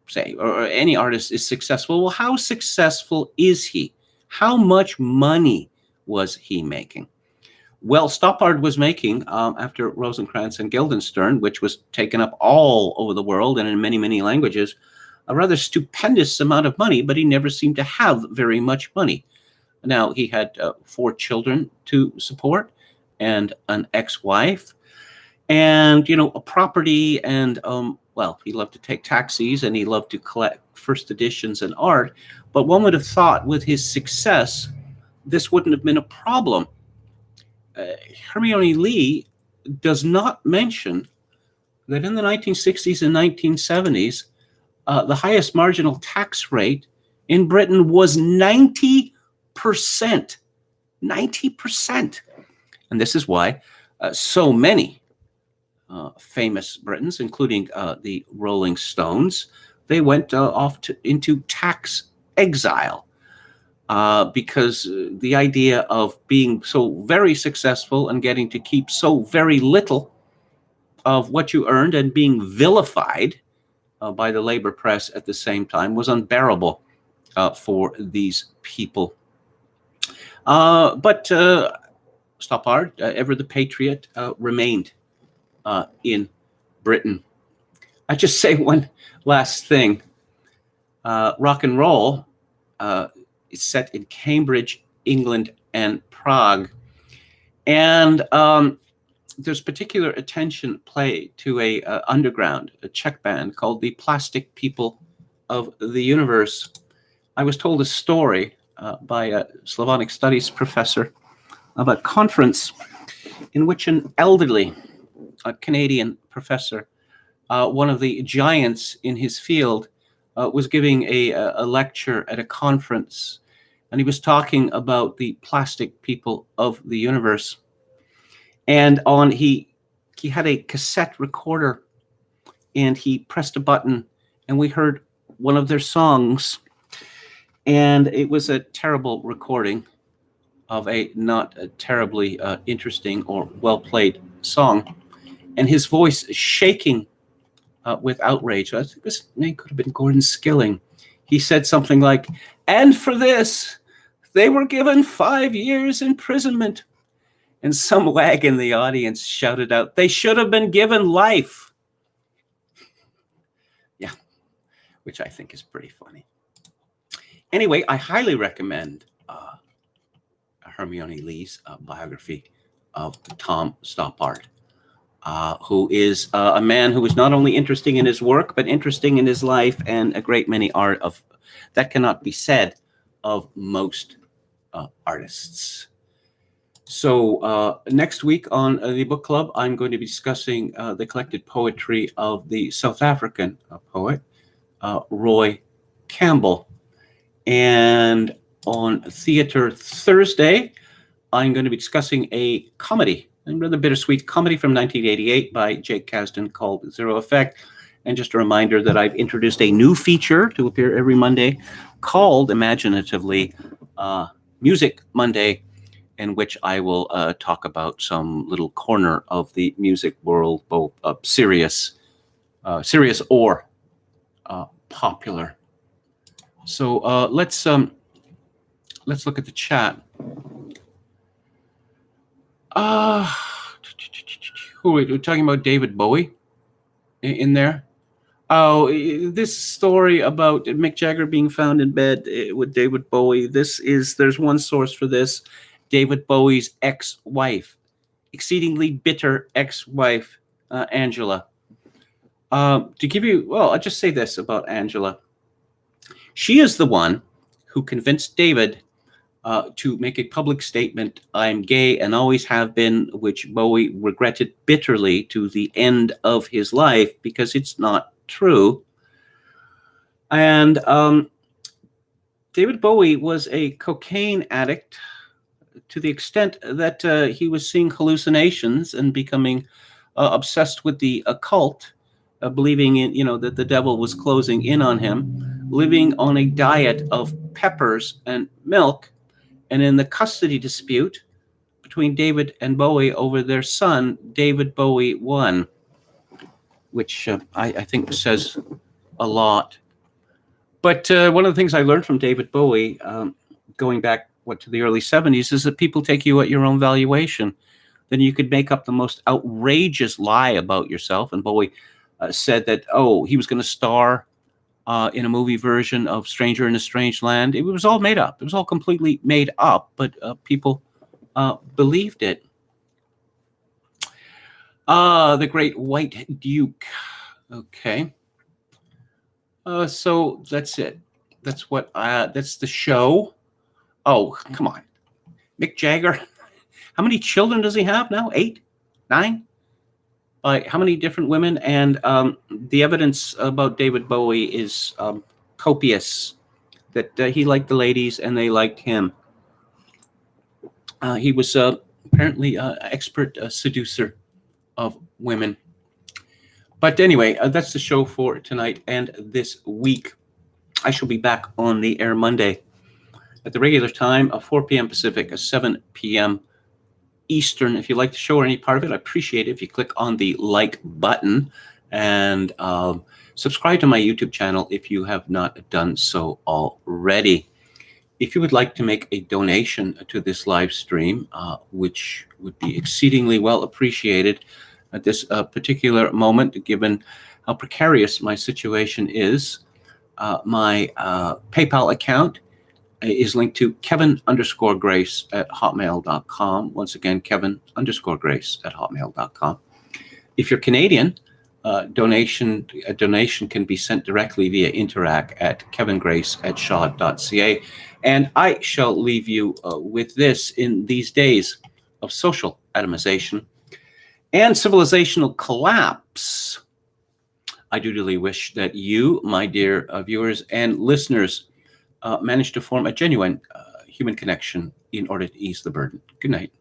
[SPEAKER 1] say, or any artist is successful, well, how successful is he? How much money was he making? Well, Stoppard was making, after Rosencrantz and Guildenstern, which was taken up all over the world and in many, many languages, a rather stupendous amount of money, but he never seemed to have very much money. Now, he had 4 children to support and an ex-wife and, a property and, he loved to take taxis and he loved to collect first editions and art. But one would have thought with his success this wouldn't have been a problem. Hermione Lee does not mention that in the 1960s and 1970s, the highest marginal tax rate in Britain was 90%. 90%. And this is why so many famous Britons, including the Rolling Stones, they went off into tax exile because the idea of being so very successful and getting to keep so very little of what you earned and being vilified by the labor press at the same time was unbearable for these people. But Stoppard, ever the patriot, remained in Britain. I just say one last thing. Rock and roll is set in Cambridge, England, and Prague. And there's particular attention paid to a Czech band called the Plastic People of the Universe. I was told a story by a Slavonic studies professor of a conference in which an elderly Canadian professor, one of the giants in his field, was giving a lecture at a conference, and he was talking about the plastic people of the universe. And he had a cassette recorder, and he pressed a button, and we heard one of their songs, and it was a terrible recording of a not terribly interesting or well-played song, and his voice shaking with outrage. I think this name could have been Gordon Skilling. He said something like, "And for this, they were given 5 years imprisonment." And some wag in the audience shouted out, "They should have been given life." Yeah, which I think is pretty funny. Anyway, I highly recommend Hermione Lee's biography of Tom Stoppard, who is a man who is not only interesting in his work, but interesting in his life, and a great many art of that cannot be said of most artists. So next week on the book club, I'm going to be discussing the collected poetry of the South African poet, Roy Campbell. And on Theatre Thursday, I'm going to be discussing a comedy, a rather bittersweet comedy from 1988 by Jake Kasdan called Zero Effect. And just a reminder that I've introduced a new feature to appear every Monday called, imaginatively, Music Monday, in which I will talk about some little corner of the music world, both serious or popular. So let's look at the chat. Who are we talking about? David Bowie in there? Oh, this story about Mick Jagger being found in bed with David Bowie. There's one source for this. David Bowie's ex-wife, exceedingly bitter ex-wife, Angela. To give you, well, I'll just say this about Angela. She is the one who convinced David to make a public statement, "I'm gay and always have been," which Bowie regretted bitterly to the end of his life because it's not true. And David Bowie was a cocaine addict to the extent that he was seeing hallucinations and becoming obsessed with the occult, believing in, that the devil was closing in on him, living on a diet of peppers and milk. And in the custody dispute between David and Bowie over their son, David Bowie won, which I think says a lot. But one of the things I learned from David Bowie, going back to the early 70s, is that people take you at your own valuation. Then you could make up the most outrageous lie about yourself. And Bowie said that, he was going to star in a movie version of Stranger in a Strange Land. It was all made up. It was all completely made up, but people believed it. The Great White Duke. Okay. So that's it. That's the show. Oh, come on. Mick Jagger. How many children does he have now? 8? 9? By how many different women? And the evidence about David Bowie is copious, that he liked the ladies and they liked him. He was apparently an expert seducer of women. But anyway, that's the show for tonight and this week. I shall be back on the air Monday at the regular time of 4 p.m. Pacific, 7 p.m. Eastern. If you like the show or any part of it, I appreciate it if you click on the like button and subscribe to my YouTube channel if you have not done so already. If you would like to make a donation to this live stream, which would be exceedingly well appreciated at this particular moment, given how precarious my situation is, my PayPal account is linked to Kevin_Grace@hotmail.com. Once again, Kevin_Grace@hotmail.com. If you're Canadian, a donation can be sent directly via Interac at kevingrace@shaw.ca. And I shall leave you with this: in these days of social atomization and civilizational collapse, I do wish that you, my dear viewers and listeners, manage to form a genuine human connection in order to ease the burden. Good night.